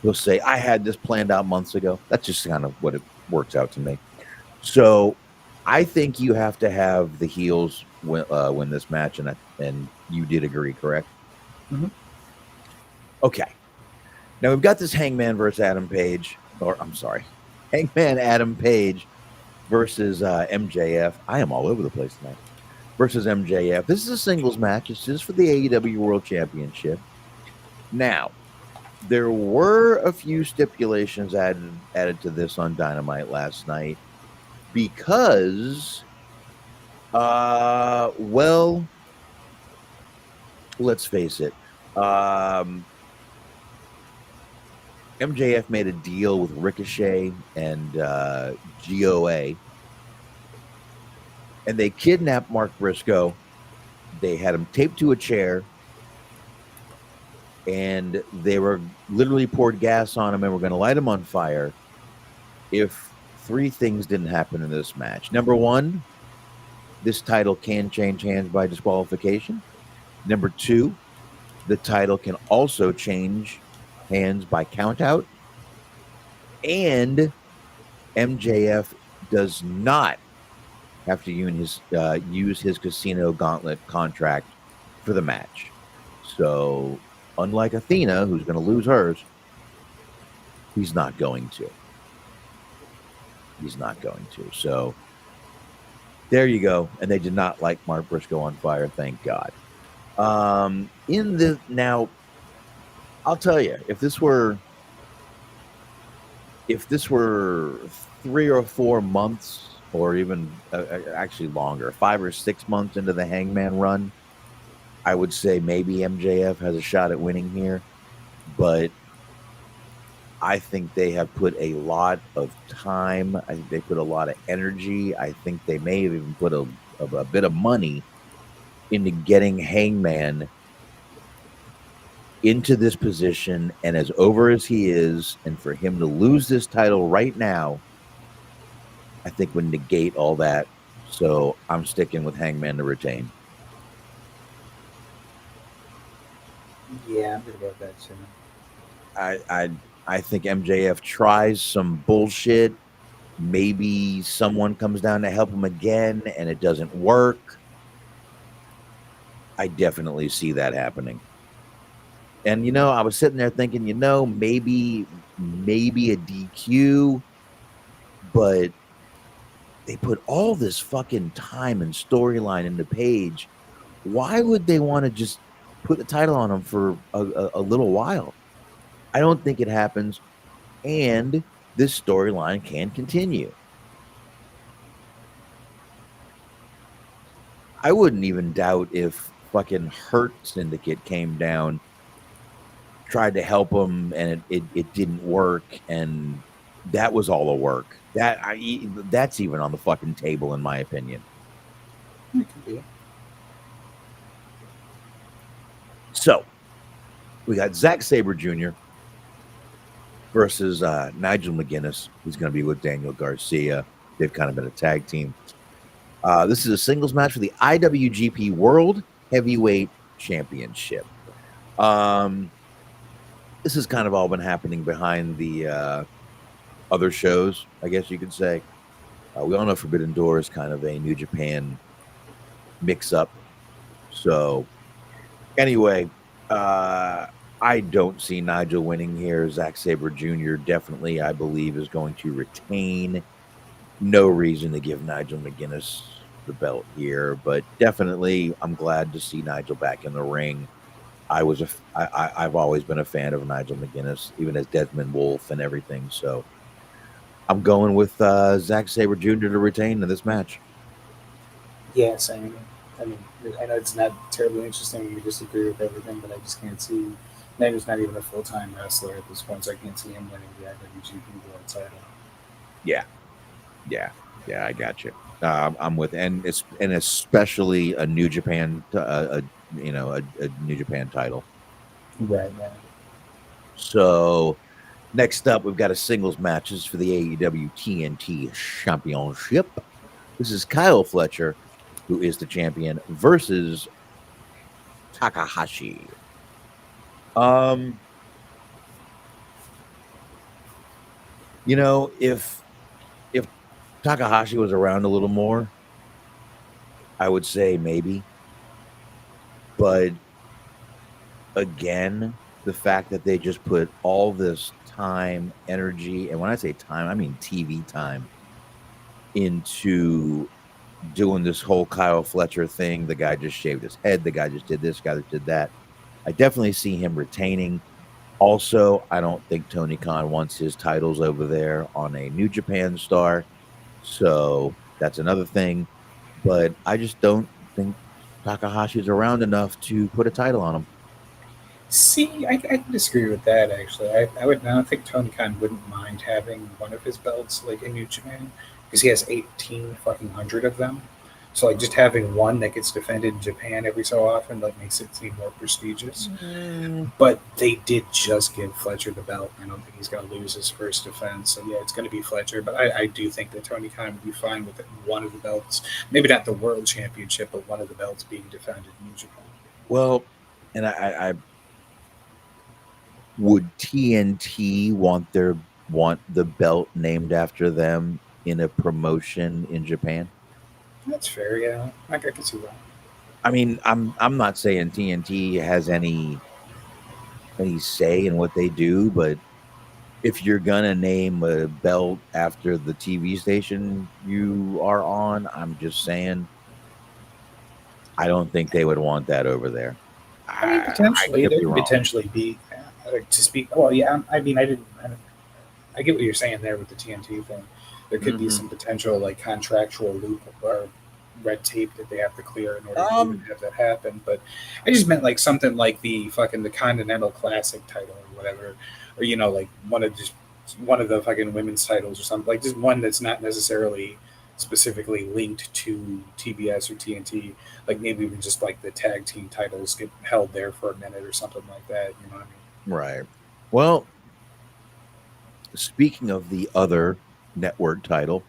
he'll say, "I had this planned out months ago." That's just kind of what it works out to me. So I think you have to have the heels win this match, and you did agree, correct? Mm-hmm. Okay. Now we've got this Hangman versus Adam Page, Hangman Adam Page versus MJF. I am all over the place tonight. Versus MJF. This is a singles match. This is for the AEW World Championship. Now, there were a few stipulations added to this on Dynamite last night because, let's face it. MJF made a deal with Ricochet and GOA, and they kidnapped Mark Briscoe. They had him taped to a chair, and they were literally poured gas on him and were going to light him on fire if three things didn't happen in this match. Number one, this title can change hands by disqualification. Number two, the title can also change hands by countout. And MJF does not have to use his Casino Gauntlet contract for the match. So, unlike Athena, who's going to lose hers, he's not going to. So, there you go. And they did not light Mark Briscoe on fire, thank God. Now, I'll tell you, if this were 3 or 4 months, or even actually longer, 5 or 6 months into the Hangman run, I would say maybe MJF has a shot at winning here. But I think they have put a lot of time. I think they put a lot of energy. I think they may have even put a bit of money into getting Hangman into this position, and as over as he is, and for him to lose this title right now, I think would negate all that. So I'm sticking with Hangman to retain. Yeah, I'm gonna go with that too. I think MJF tries some bullshit. Maybe someone comes down to help him again, and it doesn't work. I definitely see that happening. And, I was sitting there thinking, maybe a DQ, but they put all this fucking time and storyline into Page. Why would they want to just put the title on him for a little while? I don't think it happens. And this storyline can continue. I wouldn't even doubt if fucking Hurt Syndicate came down, tried to help him, and it didn't work, and that was all a work. That's even on the fucking table, in my opinion. It could be. So we got Zack Sabre Jr. versus Nigel McGuinness, who's going to be with Daniel Garcia. They've kind of been a tag team. This is a singles match for the IWGP World Heavyweight Championship. This has kind of all been happening behind the other shows, I guess you could say. We all know Forbidden Door is kind of a New Japan mix-up. So, anyway, I don't see Nigel winning here. Zack Sabre Jr. definitely, I believe, is going to retain. No reason to give Nigel McGuinness the belt here, but definitely I'm glad to see Nigel back in the ring. I've always been a fan of Nigel McGuinness, even as Desmond Wolfe and everything. So I'm going with Zack Sabre Jr. to retain in this match. Yeah, same. I mean, I know it's not terribly interesting when we disagree with everything, but I just can't see. Nigel's not even a full-time wrestler at this point, so I can't see him winning the IWGP World title. Yeah, I got you. I'm with, and especially a New Japan, a New Japan title. Right. So next up, we've got a singles matches for the AEW TNT Championship. This is Kyle Fletcher, who is the champion, versus Takahashi. If Takahashi was around a little more, I would say maybe. But again, the fact that they just put all this time, energy, and when I say time, I mean TV time, into doing this whole Kyle Fletcher thing. The guy just shaved his head. The guy just did this. The guy just did that. I definitely see him retaining. Also, I don't think Tony Khan wants his titles over there on a New Japan star. So that's another thing. But I just don't think Takahashi's around enough to put a title on him. See, I can disagree with that, actually. I don't think Tony Khan wouldn't mind having one of his belts, like, in New Japan, because he has 18 fucking hundred of them. So, like, just having one that gets defended in Japan every so often, like, makes it seem more prestigious. But they did just give Fletcher the belt. I don't think he's going to lose his first defense. So, yeah, it's going to be Fletcher. But I do think that Tony Khan would be fine with one of the belts. Maybe not the World Championship, but one of the belts being defended in New Japan. Well, and I would TNT want the belt named after them in a promotion in Japan? That's fair, yeah. I can see that. I mean, I'm not saying TNT has any say in what they do, but if you're gonna name a belt after the TV station you are on, I'm just saying I don't think they would want that over there. I mean, potentially, there could potentially be to speak. Well, yeah. I mean, I get what you're saying there with the TNT thing. There could be some potential like contractual loop or red tape that they have to clear in order to even have that happen. But I just meant like something like the Continental Classic title or whatever, or like one of the fucking women's titles or something, like just one that's not necessarily specifically linked to TBS or TNT. Like maybe even just like the tag team titles get held there for a minute or something like that. You know what I mean? Right. Well, speaking of the other network title,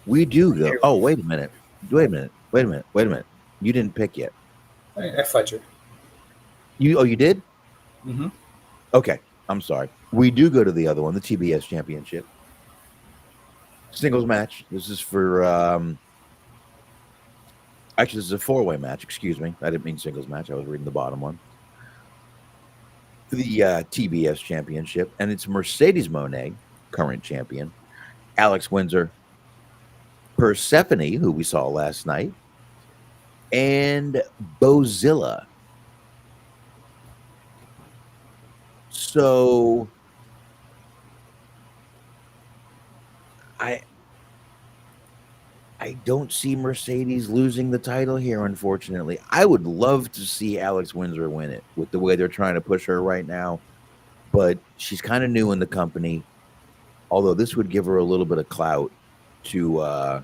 we do go. Oh, wait a minute. You didn't pick yet. I Fletcher. You did? Mm-hmm. Okay. I'm sorry. We do go to the other one, the TBS Championship. Singles match. This is for actually, this is a four-way match. Excuse me. I didn't mean singles match. I was reading the bottom one. For the TBS Championship, and it's Mercedes Moné, current champion, Alex Windsor, Persephone, who we saw last night, and Bozilla. So I don't see Mercedes losing the title here, unfortunately. I would love to see Alex Windsor win it with the way they're trying to push her right now, but she's kind of new in the company. Although this would give her a little bit of clout to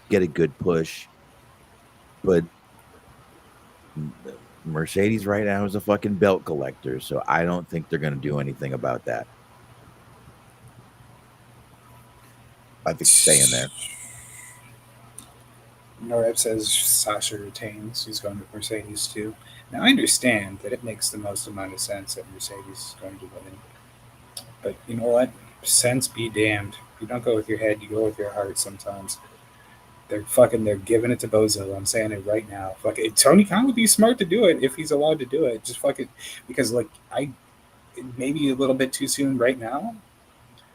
get a good push. But Mercedes right now is a fucking belt collector, so I don't think they're going to do anything about that. I think staying there. Noreb says Sasha retains. She's going with Mercedes too. Now I understand that it makes the most amount of sense that Mercedes is going to win. But you know what? Sense be damned. You don't go with your head, you go with your heart sometimes. They're giving it to Bozo. I'm saying it right now. Fuck it. Tony Khan would be smart to do it if he's allowed to do it. Just fuck it. Because maybe a little bit too soon right now,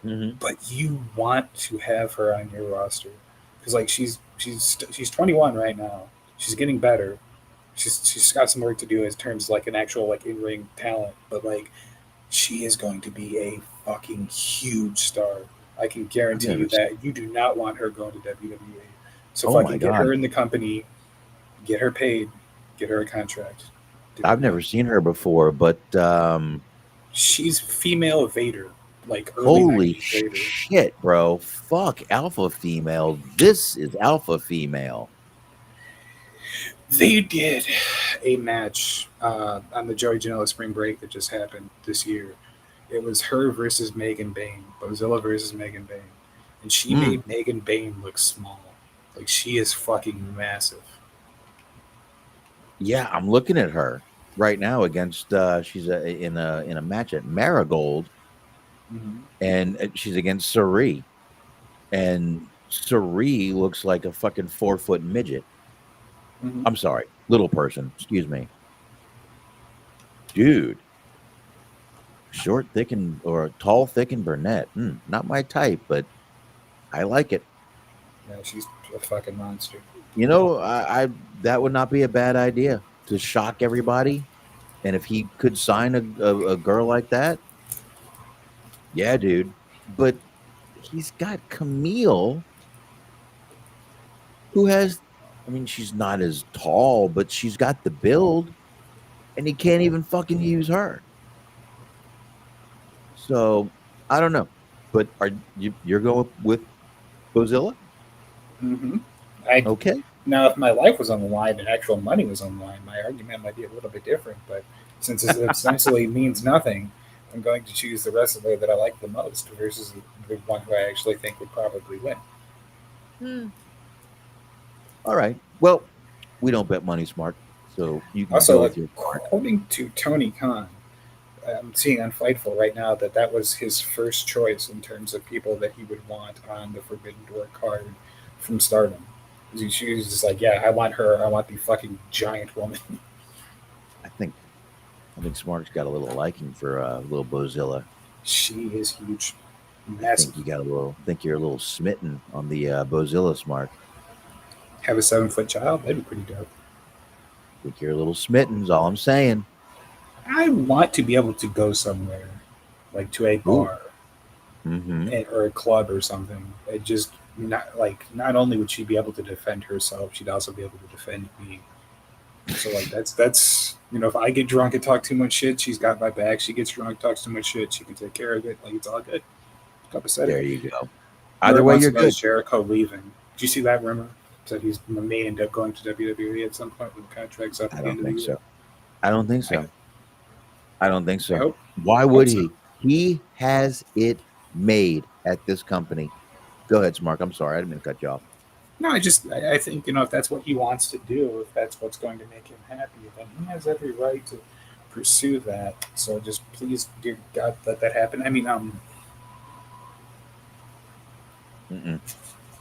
but you want to have her on your roster. Because she's 21 right now. She's getting better. She's got some work to do in terms of an actual in-ring talent. But she is going to be a fucking huge star. I can guarantee you that. You do not want her going to WWE. So fucking get her in the company, get her paid, get her a contract. I've never seen her before, but she's female Vader. Holy shit, bro. Fuck alpha female. This is alpha female. They did a match on the Joey Janela Spring Break that just happened this year. It was her versus Megan Bayne. Bozilla versus Megan Bayne. And she made Megan Bayne look small. She is fucking massive. Yeah, I'm looking at her right now against she's in a match at Marigold. And she's against Sari. And Sari looks like a fucking 4-foot midget. I'm sorry, little person. Excuse me. Dude. Short, thick, or tall, thick, and brunette. Not my type, but I like it. Yeah, she's a fucking monster. You know, I that would not be a bad idea to shock everybody. And if he could sign a girl like that, yeah, dude. But he's got Camille, who has, she's not as tall, but she's got the build, and he can't even fucking use her. So, I don't know. But you're going with Bozilla? Okay. Now, if my life was on the line and actual money was on the line, my argument might be a little bit different. But since it essentially means nothing, I'm going to choose the wrestler that I like the most versus the one who I actually think would probably win. All right. Well, we don't bet money, Smark. So you can also, go with your according to Tony Khan, I'm seeing on Fightful right now that was his first choice in terms of people that he would want on the Forbidden Door card from Stardom. She was just I want her. I want the fucking giant woman. I think Smark's got a little liking for little Bozilla. She is huge. Massive. Think you're a little smitten on the Bozilla, Smark. Have a 7-foot child? That'd be pretty dope. Think you're a little smitten is all I'm saying. I want to be able to go somewhere, to a bar or a club or something. It just not only would she be able to defend herself, she'd also be able to defend me. So that's if I get drunk and talk too much shit, she's got my back. She gets drunk, talks too much shit, she can take care of it. It's all good. There you go. Either way, you're good. Jericho leaving. Did you see that rumor? Said he may end up going to WWE at some point when the contract's up. I don't think so. I don't think so. Why would would he? He has it made at this company. Go ahead, Smark. I'm sorry. I didn't mean to cut you off. No, I think, if that's what he wants to do, if that's what's going to make him happy, then he has every right to pursue that. So just please, dear God, let that happen. I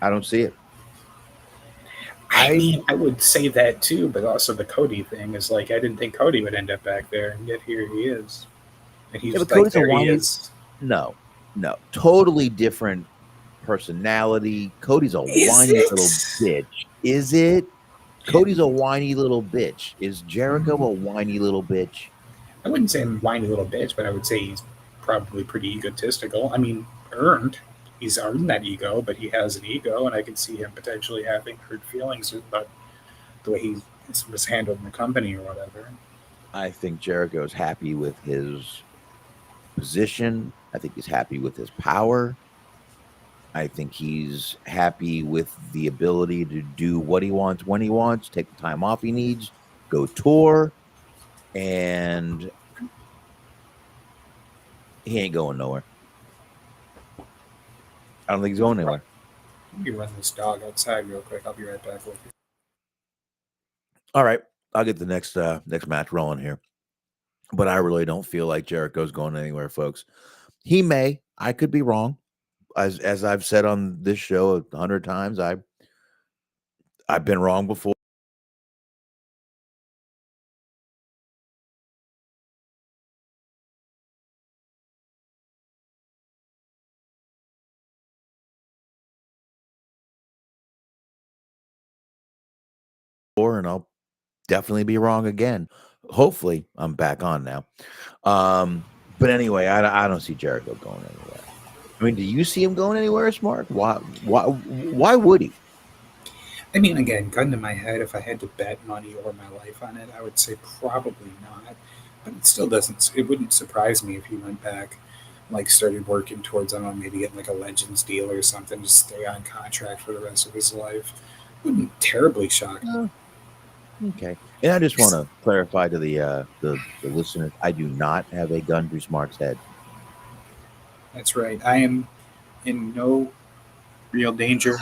don't see it. I would say that too, but also the Cody thing is I didn't think Cody would end up back there, and yet here he is. And he's there he is. No, totally different personality. Cody's a whiny little bitch. Is it? Cody's a whiny little bitch. Is Jericho a whiny little bitch? I wouldn't say whiny little bitch, but I would say he's probably pretty egotistical. Earned. he's earned that ego, but he has an ego, and I can see him potentially having hurt feelings about the way he was handled in the company or whatever. I think Jericho's happy with his position. I think he's happy with his power. I think he's happy with the ability to do what he wants when he wants, take the time off he needs, go tour, and he ain't going nowhere. I don't think he's going anywhere. Let me run this dog outside real quick. I'll be right back with you. All right, I'll get the next match rolling here. But I really don't feel like Jericho's going anywhere, folks. He may. I could be wrong. As I've said on this show 100 times, I've been wrong before. And I'll definitely be wrong again. Hopefully, I'm back on now. But anyway, I don't see Jericho going anywhere. I mean, do you see him going anywhere, Smark? Why would he? I mean, again, gun to my head, if I had to bet money or my life on it, I would say probably not. But it still doesn't. It wouldn't surprise me if he went back, like started working towards, I don't know, maybe getting like a Legends deal or something to stay on contract for the rest of his life. Wouldn't terribly shock me. Okay. And I just want to clarify to the listeners, I do not have a gun through Smark's head. That's right. I am in no real danger.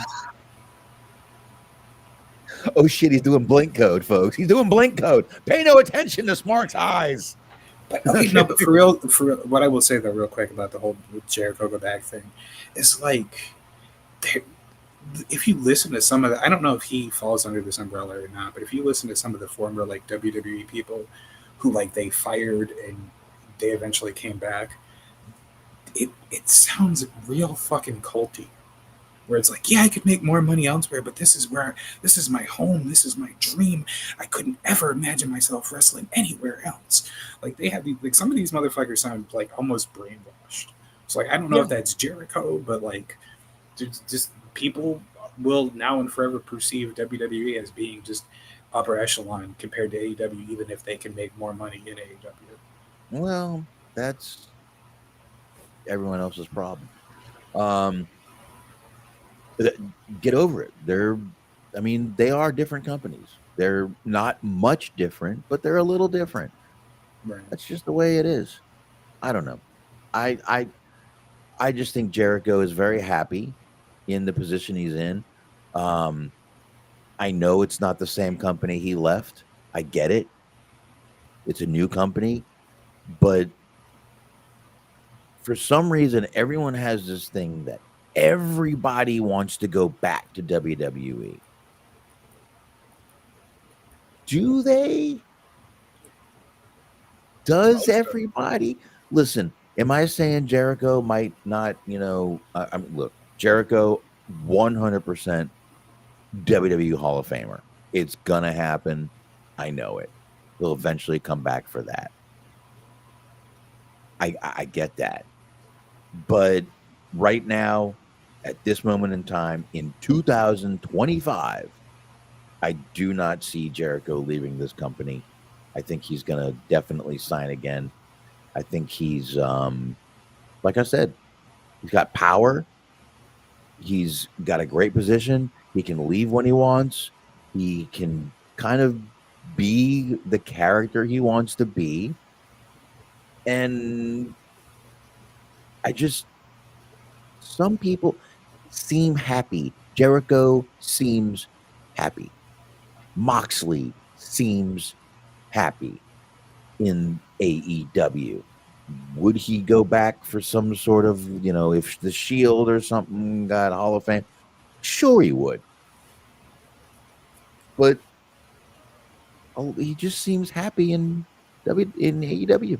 Oh shit, he's doing blink code, folks. He's doing blink code. Pay no attention to Smark's eyes. But okay, no, but for real, what I will say though, real quick about the whole Jericho go back thing, is like, if you listen to some of the, I don't know if he falls under this umbrella or not, but if you listen to some of the former like WWE people who like they fired and they eventually came back, it sounds real fucking culty. Where it's like, yeah, I could make more money elsewhere, but this is my home, this is my dream. I couldn't ever imagine myself wrestling anywhere else. Like they have like some of these motherfuckers sound like almost brainwashed. So like I don't know if that's Jericho, but like just people will now and forever perceive WWE as being just upper echelon compared to AEW, even if they can make more money in AEW. Well, that's everyone else's problem. Get over it. They are different companies. They're not much different, but they're a little different. Right. That's just the way it is. I don't know. I just think Jericho is very happy in the position he's in. I know it's not the same company he left. I get it. It's a new company, but for some reason, everyone has this thing that everybody wants to go back to WWE. Do they? Does everybody? Listen, am I saying Jericho might not, look, Jericho 100% WWE Hall of Famer. It's going to happen. I know it. He'll eventually come back for that. I get that. But right now, at this moment in time, in 2025, I do not see Jericho leaving this company. I think he's going to definitely sign again. I think he's, like I said, he's got power. He's got a great position. He can leave when he wants. He can kind of be the character he wants to be. And some people seem happy. Jericho seems happy. Moxley seems happy in AEW. Would he go back for some sort of, if the Shield or something got Hall of Fame? Sure he would. But he just seems happy in AEW.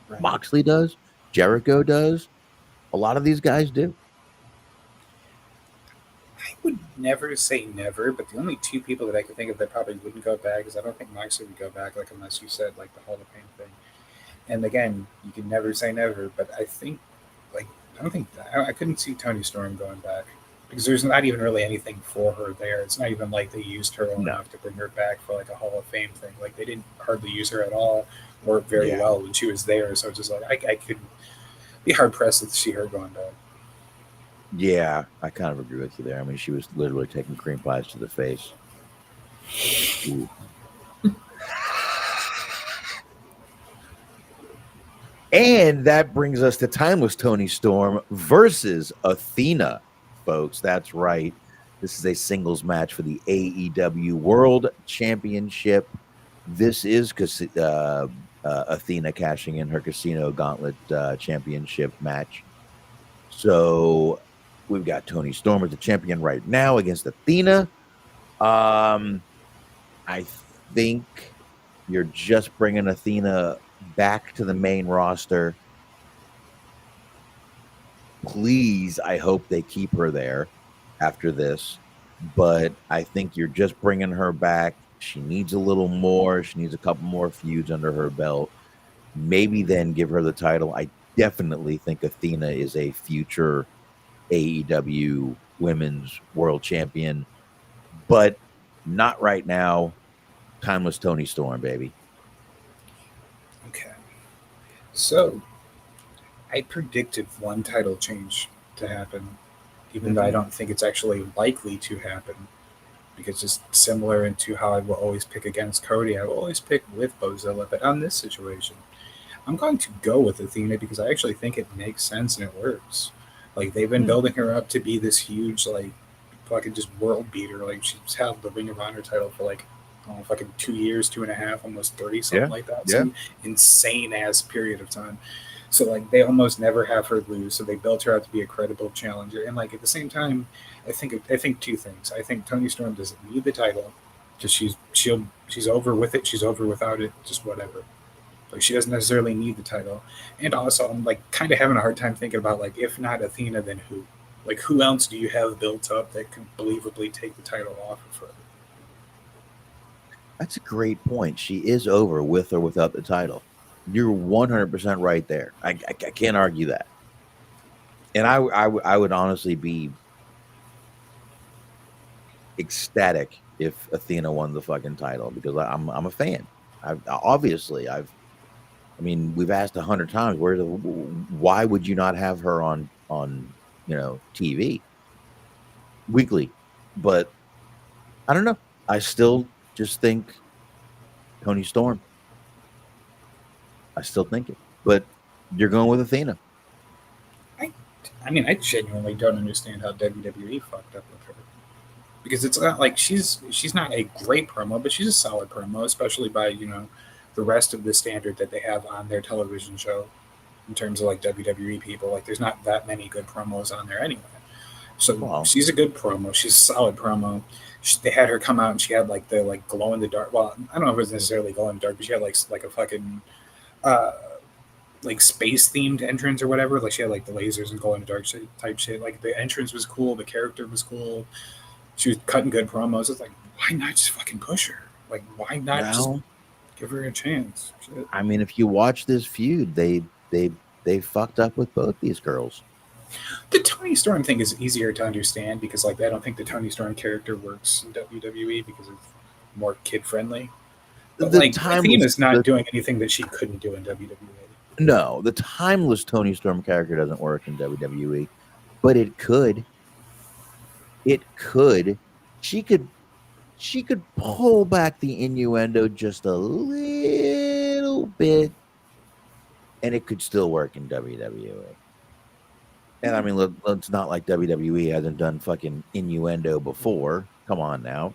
Right. Moxley does. Jericho does. A lot of these guys do. I would never say never, but the only two people that I could think of that probably wouldn't go back is I don't think Moxley would go back, like unless you said like the Hall of Fame thing. And again, you can never say never, but I think like I don't think I couldn't see Tony Storm going back because there's not even really anything for her there. It's not even like they used her enough to bring her back for like a Hall of Fame thing. Like they didn't hardly use her at all, or very well when she was there. So it's just like I could be hard pressed to see her going back. Yeah, I kind of agree with you there. I mean, she was literally taking cream pies to the face. Ooh. And that brings us to Timeless Tony Storm versus Athena, folks. That's right. This is a singles match for the AEW World Championship. This is Athena cashing in her Casino Gauntlet Championship match. So we've got Tony Storm as the champion right now against Athena. I think you're just bringing Athena back to the main roster. Please, I hope they keep her there after this. But I think you're just bringing her back. She needs a little more. She needs a couple more feuds under her belt. Maybe then give her the title. I definitely think Athena is a future AEW Women's World Champion, but not right now. Timeless Tony Storm, baby. Okay. So I predicted one title change to happen, even though I don't think it's actually likely to happen. Because just similar into how I will always pick against Cody, I will always pick with Bozilla. But on this situation, I'm going to go with Athena because I actually think it makes sense and it works. Like they've been building her up to be this huge, like fucking just world beater. Like she's held the Ring of Honor title for like fucking 2 years, 2.5, almost 30, something like that. Some insane ass period of time. So like they almost never have her lose. So they built her out to be a credible challenger. And like at the same time, I think two things. I think Tony Storm doesn't need the title, just she's over with it. She's over without it. Just whatever. Like she doesn't necessarily need the title. And also, I'm like kind of having a hard time thinking about like if not Athena, then who? Like who else do you have built up that can believably take the title off of her? That's a great point. She is over with or without the title. You're 100% right there. I can't argue that. And I would honestly be ecstatic if Athena won the fucking title because I'm a fan. I mean, we've asked 100 times why would you not have her on TV weekly? But I don't know. I still just think Tony Storm. I still think it, but you're going with Athena. I mean, I genuinely don't understand how WWE fucked up with her because it's not like she's not a great promo, but she's a solid promo, especially by the rest of the standard that they have on their television show in terms of like WWE people. Like, there's not that many good promos on there anyway. So she's a good promo. She's a solid promo. They had her come out and she had like the glow in the dark. Well, I don't know if it was necessarily glow in the dark, but she had like a fucking like space themed entrance or whatever. Like she had like the lasers and glow in the dark type shit. Like the entrance was cool. The character was cool. She was cutting good promos. It's like, why not just fucking push her? Like, why not just give her a chance? Shit. I mean, if you watch this feud, they fucked up with both these girls. The Tony Storm thing is easier to understand because like I don't think the Tony Storm character works in WWE because it's more kid friendly. But like Athena's not doing anything that she couldn't do in WWE. No, the timeless Tony Storm character doesn't work in WWE, but it could. It could. She could pull back the innuendo just a little bit, and it could still work in WWE. And I mean, it's not like WWE hasn't done fucking innuendo before. Come on now.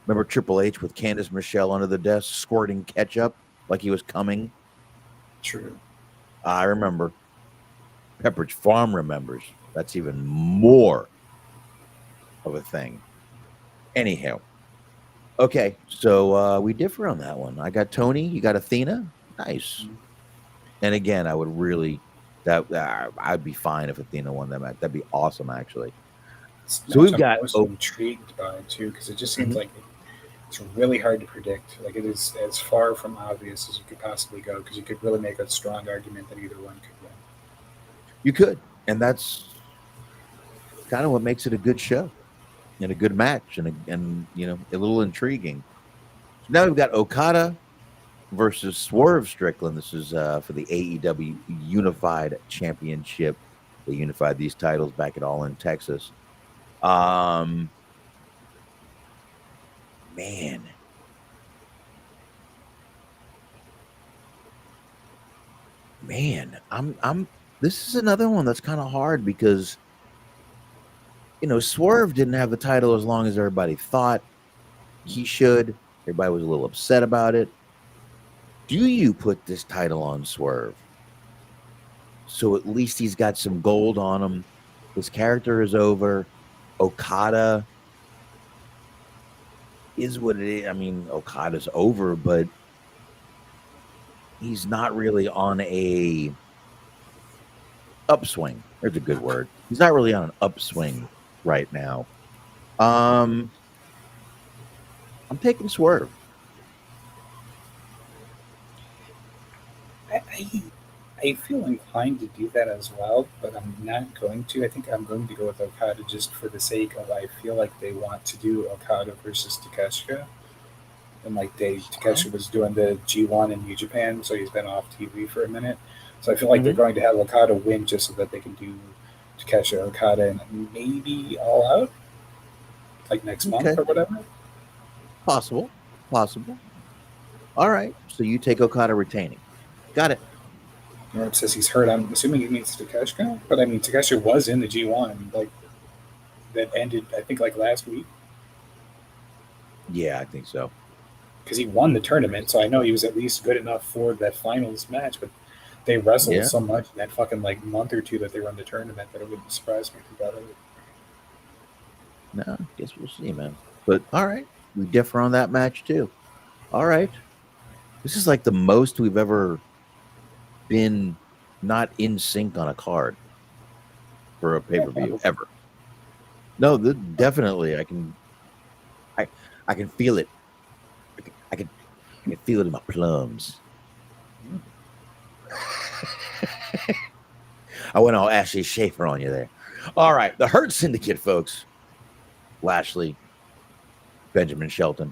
Remember Triple H with Candice Michelle under the desk squirting ketchup like he was coming? True. I remember. Pepperidge Farm remembers. That's even more of a thing. Anyhow. Okay, so we differ on that one. I got Tony. You got Athena. Nice. Mm-hmm. And again, I would really... I'd be fine if Athena won that match. That'd be awesome, actually. So we've got intrigued by it too because it just seems like it's really hard to predict. Like it is as far from obvious as you could possibly go because you could really make a strong argument that either one could win. You could, And that's kind of what makes it a good show and a good match and a little intriguing. So now we've got Okada versus Swerve Strickland. This is for the AEW Unified Championship. They unified these titles back at All in Texas. Man, I'm. This is another one that's kind of hard because Swerve didn't have the title as long as everybody thought he should. Everybody was a little upset about it. Do you put this title on Swerve? So at least he's got some gold on him. His character is over. Okada is what it is. I mean, Okada's over, but he's not really on a upswing. There's a good word. He's not really on an upswing right now. I'm taking Swerve. I feel inclined to do that as well, but I'm not going to. I think I'm going to go with Okada just for the sake of I feel like they want to do Okada versus Takeshita. And Takeshita was doing the G1 in New Japan, so he's been off TV for a minute. So I feel like they're going to have Okada win just so that they can do Takeshita Okada and maybe All Out, like next month or whatever. Possible. All right. So you take Okada retaining. Got it. Norb says he's hurt. I'm assuming he means Takeshita, but I mean Takeshita was in the G1 that ended I think last week. Yeah, I think so. Because he won the tournament, so I know he was at least good enough for that finals match. But they wrestled so much in that fucking month or two that they run the tournament that it wouldn't surprise me if he got it. No, I guess we'll see, man. But all right, we differ on that match too. All right, this is like the most we've ever been not in sync on a card for a pay-per-view ever. No, definitely I can feel it. I can feel it in my plums. I went all Ashley Schaefer on you there. All right, the Hurt Syndicate, folks. Lashley, Benjamin Shelton.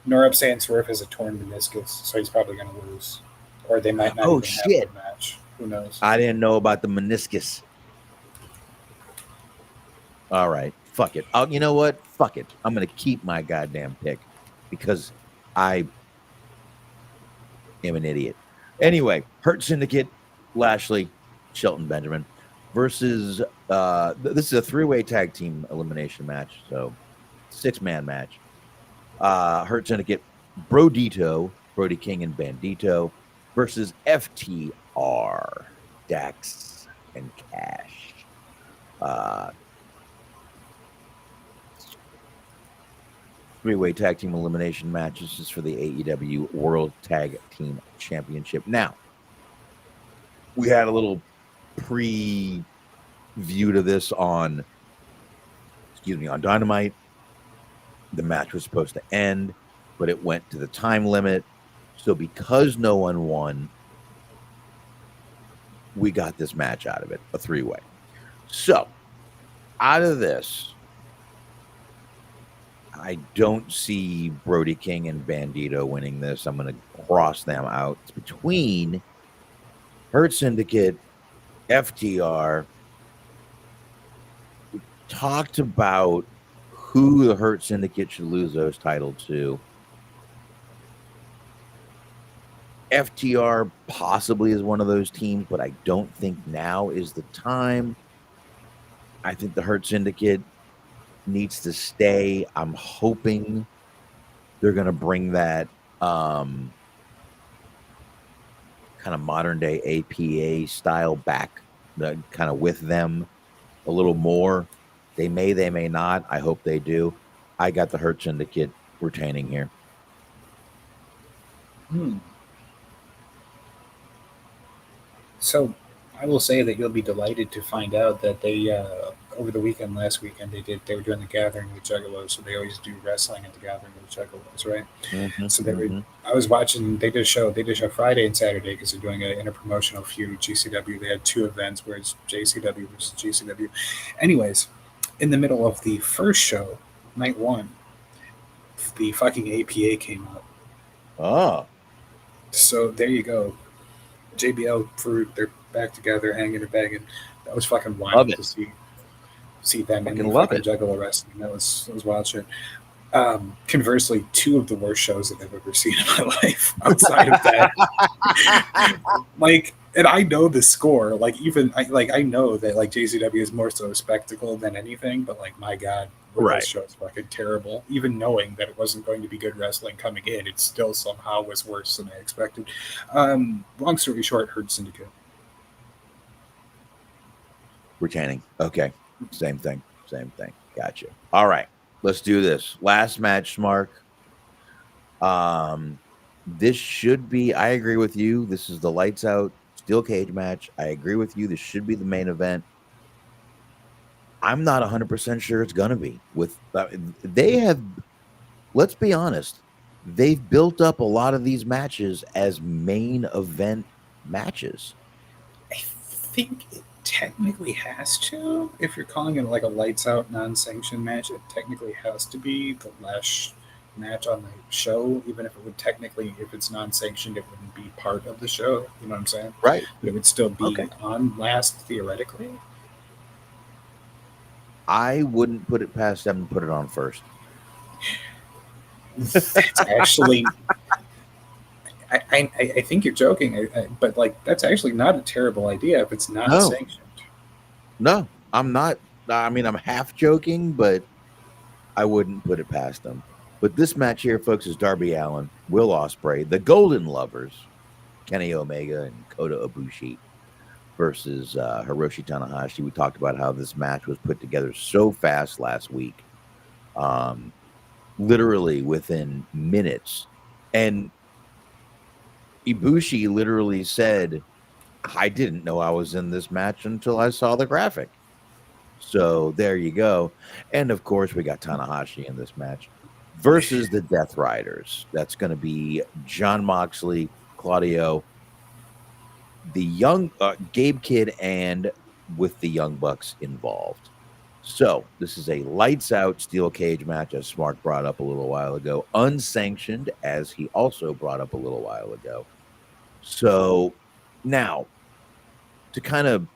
Norb saying Swerve has a torn meniscus, so he's probably going to lose. Or they might not even have a match. Who knows? I didn't know about the meniscus. All right. Fuck it. You know what? Fuck it. I'm going to keep my goddamn pick because I am an idiot. Anyway, Hurt Syndicate, Lashley, Shelton Benjamin versus this is a three-way tag team elimination match. So 6-man match. Hurt Syndicate, Brody King and Bandito versus FTR, Dax and Cash. Three-way tag team elimination matches is for the AEW World Tag Team Championship. Now, we had a little preview to this on Dynamite. The match was supposed to end, but it went to the time limit. So because no one won, we got this match out of it, a three-way. So, out of this, I don't see Brody King and Bandito winning this. I'm going to cross them out. It's between Hurt Syndicate, FTR. We talked about who the Hurt Syndicate should lose those titles to. FTR possibly is one of those teams, but I don't think now is the time. I think the Hurt Syndicate needs to stay. I'm hoping they're going to bring that kind of modern day APA style back, kind of with them a little more. They may not. I hope they do. I got the Hurt Syndicate retaining here. So I will say that you'll be delighted to find out that they over the weekend, last weekend, they were doing the Gathering with Juggalos, so they always do wrestling at the Gathering with Juggalos, right? So they were. I was watching. They did a show. They did a show Friday and Saturday because they're doing an interpromotional feud with GCW. They had 2 events where it's JCW versus GCW. Anyways, in the middle of the first show, night 1, the fucking APA came out. Oh, So there you go. JBL Fruit, they're back together, hanging and banging. That was fucking Love wild it. to see them in Fucking the love fucking it. Juggalo wrestling. That was wild shit. Conversely, 2 of the worst shows that I've ever seen in my life. Outside of that, like, and I know the score. Like, even I know that like JCW is more so a spectacle than anything. But like, my God, Right. this show is fucking terrible. Even knowing that it wasn't going to be good wrestling coming in, it still somehow was worse than I expected. Long story short, Herd Syndicate. retaining. Okay. Same thing. Gotcha. All right. Let's do this. Last match, Smark. This should be, I agree with you. This is the lights out steel cage match. I agree with you. This should be the main event. I'm not 100% sure it's going to be. They have, let's be honest, they've built up a lot of these matches as main event matches. I think it technically has to. If you're calling it like a lights out non-sanctioned match, it technically has to be the last match on the show. Even if it would technically, if it's non-sanctioned, it wouldn't be part of the show. You know what I'm saying? Right. But it would still be Okay. on last theoretically. I wouldn't put it past them to put it on first. That's actually. I think you're joking, but like that's actually not a terrible idea if it's not No. sanctioned. No, I'm not. I mean, I'm half joking, but I wouldn't put it past them. But this match here, folks, is Darby Allin, Will Ospreay, the Golden Lovers, Kenny Omega, and Kota Ibushi versus Hiroshi Tanahashi. We talked about how this match was put together so fast last week, literally within minutes. And Ibushi literally said, I didn't know I was in this match until I saw the graphic. So there you go. And of course, we got Tanahashi in this match versus the Death Riders. That's going to be Jon Moxley, Claudio, the young Gabe Kidd, and with the Young Bucks involved. So this is a lights out steel cage match, as Smark brought up a little while ago, unsanctioned, as he also brought up a little while ago. So now, to kind of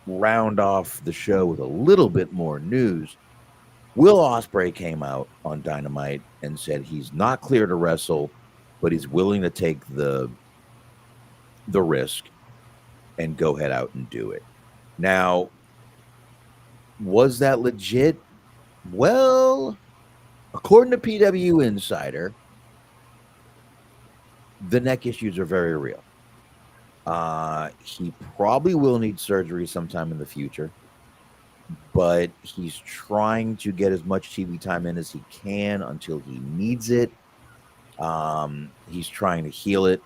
round off the show with a little bit more news, Will Ospreay came out on Dynamite and said he's not clear to wrestle, but he's willing to take the risk and go head out and do it. Now, was that legit? Well, according to PW Insider, the neck issues are very real. He probably will need surgery sometime in the future, but he's trying to get as much TV time in as he can until he needs it. He's trying to heal it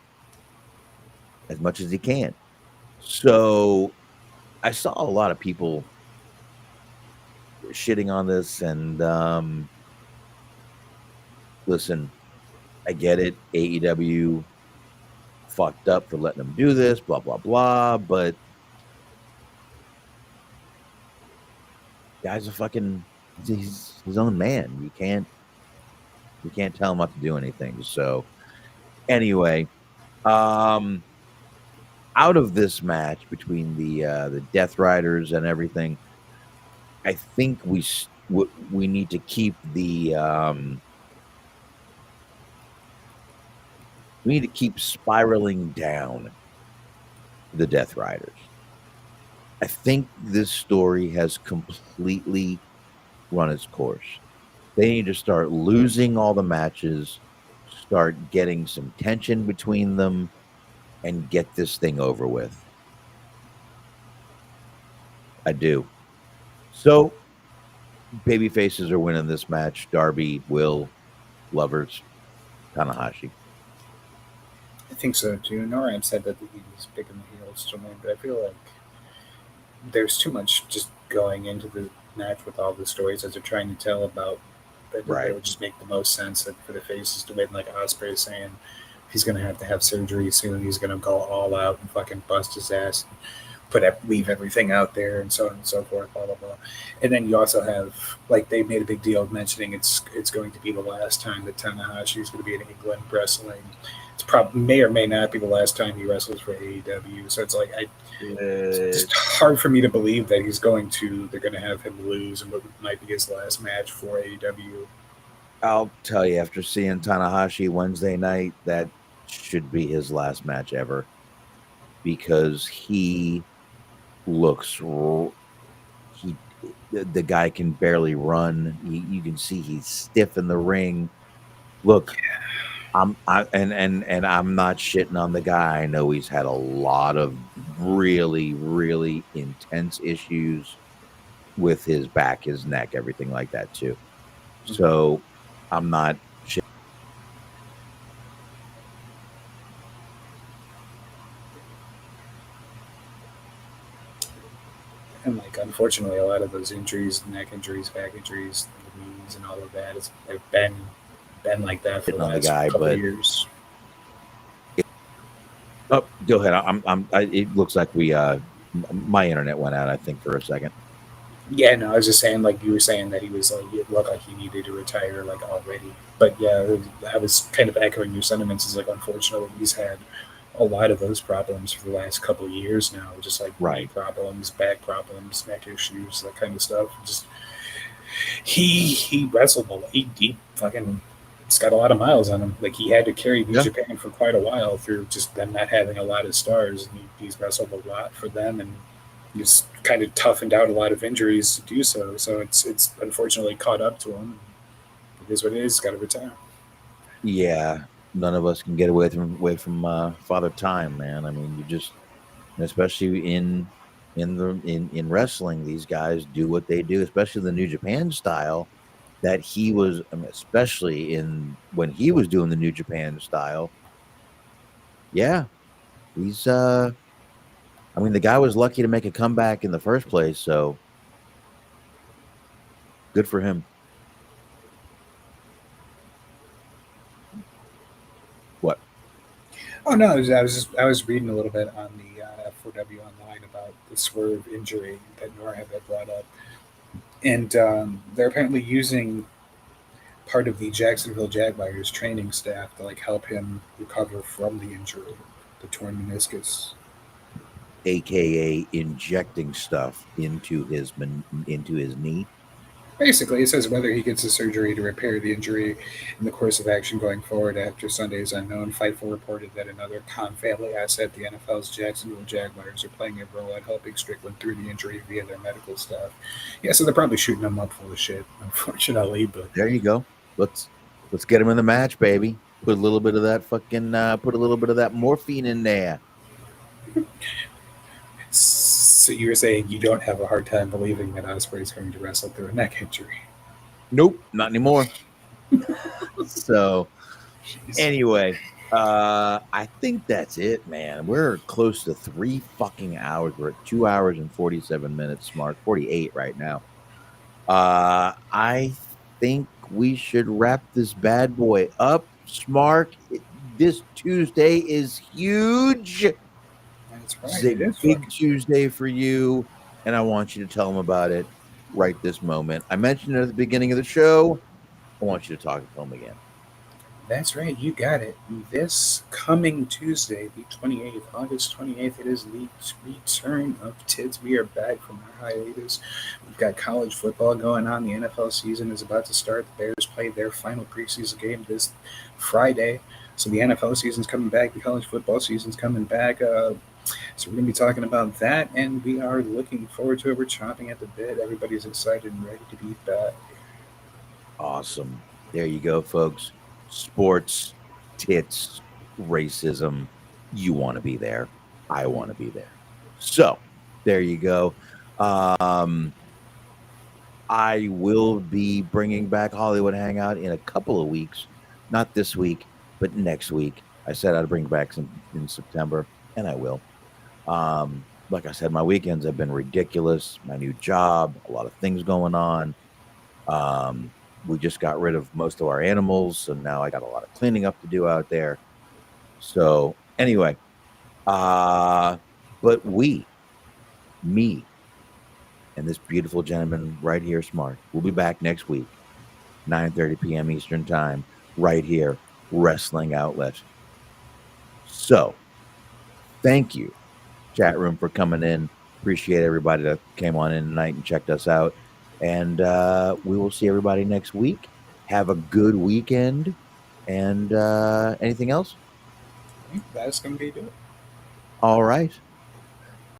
as much as he can. So I saw a lot of people shitting on this, and listen, I get it. AEW fucked up for letting him do this, blah blah blah, but guy's a fucking, he's his own man. You can't tell him not to do anything. So anyway, out of this match between the Death Riders and everything, I think we need to keep the we need to keep spiraling down the Death Riders. I think this story has completely run its course. They need to start losing all the matches, start getting some tension between them, and get this thing over with. I do. So, baby faces are winning this match. Darby, Will, Lovers, Tanahashi. I think so too. Noram said that he was picking the heels to win, but I feel like there's too much just going into the match with all the stories that they're trying to tell about. That Right. It would just make the most sense that for the faces to win, like Osprey saying he's going to have surgery soon. He's going to go all out and fucking bust his ass, leave everything out there, and so on and so forth. Blah blah blah. And then you also have, like, they made a big deal of mentioning it's going to be the last time that Tanahashi is going to be in England wrestling. It's probably may or may not be the last time he wrestles for AEW. So it's like it's just hard for me to believe that they're going to have him lose in what might be his last match for AEW. I'll tell you, after seeing Tanahashi Wednesday night, that should be his last match ever, because he looks the guy can barely run. You can see he's stiff in the ring. Look, I'm not shitting on the guy. I know he's had a lot of really, really intense issues with his back, his neck, everything like that too. So I'm not shitting. And, like, unfortunately, a lot of those injuries, neck injuries, back injuries, knees, and all of that, have been like that for the last couple of years. Oh, go ahead. It looks like my internet went out, I think, for a second. Yeah, no, I was just saying, like, you were saying that he was, like, it looked like he needed to retire, like, already. But yeah, I was kind of echoing your sentiments. Is like, unfortunately, he's had a lot of those problems for the last couple of years now, just like knee problems, back problems, neck issues, that kind of stuff. Just he wrestled a lot. He fucking, it's got a lot of miles on him. Like, he had to carry New Japan for quite a while through just them not having a lot of stars. And he's wrestled a lot for them, and he's kind of toughened out a lot of injuries to do so. So it's unfortunately caught up to him. It is what it is. He's got to retire. Yeah, none of us can get away from Father Time, man. I mean, you just, especially in wrestling, these guys do what they do, especially the New Japan style. That he was, especially when he was doing the New Japan style. Yeah, he's. I mean, the guy was lucky to make a comeback in the first place, so good for him. What? Oh no, I was reading a little bit on the F4W online about the Swerve injury that Nora had brought up, and they're apparently using part of the Jacksonville Jaguars training staff to, like, help him recover from the injury, the torn meniscus, AKA injecting stuff into his knee. Basically, it says whether he gets the surgery to repair the injury in the course of action going forward after Sunday is unknown. Fightful reported that another Khan family asset, the NFL's Jacksonville Jaguars, are playing a role in helping Strickland through the injury via their medical staff. Yeah, so they're probably shooting him up full of shit, unfortunately. But there you go. Let's get him in the match, baby. Put a little bit of that morphine in there. So you're saying you don't have a hard time believing that Ospreay is going to wrestle through a neck injury? Nope, not anymore. So, anyway, I think that's it, man. We're close to 3 fucking hours. We're at 2 hours and 47 minutes, Smark. 48 right now. I think we should wrap this bad boy up. Smark, this Tuesday is huge. That's right. It's a big Tuesday for you, and I want you to tell them about it right this moment. I mentioned it at the beginning of the show. I want you to talk to them again. That's right. You got it. This coming Tuesday, the 28th, August 28th, it is the return of Tids. We are back from our hiatus. We've got college football going on. The NFL season is about to start. The Bears play their final preseason game this Friday. So the NFL season's coming back. The college football season's coming back. So we're going to be talking about that, and we are looking forward to it. We're chomping at the bit. Everybody's excited and ready to be back. Awesome. There you go, folks. Sports, tits, racism. You want to be there. I want to be there. So there you go. I will be bringing back Hollywood Hangout in a couple of weeks. Not this week, but next week. I said I'd bring back some in September, and I will. like I said, my weekends have been ridiculous. My new job, a lot of things going on. We just got rid of most of our animals, so now I got a lot of cleaning up to do out there. So anyway, but me, and this beautiful gentleman right here, Smark, we'll be back next week, 9:30 p.m. Eastern Time, right here, Wrestling Outlet. So, thank you, chat room, for coming in. Appreciate everybody that came on in tonight and checked us out. And we will see everybody next week. Have a good weekend. And anything else? I think that's going to be it. All right.